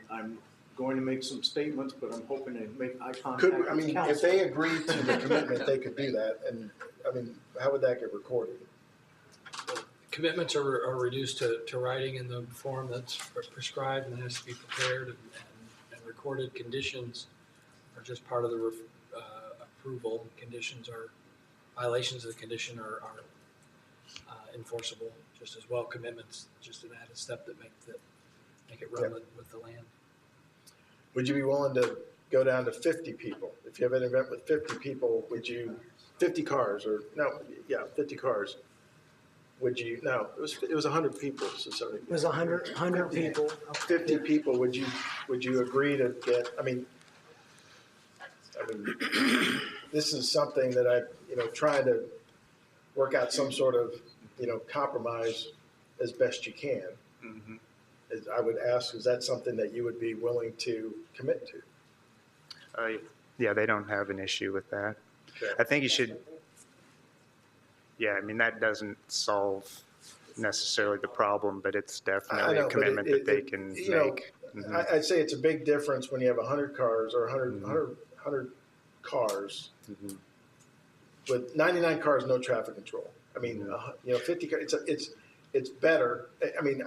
I'm going to make some statements, but I'm hoping to make eye contact Could, with I mean, if council. they agreed to the commitment, they could do that, and, I mean, how would that get recorded? Commitments are reduced to writing in the form that's prescribed and has to be prepared, and recorded conditions are just part of the approval. Conditions are, violations of the condition are enforceable just as well. Commitments, just an added step that make it run with the land. Would you be willing to go down to 50 people? If you have an event with 50 people, would you, 50 cars, or, no, yeah, 50 cars, would you, no, it was 100 people, so sorry. It was 100 people. 50 people, would you agree to get, I mean, this is something that I, you know, trying to work out some sort of, you know, compromise as best you can. Mm-hmm. I would ask, is that something that you would be willing to commit to? Yeah, they don't have an issue with that. Okay. I think you should, yeah, I mean, that doesn't solve necessarily the problem, but it's definitely a commitment that they can make. Mm-hmm. I'd say it's a big difference when you have 100 cars or 100 cars with 99 cars, no traffic control. I mean, you know, 50 cars, it's better. I mean,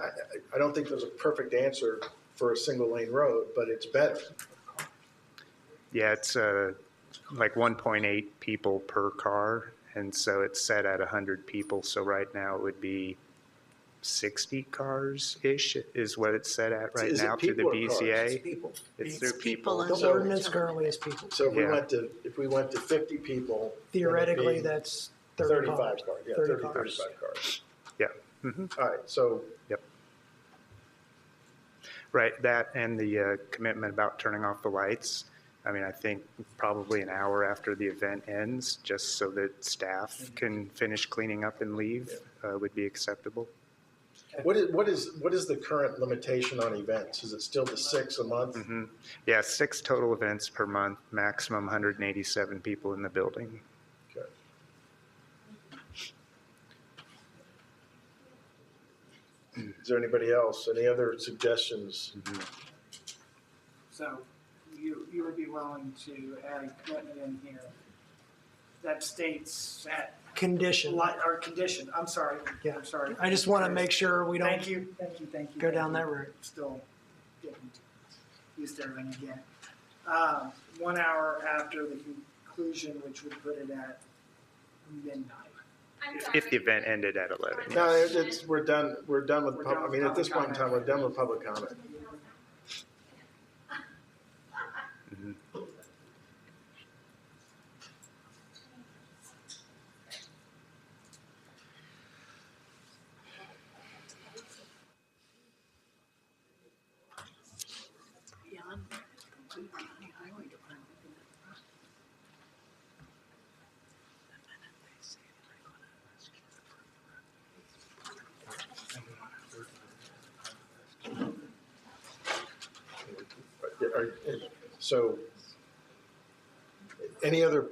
I don't think there's a perfect answer for a single lane road, but it's better. Yeah, it's like 1.8 people per car, and so it's set at 100 people. So right now it would be 60 cars-ish is what it's set at right now through the BCA. It's people. It's through people. The ordinance currently is people. So if we went to 50 people, theoretically, that's 35 cars. cars. Yeah, 30 35 cars. cars. Yeah. Mm-hmm. All right, so. Yep. Right, that and the commitment about turning off the lights. I mean, I think probably an hour after the event ends, just so that staff can finish cleaning up and leave, would be acceptable. What is the current limitation on events? Is it still the 6 a month? Mm-hmm. Yeah, 6 total events per month, maximum 187 people in the building. Okay. Is there anybody else? Any other suggestions? Mm-hmm. So you would be willing to add a commitment in here that states that Condition. Or condition, I'm sorry. Yeah. I'm sorry. I just want to make sure we don't. Thank you. Go down that route. Still getting used to everything again. 1 hour after the conclusion, which would put it at midnight. If the event ended at 11. No, we're done with, I mean, at this point in time, we're done with public comment. Mm-hmm. So, any other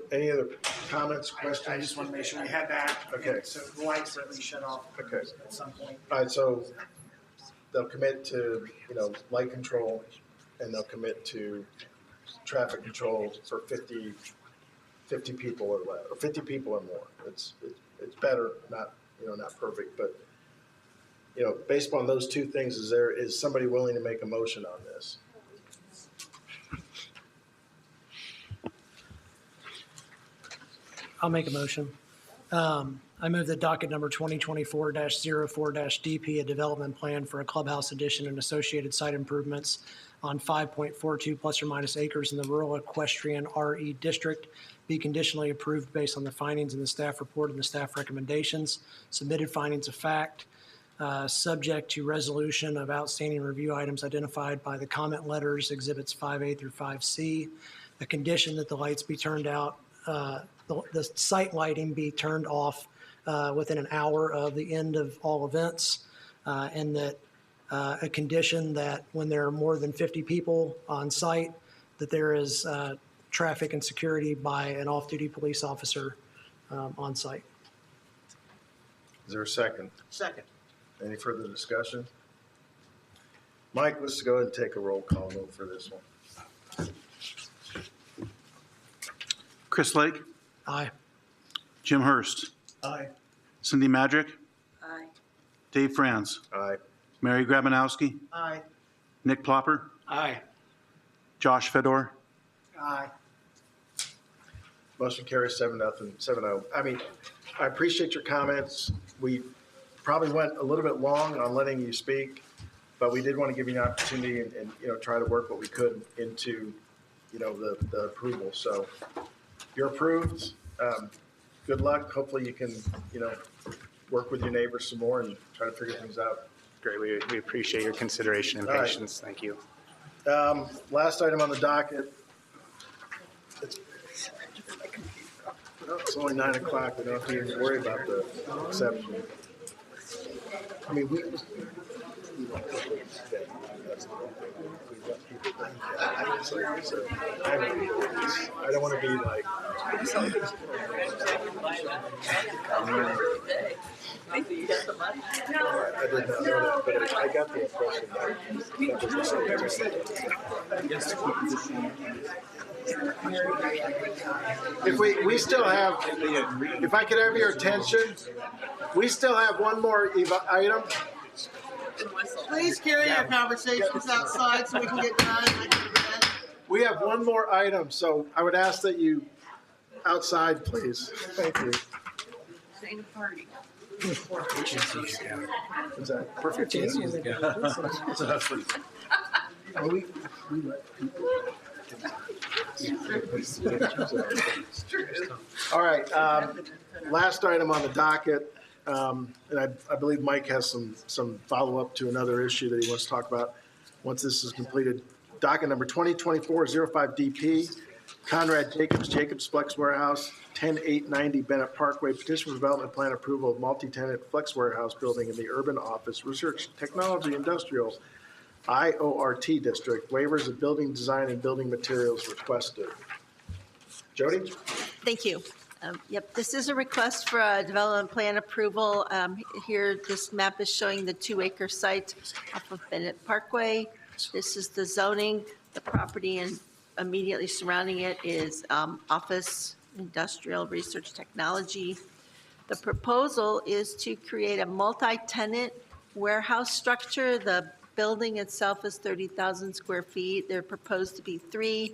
comments, questions? I just want to make sure we had that. Okay. So the lights are at least shut off Okay. at some point. All right, so they'll commit to, you know, light control, and they'll commit to traffic control for 50 people or less, or 50 people or more. It's better, not perfect, but, you know, based upon those two things, is somebody willing to make a motion on this? I'll make a motion. I move that docket number 2024-04-DP, a development plan for a clubhouse addition and associated site improvements on 5.42 plus or minus acres in the rural equestrian RE district, be conditionally approved based on the findings in the staff report and the staff recommendations, submitted findings of fact, subject to resolution of outstanding review items identified by the comment letters, exhibits 5A through 5C, a condition that the lights be turned out, the site lighting be turned off within an hour of the end of all events, and that a condition that when there are more than 50 people on site, that there is traffic and security by an off-duty police officer on site. Is there a second? Second. Any further discussion? Mike, let's go ahead and take a roll call vote for this one. Chris Lake, Aye. Jim Hurst, Aye. Cindy Madrick, Aye. Dave Franz, Aye. Mary Grabanowski, Aye. Nick Plopper, Aye. Josh Fedor. Aye. Motion carries 7-0. I mean, I appreciate your comments. We probably went a little bit long on letting you speak, but we did want to give you an opportunity and try to work what we could into, the approval. So you're approved. Good luck. Hopefully you can, work with your neighbors some more and try to figure things out. Great, we appreciate your consideration and All right. patience. Thank you. Last item on the docket. It's only 9 o'clock. We don't have to even worry about the exception. I mean, we don't I don't want to be like. You got the money? I did not know that, but I got the impression that was If we still have, if I could have your attention, we still have one more item. Please carry your conversations outside so we can get done. We have one more item, so I would ask that you outside, please. Thank you. Same party. Is that Perfect. All right. Last item on the docket, and I believe Mike has some follow-up to another issue that he wants to talk about once this is completed. Docket number 2024-05DP, Conrad Jacobs Flex Warehouse, 10890 Bennett Parkway, petition for development plan approval of multi-tenant flex warehouse building in the Urban Office Research Technology Industrial IORT District. Waivers of building design and building materials requested. Jody? Thank you. Yep, this is a request for a development plan approval. Here, this map is showing the 2-acre site off of Bennett Parkway. This is the zoning. The property and immediately surrounding it is office, industrial, research technology. The proposal is to create a multi-tenant warehouse structure. The building itself is 30,000 square feet. They're proposed to be 3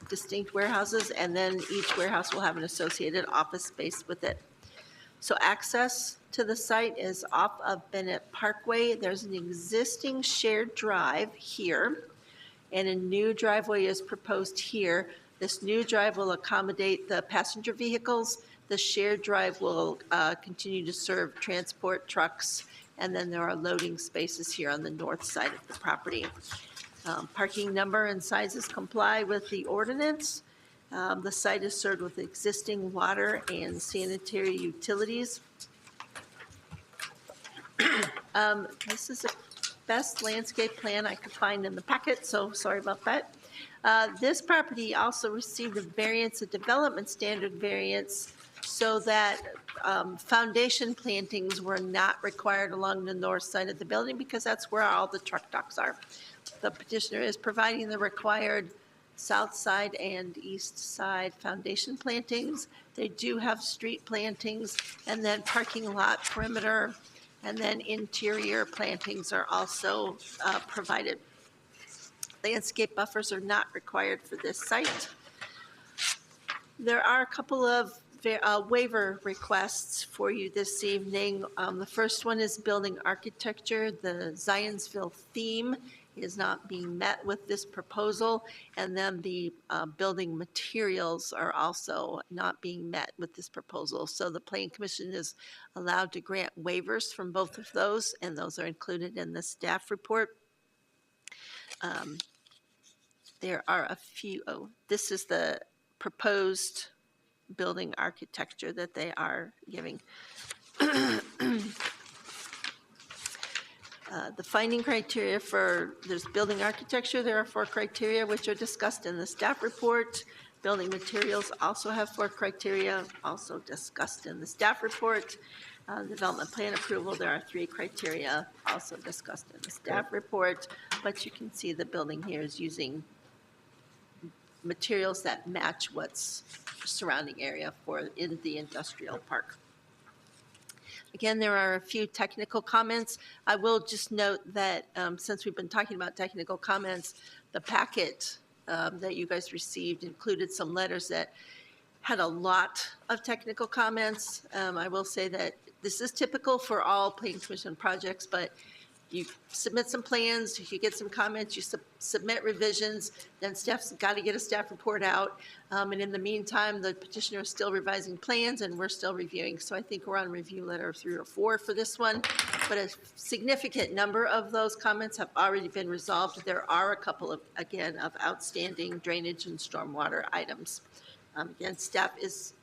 distinct warehouses, and then each warehouse will have an associated office space with it. So access to the site is off of Bennett Parkway. There's an existing shared drive here, and a new driveway is proposed here. This new drive will accommodate the passenger vehicles. The shared drive will continue to serve transport trucks, and then there are loading spaces here on the north side of the property. Parking number and sizes comply with the ordinance. The site is served with existing water and sanitary utilities. This is the best landscape plan I could find in the packet, so sorry about that. This property also received a variance, a development standard variance, so that foundation plantings were not required along the north side of the building because that's where all the truck docks are. The petitioner is providing the required south side and east side foundation plantings. They do have street plantings, and then parking lot perimeter, and then interior plantings are also provided. Landscape buffers are not required for this site. There are a couple of waiver requests for you this evening. The first one is building architecture. The Zionsville theme is not being met with this proposal. And then the building materials are also not being met with this proposal. So the Planning Commission is allowed to grant waivers from both of those, and those are included in the staff report. There are a few, this is the proposed building architecture that they are giving. The finding criteria for, there's building architecture, there are 4 criteria which are discussed in the staff report. Building materials also have 4 criteria, also discussed in the staff report. Development plan approval, there are 3 criteria, also discussed in the staff report. But you can see the building here is using materials that match what's surrounding area for in the industrial park. Again, there are a few technical comments. I will just note that since we've been talking about technical comments, the packet that you guys received included some letters that had a lot of technical comments. I will say that this is typical for all Planning Commission projects, but you submit some plans, you get some comments, you submit revisions, then staff's got to get a staff report out. And in the meantime, the petitioner is still revising plans and we're still reviewing. So I think we're on review letter 3 or 4 for this one. But a significant number of those comments have already been resolved. There are a couple of, again, of outstanding drainage and stormwater items. Again, staff is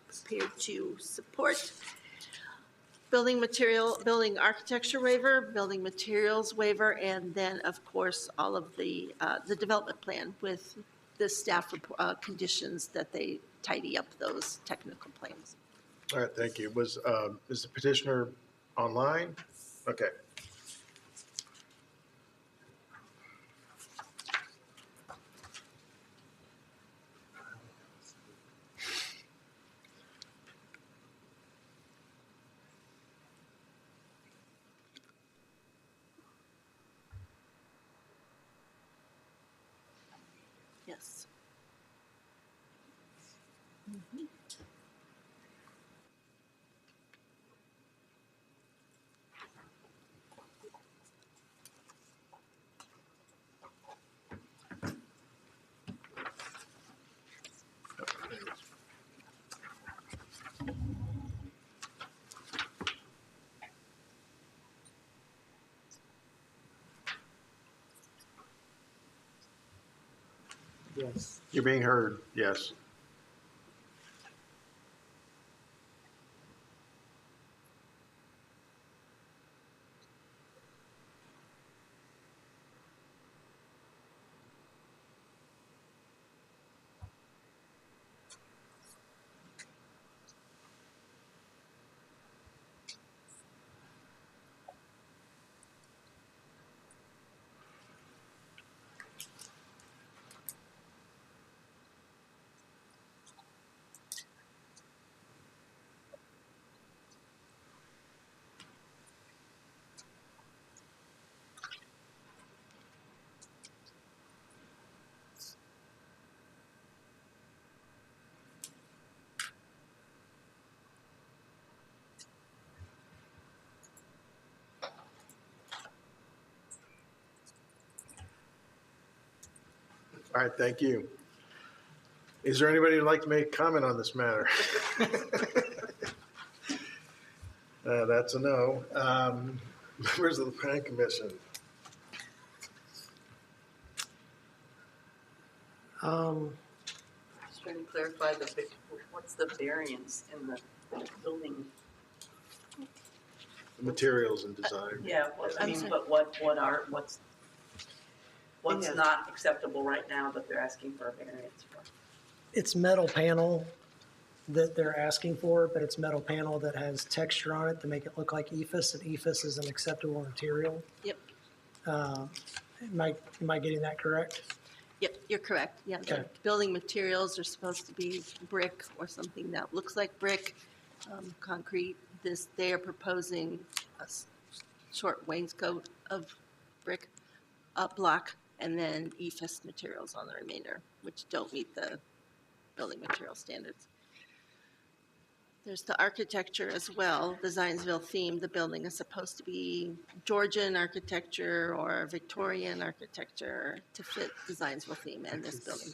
prepared to support building architecture waiver, building materials waiver, and then, of course, all of the development plan with the staff conditions that they tidy up those technical plans. All right, thank you. Is the petitioner online? Okay. Yes. Yes. You're being heard, yes. All right, thank you. Is there anybody who'd like to make a comment on this matter? That's a no. Members of the Planning Commission. Just trying to clarify what's the variance in the building? Materials and design. Yeah, but what's not acceptable right now that they're asking for a variance for? It's metal panel that they're asking for, but it's metal panel that has texture on it to make it look like EFS, and EFS is an acceptable material. Yep. Am I getting that correct? Yep, you're correct. Yeah, the Okay. building materials are supposed to be brick or something that looks like brick, concrete. They are proposing a short wainscot of brick block, and then EFS materials on the remainder, which don't meet the building material standards. There's the architecture as well, the Zionsville theme. The building is supposed to be Georgian architecture or Victorian architecture to fit the Zionsville theme and this building.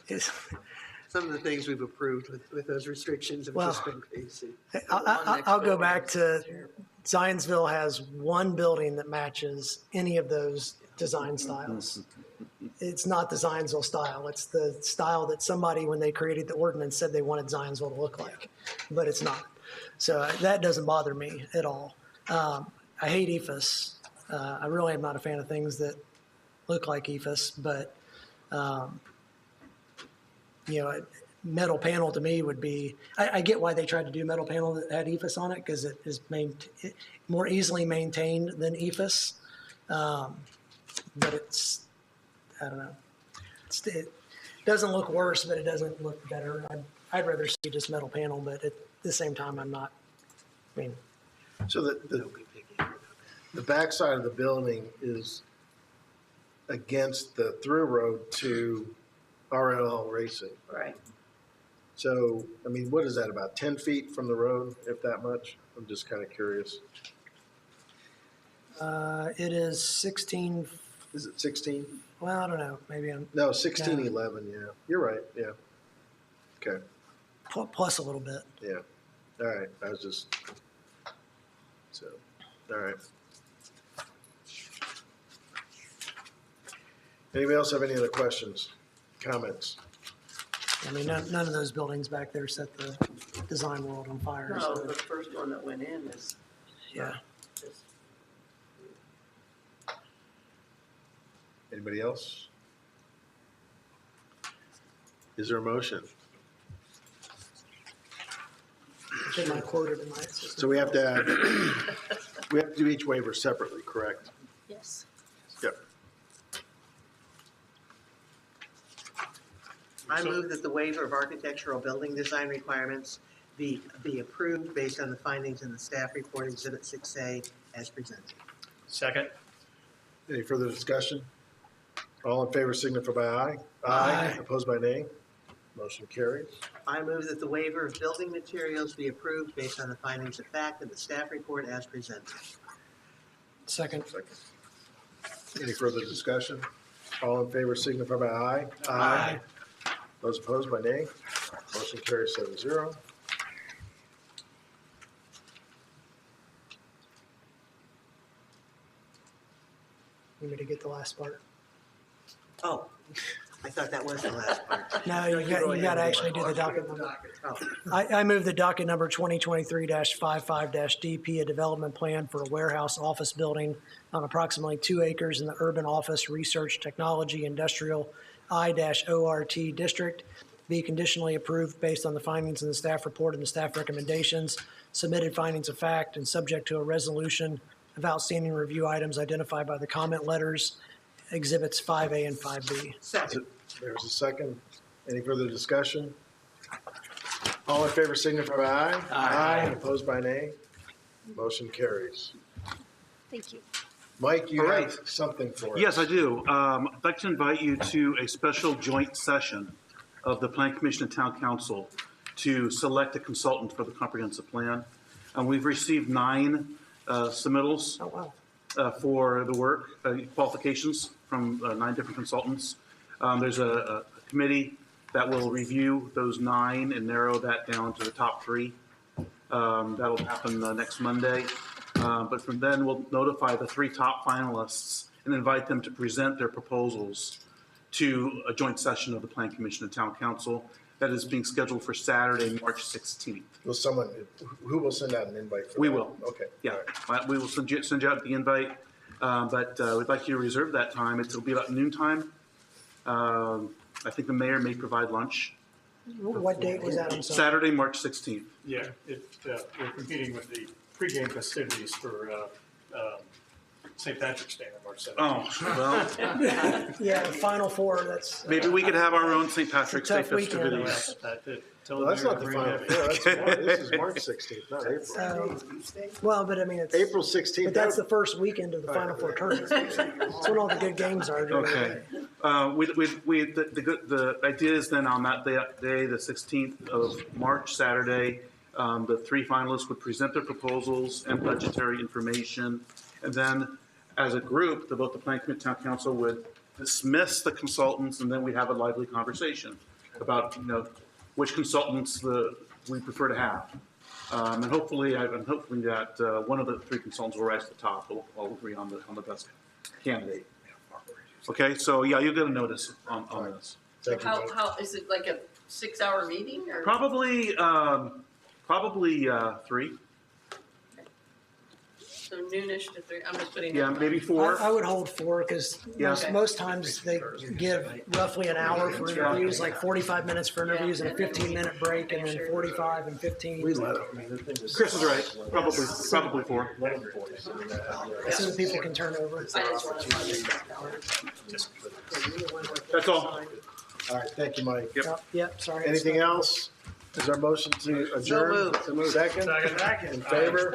Some of the things we've approved with those restrictions have just been crazy. I'll go back to Zionsville has one building that matches any of those design styles. It's not the Zionsville style. It's the style that somebody, when they created the ordinance, said they wanted Zionsville to look like, but it's not. So that doesn't bother me at all. I hate EFS. I really am not a fan of things that look like EFS, but metal panel to me would be, I get why they tried to do metal panel that had EFS on it, because it is more easily maintained than EFS. But it's, I don't know. It doesn't look worse, but it doesn't look better. I'd rather see just metal panel, but at the same time, I'm not, So the backside of the building is against the through road to RLL Racing. Right. So, what is that, about 10 feet from the road, if that much? I'm just kind of curious. it is 16. Is it 16? Well, I don't know. Maybe I'm. No, 1611, yeah. You're right, yeah. Okay, Plus a little bit. yeah. All right, I was just, so, all right. Anybody else have any other questions, comments? None of those buildings back there set the design world on fire. No, So, the first one that went in is. yeah. Anybody else? Is there a motion? Get my quoted in my system. So we have to add, we have to do each waiver separately, correct? Yes. Yep. I move that the waiver of architectural building design requirements be approved based on the findings in the staff report Exhibit 6A as presented. Second. Any further discussion? All in favor signify by aye. Aye. Opposed by nay? Motion carries. I move that the waiver of building materials be approved based on the findings of fact in the staff report as presented. Second. Any further discussion? All in favor signify by aye. Aye. Those opposed by nay? Motion carries 7-0. You want me to get the last part? Oh, I thought that was the last part. No, you got to actually do the docket number. Oh. I move the docket number 2023-55-DP, a development plan for a warehouse office building on approximately 2 acres in the urban office research technology industrial I-ORT district, be conditionally approved based on the findings in the staff report and the staff recommendations, submitted findings of fact, and subject to a resolution of outstanding review items identified by the comment letters, exhibits 5A and 5B. Second. There's a second. Any further discussion? All in favor signify by aye. Aye. Opposed by nay? Motion carries. Thank you. Mike, you All have right. something for us. Yes, I do. I'd like to invite you to a special joint session of the Plan Commission and Town Council to select a consultant for the comprehensive plan. We've received 9 submittals for the work, qualifications from 9 different consultants. There's a committee that will review those 9 and narrow that down to the top 3. That'll happen next Monday. But from then, we'll notify the 3 top finalists and invite them to present their proposals to a joint session of the Plan Commission and Town Council that is being scheduled for Saturday, March 16th. Will someone, who will send out an invite for that? We will. Okay. Yeah, we will send you out the invite, but we'd like you to reserve that time. It'll be about noontime. I think the mayor may provide lunch. What date was that? I'm sorry. Saturday, March 16th. Yeah, we're competing with the pregame festivities for St. Patrick's Day on March 7th. Oh, well. Yeah, the Final Four, that's. Maybe we could have our own St. Patrick's Day Tough weekend. festivities. Well, that's not the final four. This is March 16th, not April. Well, but it's. April 16th. But that's the first weekend of the Final Four tournament. That's when all the good games are. during the Okay. day. The idea is then on that day, the 16th of March, Saturday, The 3 finalists would present their proposals and budgetary information. And then as a group, both the Plan Commission and Town Council would dismiss the consultants, and then we have a lively conversation about, which consultants we prefer to have. And hopefully, I'm hoping that one of the 3 consultants will rise to the top. We'll all agree on the best candidate. Okay, so yeah, you'll get a notice on this. So how, is it like a 6-hour meeting or? Probably 3. So noonish to 3, I'm just putting. Yeah, maybe 4. I would hold 4 because Yeah. most times they give roughly an hour for interviews, like 45 minutes for interviews and a 15-minute break, and then 45 and 15. Chris is right. Probably 4. See what people can turn over. That's all. All right, thank you, Mike. Yep, sorry. Anything else? Is our motion to adjourn? Second? In favor?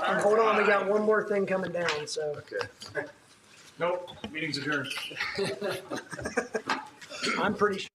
And hold on, we got one more thing coming down, so. Okay. Nope, meeting's adjourned. I'm pretty sure.